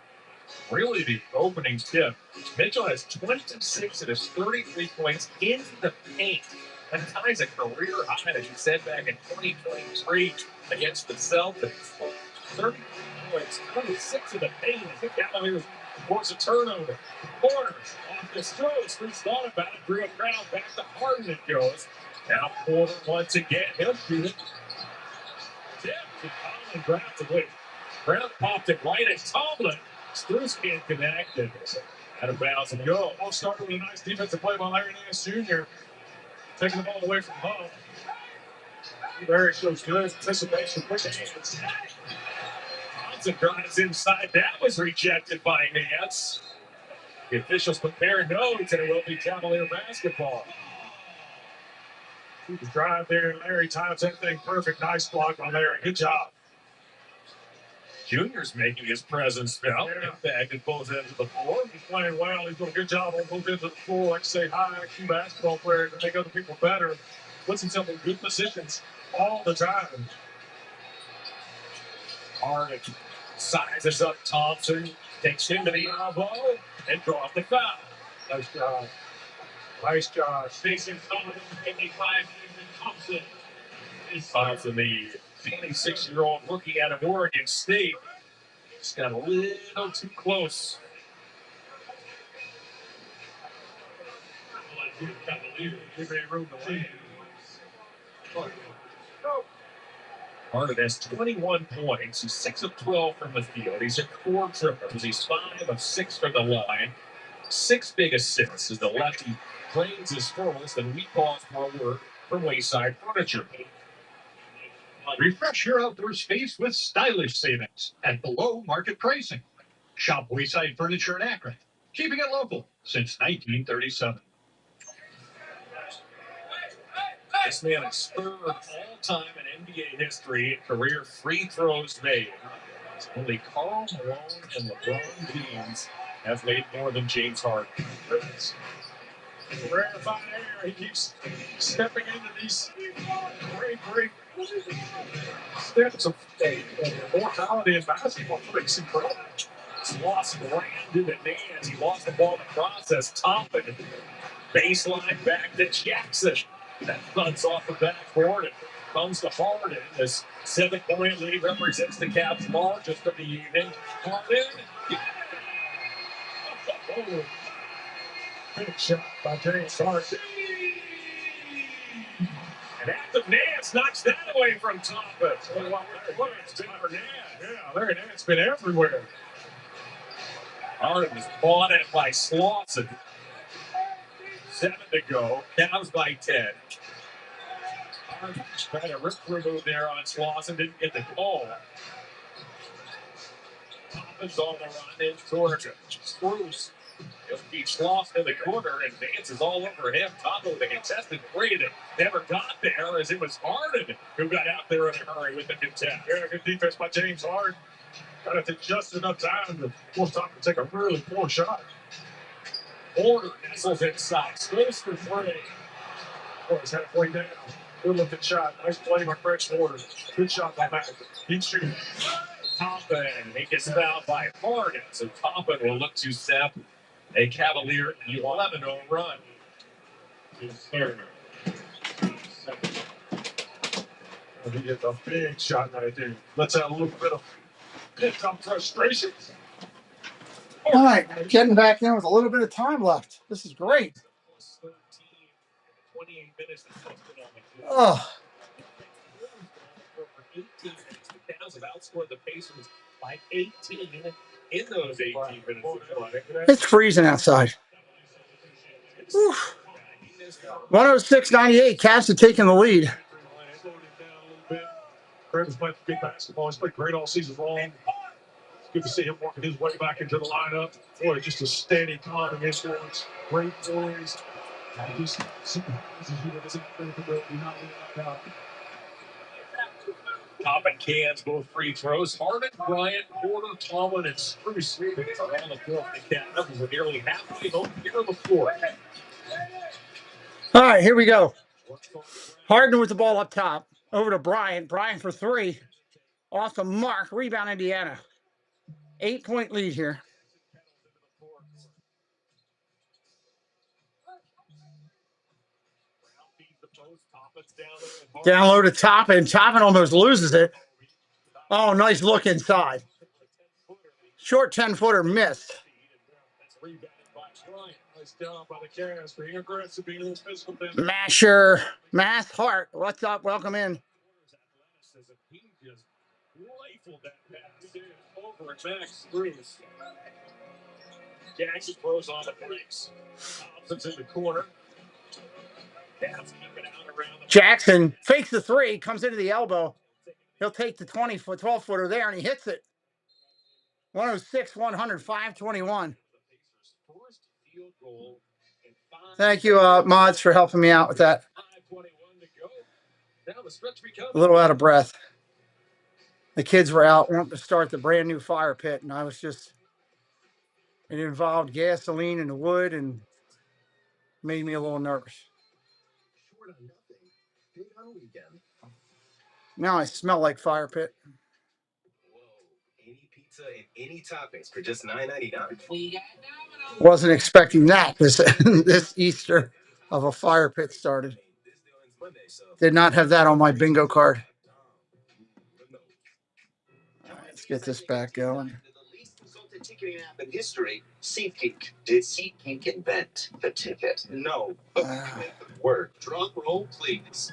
really the opening tip. Mitchell has 26 of his 33 points in the paint. That ties a career high, as you said, back in 2023 against the Celtics. 30 points, 26 in the paint as the Cavaliers force a turnover. Corner off the Strokes. Who's thought about it? Drew a crowd back to Harden. It goes. Now Porter once again. He'll shoot it. Tipped and Tomlin grabs it away. Brown popped it right at Tomlin. Strus can't connect it. Out of bounds and go. We'll start with a nice defensive play by Larry Nance Jr. Taking the ball away from Huff. Larry shows good anticipation. Johnson drives inside. That was rejected by Nance. The officials compare notes, and it will be Cavalier basketball. The drive there. Larry times everything perfect. Nice block by Larry. Good job. Junior's making his presence felt. Impact at both ends of the floor. He's playing well. He's doing a good job on both ends of the floor. Like I say, high-IQ basketball player to make other people better. Puts himself in good positions all the time. Harden sizes up Thompson. Takes him to the elbow and draws the foul. Nice job. Nice job. Facing Thompson, 55, Thompson. Thompson, the 26-year-old rookie out of Oregon State, just got a little too close. Cavaliers give me room to land. Harden has 21 points. He's 6 of 12 from the field. He's at 4 triples. He's 5 of 6 from the line. 6 big assists as the lefty plays his fullest, and we pause for a word from Wayside Furniture. Refresh your outdoor space with stylish savings at below market pricing. Shop Wayside Furniture in Akron, keeping it local since 1937. This man is third all-time in NBA history in career free throws made. Only Karl Malone and LeBron James have made more than James Harden. Rarefied air. He keeps stepping into these great steps of mortality in basketball. It's incredible. He's lost Brand into Nance. He lost the ball in the process. Toppin, baseline back to Jackson. That thuds off the backboard and comes to Harden. This 7-point lead represents the Cavs' largest of the evening. Harden. Yeah. Oh, big shot by James Harden. And after Nance knocks that away from Toppin. What it's been for Nance. Yeah, Larry Nance been everywhere. Harden was bought at by Slauson. 7 to go. Cavs by 10. Harden tried a rip through move there on Slauson. Didn't get the call. Toppin's on the run in Georgia. Spruce. He'll keep Slauson in the corner, and Nance is all over him. Toppin with a contested three that never got there, as it was Harden who got out there in a hurry with the contest. Yeah, good defense by James Harden. Got it to just enough time to force Toppin to take a really poor shot. Porter nestles inside. Space for three. Boy, he's halfway down. Good looking shot. Nice play by French Porter. Good shot by Mack. Keep shooting. Toppin, he gets fouled by Harden. So Toppin will look to set a Cavalier 11-0 run. He gets a big shot right there. Let's have a little bit of pent-up frustration. All right, getting back in with a little bit of time left. This is great. 13, 28 minutes. Oh, For 18 minutes, the Cavs have outscored the Pacers by 18 in those 18 minutes. it's freezing outside. Whew. 106-98. Cavs have taken the lead. Travis played good basketball. He's played great all season long. It's good to see him working his way back into the lineup. Boy, just a steady, calming influence. Great poise. Just Toppin cans both free throws. Harden, Bryant, Porter, Tomlin, and Spruce are on the floor for the Cavs. We're nearly halfway home here on the floor. All right, here we go. Harden with the ball up top. Over to Bryant. Bryant for three. Awesome mark. Rebound, Indiana. 8-point lead here. Down low to Toppin. Toppin almost loses it. Oh, nice look inside. Short 10-footer missed. Masher. Mass Hart. What's up? Welcome in. Jackson throws on the brakes. Thompson's in the corner. Jackson fakes the three, comes into the elbow. He'll take the 12-footer there, and he hits it. 106, 100, 521. Thank you, mods, for helping me out with that. A little out of breath. The kids were out wanting to start the brand new fire pit, and I was just, it involved gasoline and wood and made me a little nervous. Now I smell like fire pit. Any pizza and any toppings for just $9.99. Wasn't expecting that this Easter of a fire pit started. Did not have that on my bingo card. All right, let's get this back going. ticketing app in history, SeatGeek. Did SeatGeek invent the ticket? No. But we can make them work. Drum roll, please.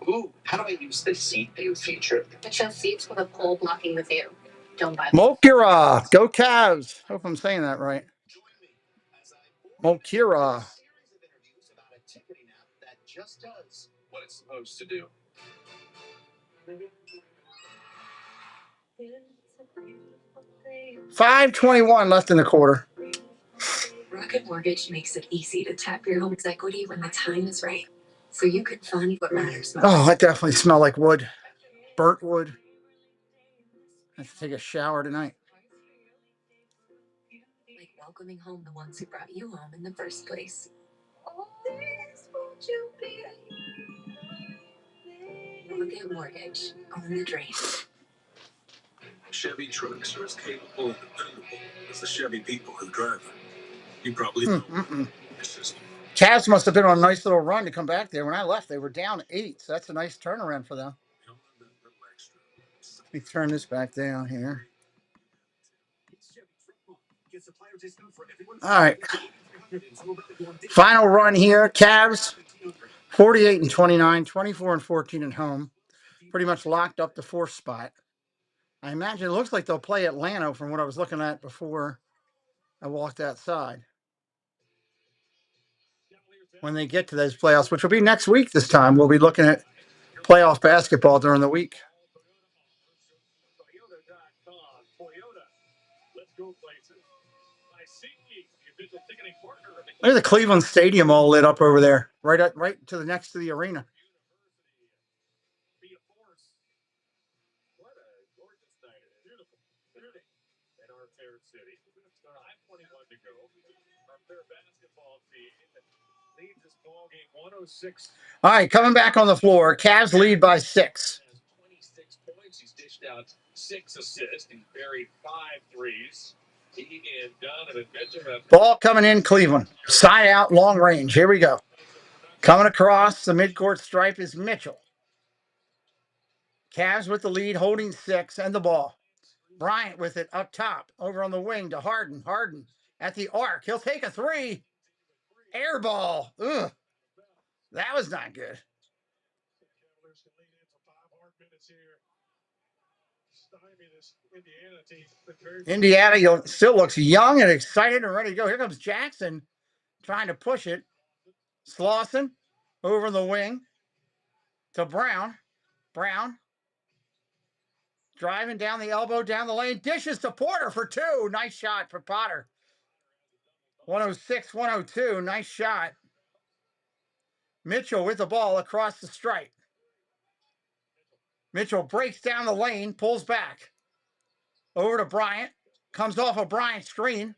Ooh, how do I use the Seat View feature? It shows seats with a pole blocking the view. Don't buy. Mokira, go Cavs. Hope I'm saying that right. Mokira. Series of interviews about a ticketing app that just does what it's supposed to do. 5:21 left in the quarter. Rocket Mortgage makes it easy to tap your home's equity when the time is right, so you can fund what matters most. Oh, I definitely smell like wood. Burnt wood. I have to take a shower tonight. Like welcoming home the ones who brought you home in the first place. Rocket Mortgage, own the dream. Chevy trucks are as capable and dependable as the Chevy people who drive them. You probably know the system. Cavs must have been on a nice little run to come back there. When I left, they were down 8, so that's a nice turnaround for them. Let me turn this back down here. All right. Final run here. Cavs, 48-29, 24-14 at home. Pretty much locked up the 4th spot. I imagine it looks like they'll play Atlanta from what I was looking at before I walked outside. When they get to those playoffs, which will be next week this time, we'll be looking at playoff basketball during the week. Look at the Cleveland Stadium all lit up over there, right to the next to the arena. All right, coming back on the floor. Cavs lead by 6. 26 points. He's dished out 6 assists. He's buried 5 threes. He and Donovan Mitchell. Ball coming in Cleveland. Side out, long range. Here we go. Coming across the midcourt stripe is Mitchell. Cavs with the lead, holding 6 and the ball. Bryant with it up top, over on the wing to Harden. Harden at the arc. He'll take a 3. Air ball. Ugh. That was not good. Indiana still looks young and excited and ready to go. Here comes Jackson trying to push it. Slauson over the wing to Brown. Brown driving down the elbow, down the lane. Dishes to Porter for 2. Nice shot for Potter. 106-102. Nice shot. Mitchell with the ball across the stripe. Mitchell breaks down the lane, pulls back. Over to Bryant. Comes off a Bryant screen.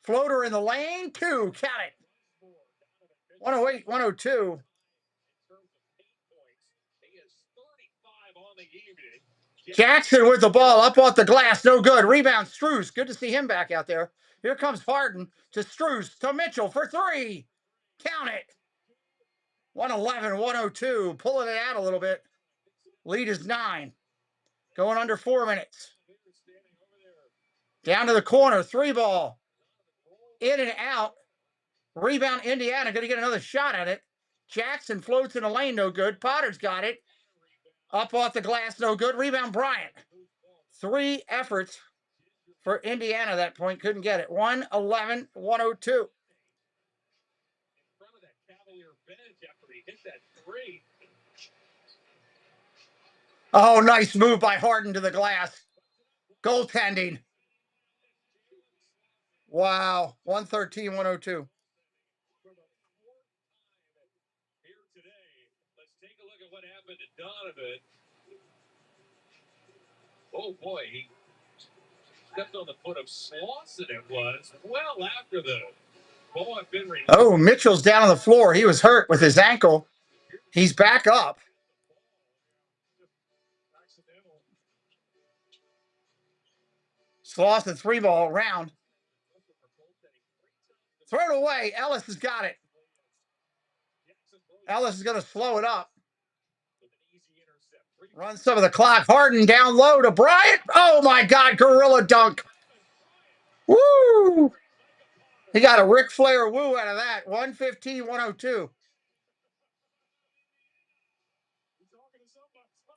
Floater in the lane. 2. Count it. 108-102. Jackson with the ball up off the glass. No good. Rebound. Strus. Good to see him back out there. Here comes Harden to Strus to Mitchell for 3. Count it. 111-102. Pulling it out a little bit. Lead is 9. Going under 4 minutes. Down to the corner. 3 ball. In and out. Rebound Indiana. Going to get another shot at it. Jackson floats in the lane. No good. Potter's got it. Up off the glass. No good. Rebound Bryant. 3 efforts for Indiana at that point. Couldn't get it. 111-102. Oh, nice move by Harden to the glass. Goaltending. Wow. 113-102. Let's take a look at what happened to Donovan. Oh boy, he stepped on the foot of Slauson. It was well after the ball had been released. Oh, Mitchell's down on the floor. He was hurt with his ankle. He's back up. Slauson 3 ball round. Throw it away. Ellis has got it. Ellis is going to slow it up. Run some of the clock. Harden down low to Bryant. Oh, my God. Gorilla dunk. Woo! He got a Ric Flair woo out of that. 115-102.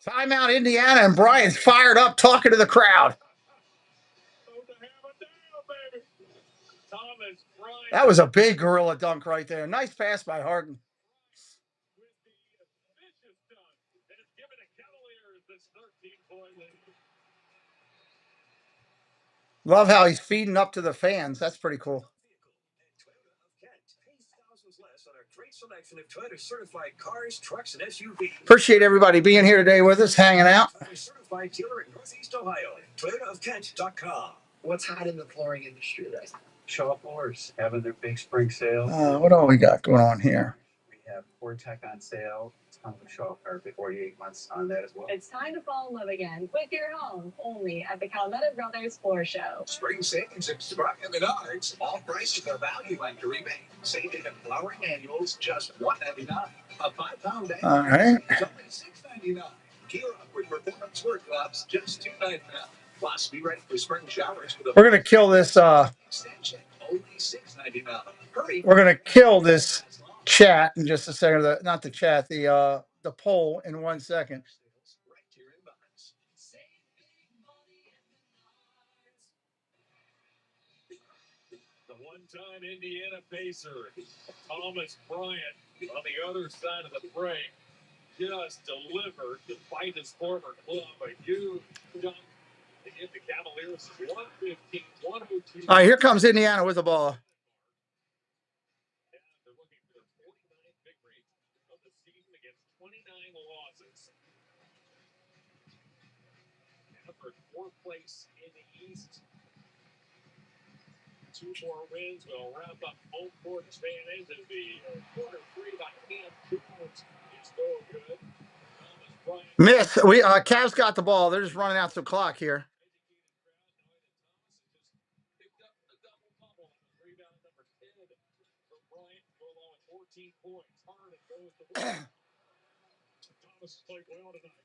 Timeout Indiana, and Brian's fired up talking to the crowd. That was a big gorilla dunk right there. Nice pass by Harden. Love how he's feeding up to the fans. That's pretty cool. Appreciate everybody being here today with us, hanging out. What's hot in the flooring industry right now? Shaw Floors having their big spring sale. What all we got going on here? We have Tech on sale. Tons of Shaw carpet, 48 months on that as well. It's time to fall in love again with your home, only at the Calvetta Brothers Floor Show. Spring savings at Spry and Menards. All prices are value like remain. Saving and flowering annuals just $1.99. A 5-pound bag. All right. It's only $6.99. Gear Upward Performance Sport Gloves just $2.99. Plus, be ready for spring showers with a. We're gonna kill this. Extension only $6.99. Hurry. We're gonna kill this chat in just a second. Not the chat. The poll in 1 second. The one-time Indiana Pacer, Thomas Bryant, on the other side of the break, just delivered despite his former club a huge jump to give the Cavaliers 115-102. All right, here comes Indiana with the ball. They're looking for their 49th victory of the season against 29 losses. And for fourth place in the East. 2 more wins will wrap up home court advantage as the quarter 3 by Cam Jones is no good. Miss. Cavs got the ball. They're just running out some clock here.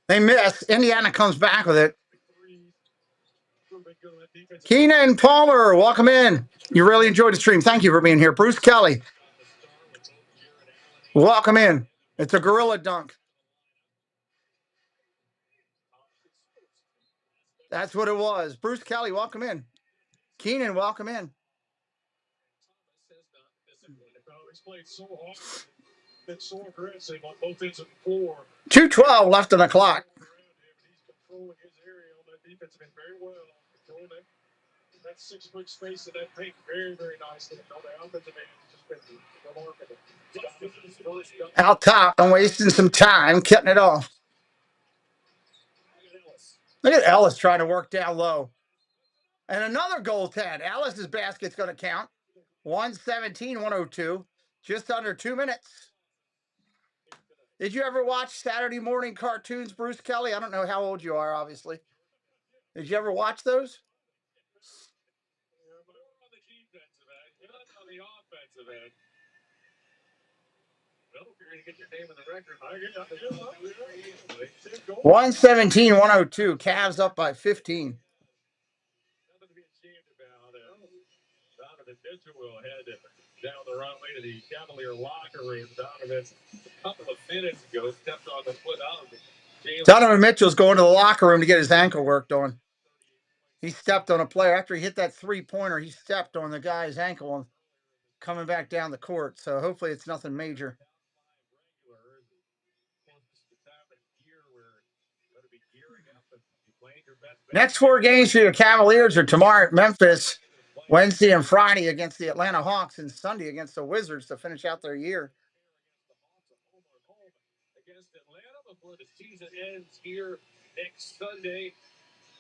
They miss. Indiana comes back with it. Keenan Palmer, welcome in. You really enjoyed the stream. Thank you for being here. Bruce Kelly, welcome in. It's a gorilla dunk. That's what it was. Bruce Kelly, welcome in. Keenan, welcome in. 2:12 left on the clock. That 6-foot space in that paint very, very nicely. The offensive end has just been remarkable. Out top, I'm wasting some time, cutting it off. Look at Ellis trying to work down low. And another goaltend. Ellis's basket's going to count. 117-102. Just under 2 minutes. Did you ever watch Saturday morning cartoons, Bruce Kelly? I don't know how old you are, obviously. Did you ever watch those? On the offensive end. Well, if you're going to get your name in the record, 117-102. Cavs up by 15. Nothing to be ashamed about. Donovan Mitchell will head down the runway to the Cavalier locker room. Donovan, a couple of minutes ago, stepped on the foot of Donovan Mitchell's going to the locker room to get his ankle worked on. He stepped on a player. After he hit that three-pointer, he stepped on the guy's ankle coming back down the court. So hopefully it's nothing major. Next 4 games for the Cavaliers are tomorrow at Memphis, Wednesday and Friday against the Atlanta Hawks, and Sunday against the Wizards to finish out their year. Against Atlanta before the season ends here next Sunday.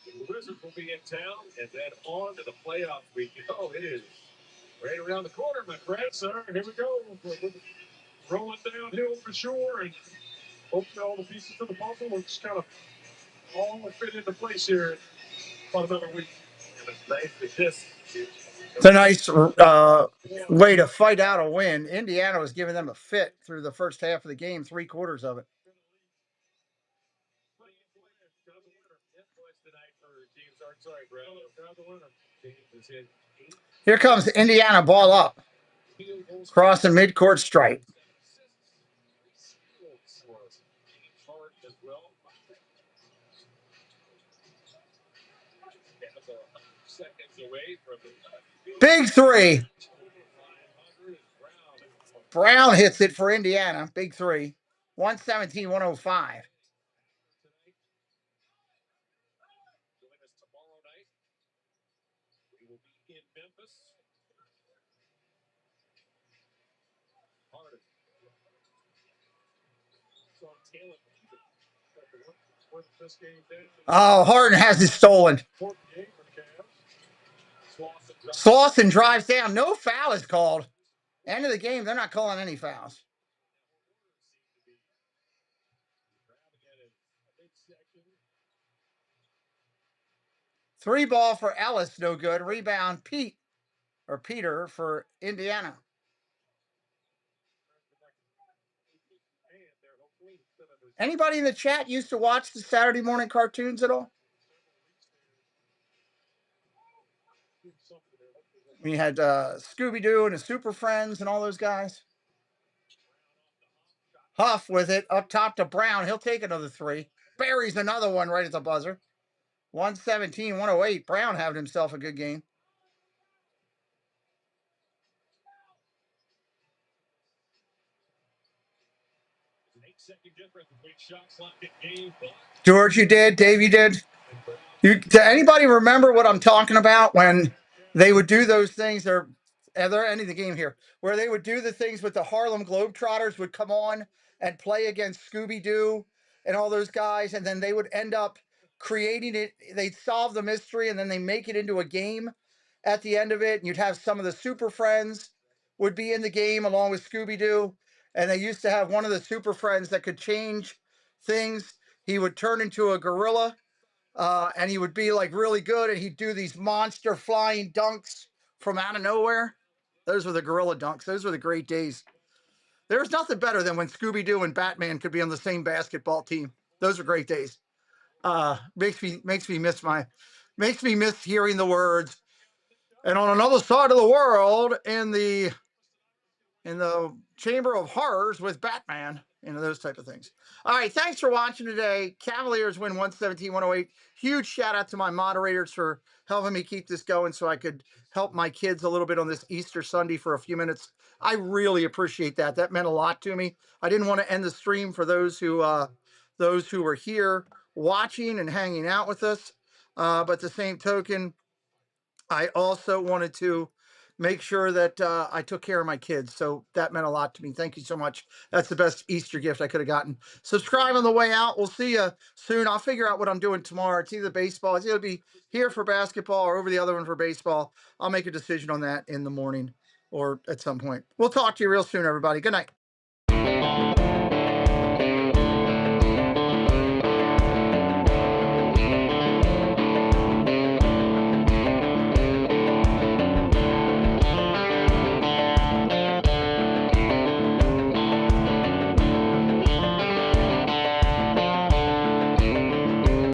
The Wizards will be in town, and then on to the playoff week. Oh, it is right around the corner, my friend, sir. Here we go. We're rolling downhill for sure, and hopefully all the pieces of the puzzle will just kind of all fit into place here in about another week. And it's nice to It's a nice way to fight out a win. Indiana was giving them a fit through the first half of the game, 3/4 of it. Sorry, Brad. Here comes Indiana, ball up. Crossing midcourt stripe. Big three. Brown hits it for Indiana. Big three. 117-105. Oh, Harden has it stolen. Slauson drives down. No foul is called. End of the game, they're not calling any fouls. Three ball for Ellis, no good. Rebound, Peter for Indiana. Anybody in the chat used to watch the Saturday morning cartoons at all? We had Scooby-Doo and the Super Friends and all those guys. Huff with it up top to Brown. He'll take another three. Buries another one right at the buzzer. 117-108. Brown having himself a good game. George, you did. Dave, you did. Do anybody remember what I'm talking about when they would do those things? They're ending the game here, where they would do the things with the Harlem Globetrotters would come on and play against Scooby-Doo and all those guys, and then they would end up creating it. They'd solve the mystery, and then they make it into a game at the end of it. And you'd have some of the Super Friends would be in the game along with Scooby-Doo, and they used to have one of the Super Friends that could change things. He would turn into a gorilla. And he would be like really good, and he'd do these monster flying dunks from out of nowhere. Those were the gorilla dunks. Those were the great days. There was nothing better than when Scooby-Doo and Batman could be on the same basketball team. Those were great days. Makes me miss hearing the words. And on another side of the world, in the Chamber of Horrors with Batman, those type of things. All right, thanks for watching today. Cavaliers win 117-108. Huge shout out to my moderators for helping me keep this going so I could help my kids a little bit on this Easter Sunday for a few minutes. I really appreciate that. That meant a lot to me. I didn't want to end the stream for those who were here watching and hanging out with us. But the same token, I also wanted to make sure that I took care of my kids. So that meant a lot to me. Thank you so much. That's the best Easter gift I could have gotten. Subscribe on the way out. We'll see you soon. I'll figure out what I'm doing tomorrow. It's either baseball. It's either be here for basketball or over the other one for baseball. I'll make a decision on that in the morning or at some point. We'll talk to you real soon, everybody. Good night.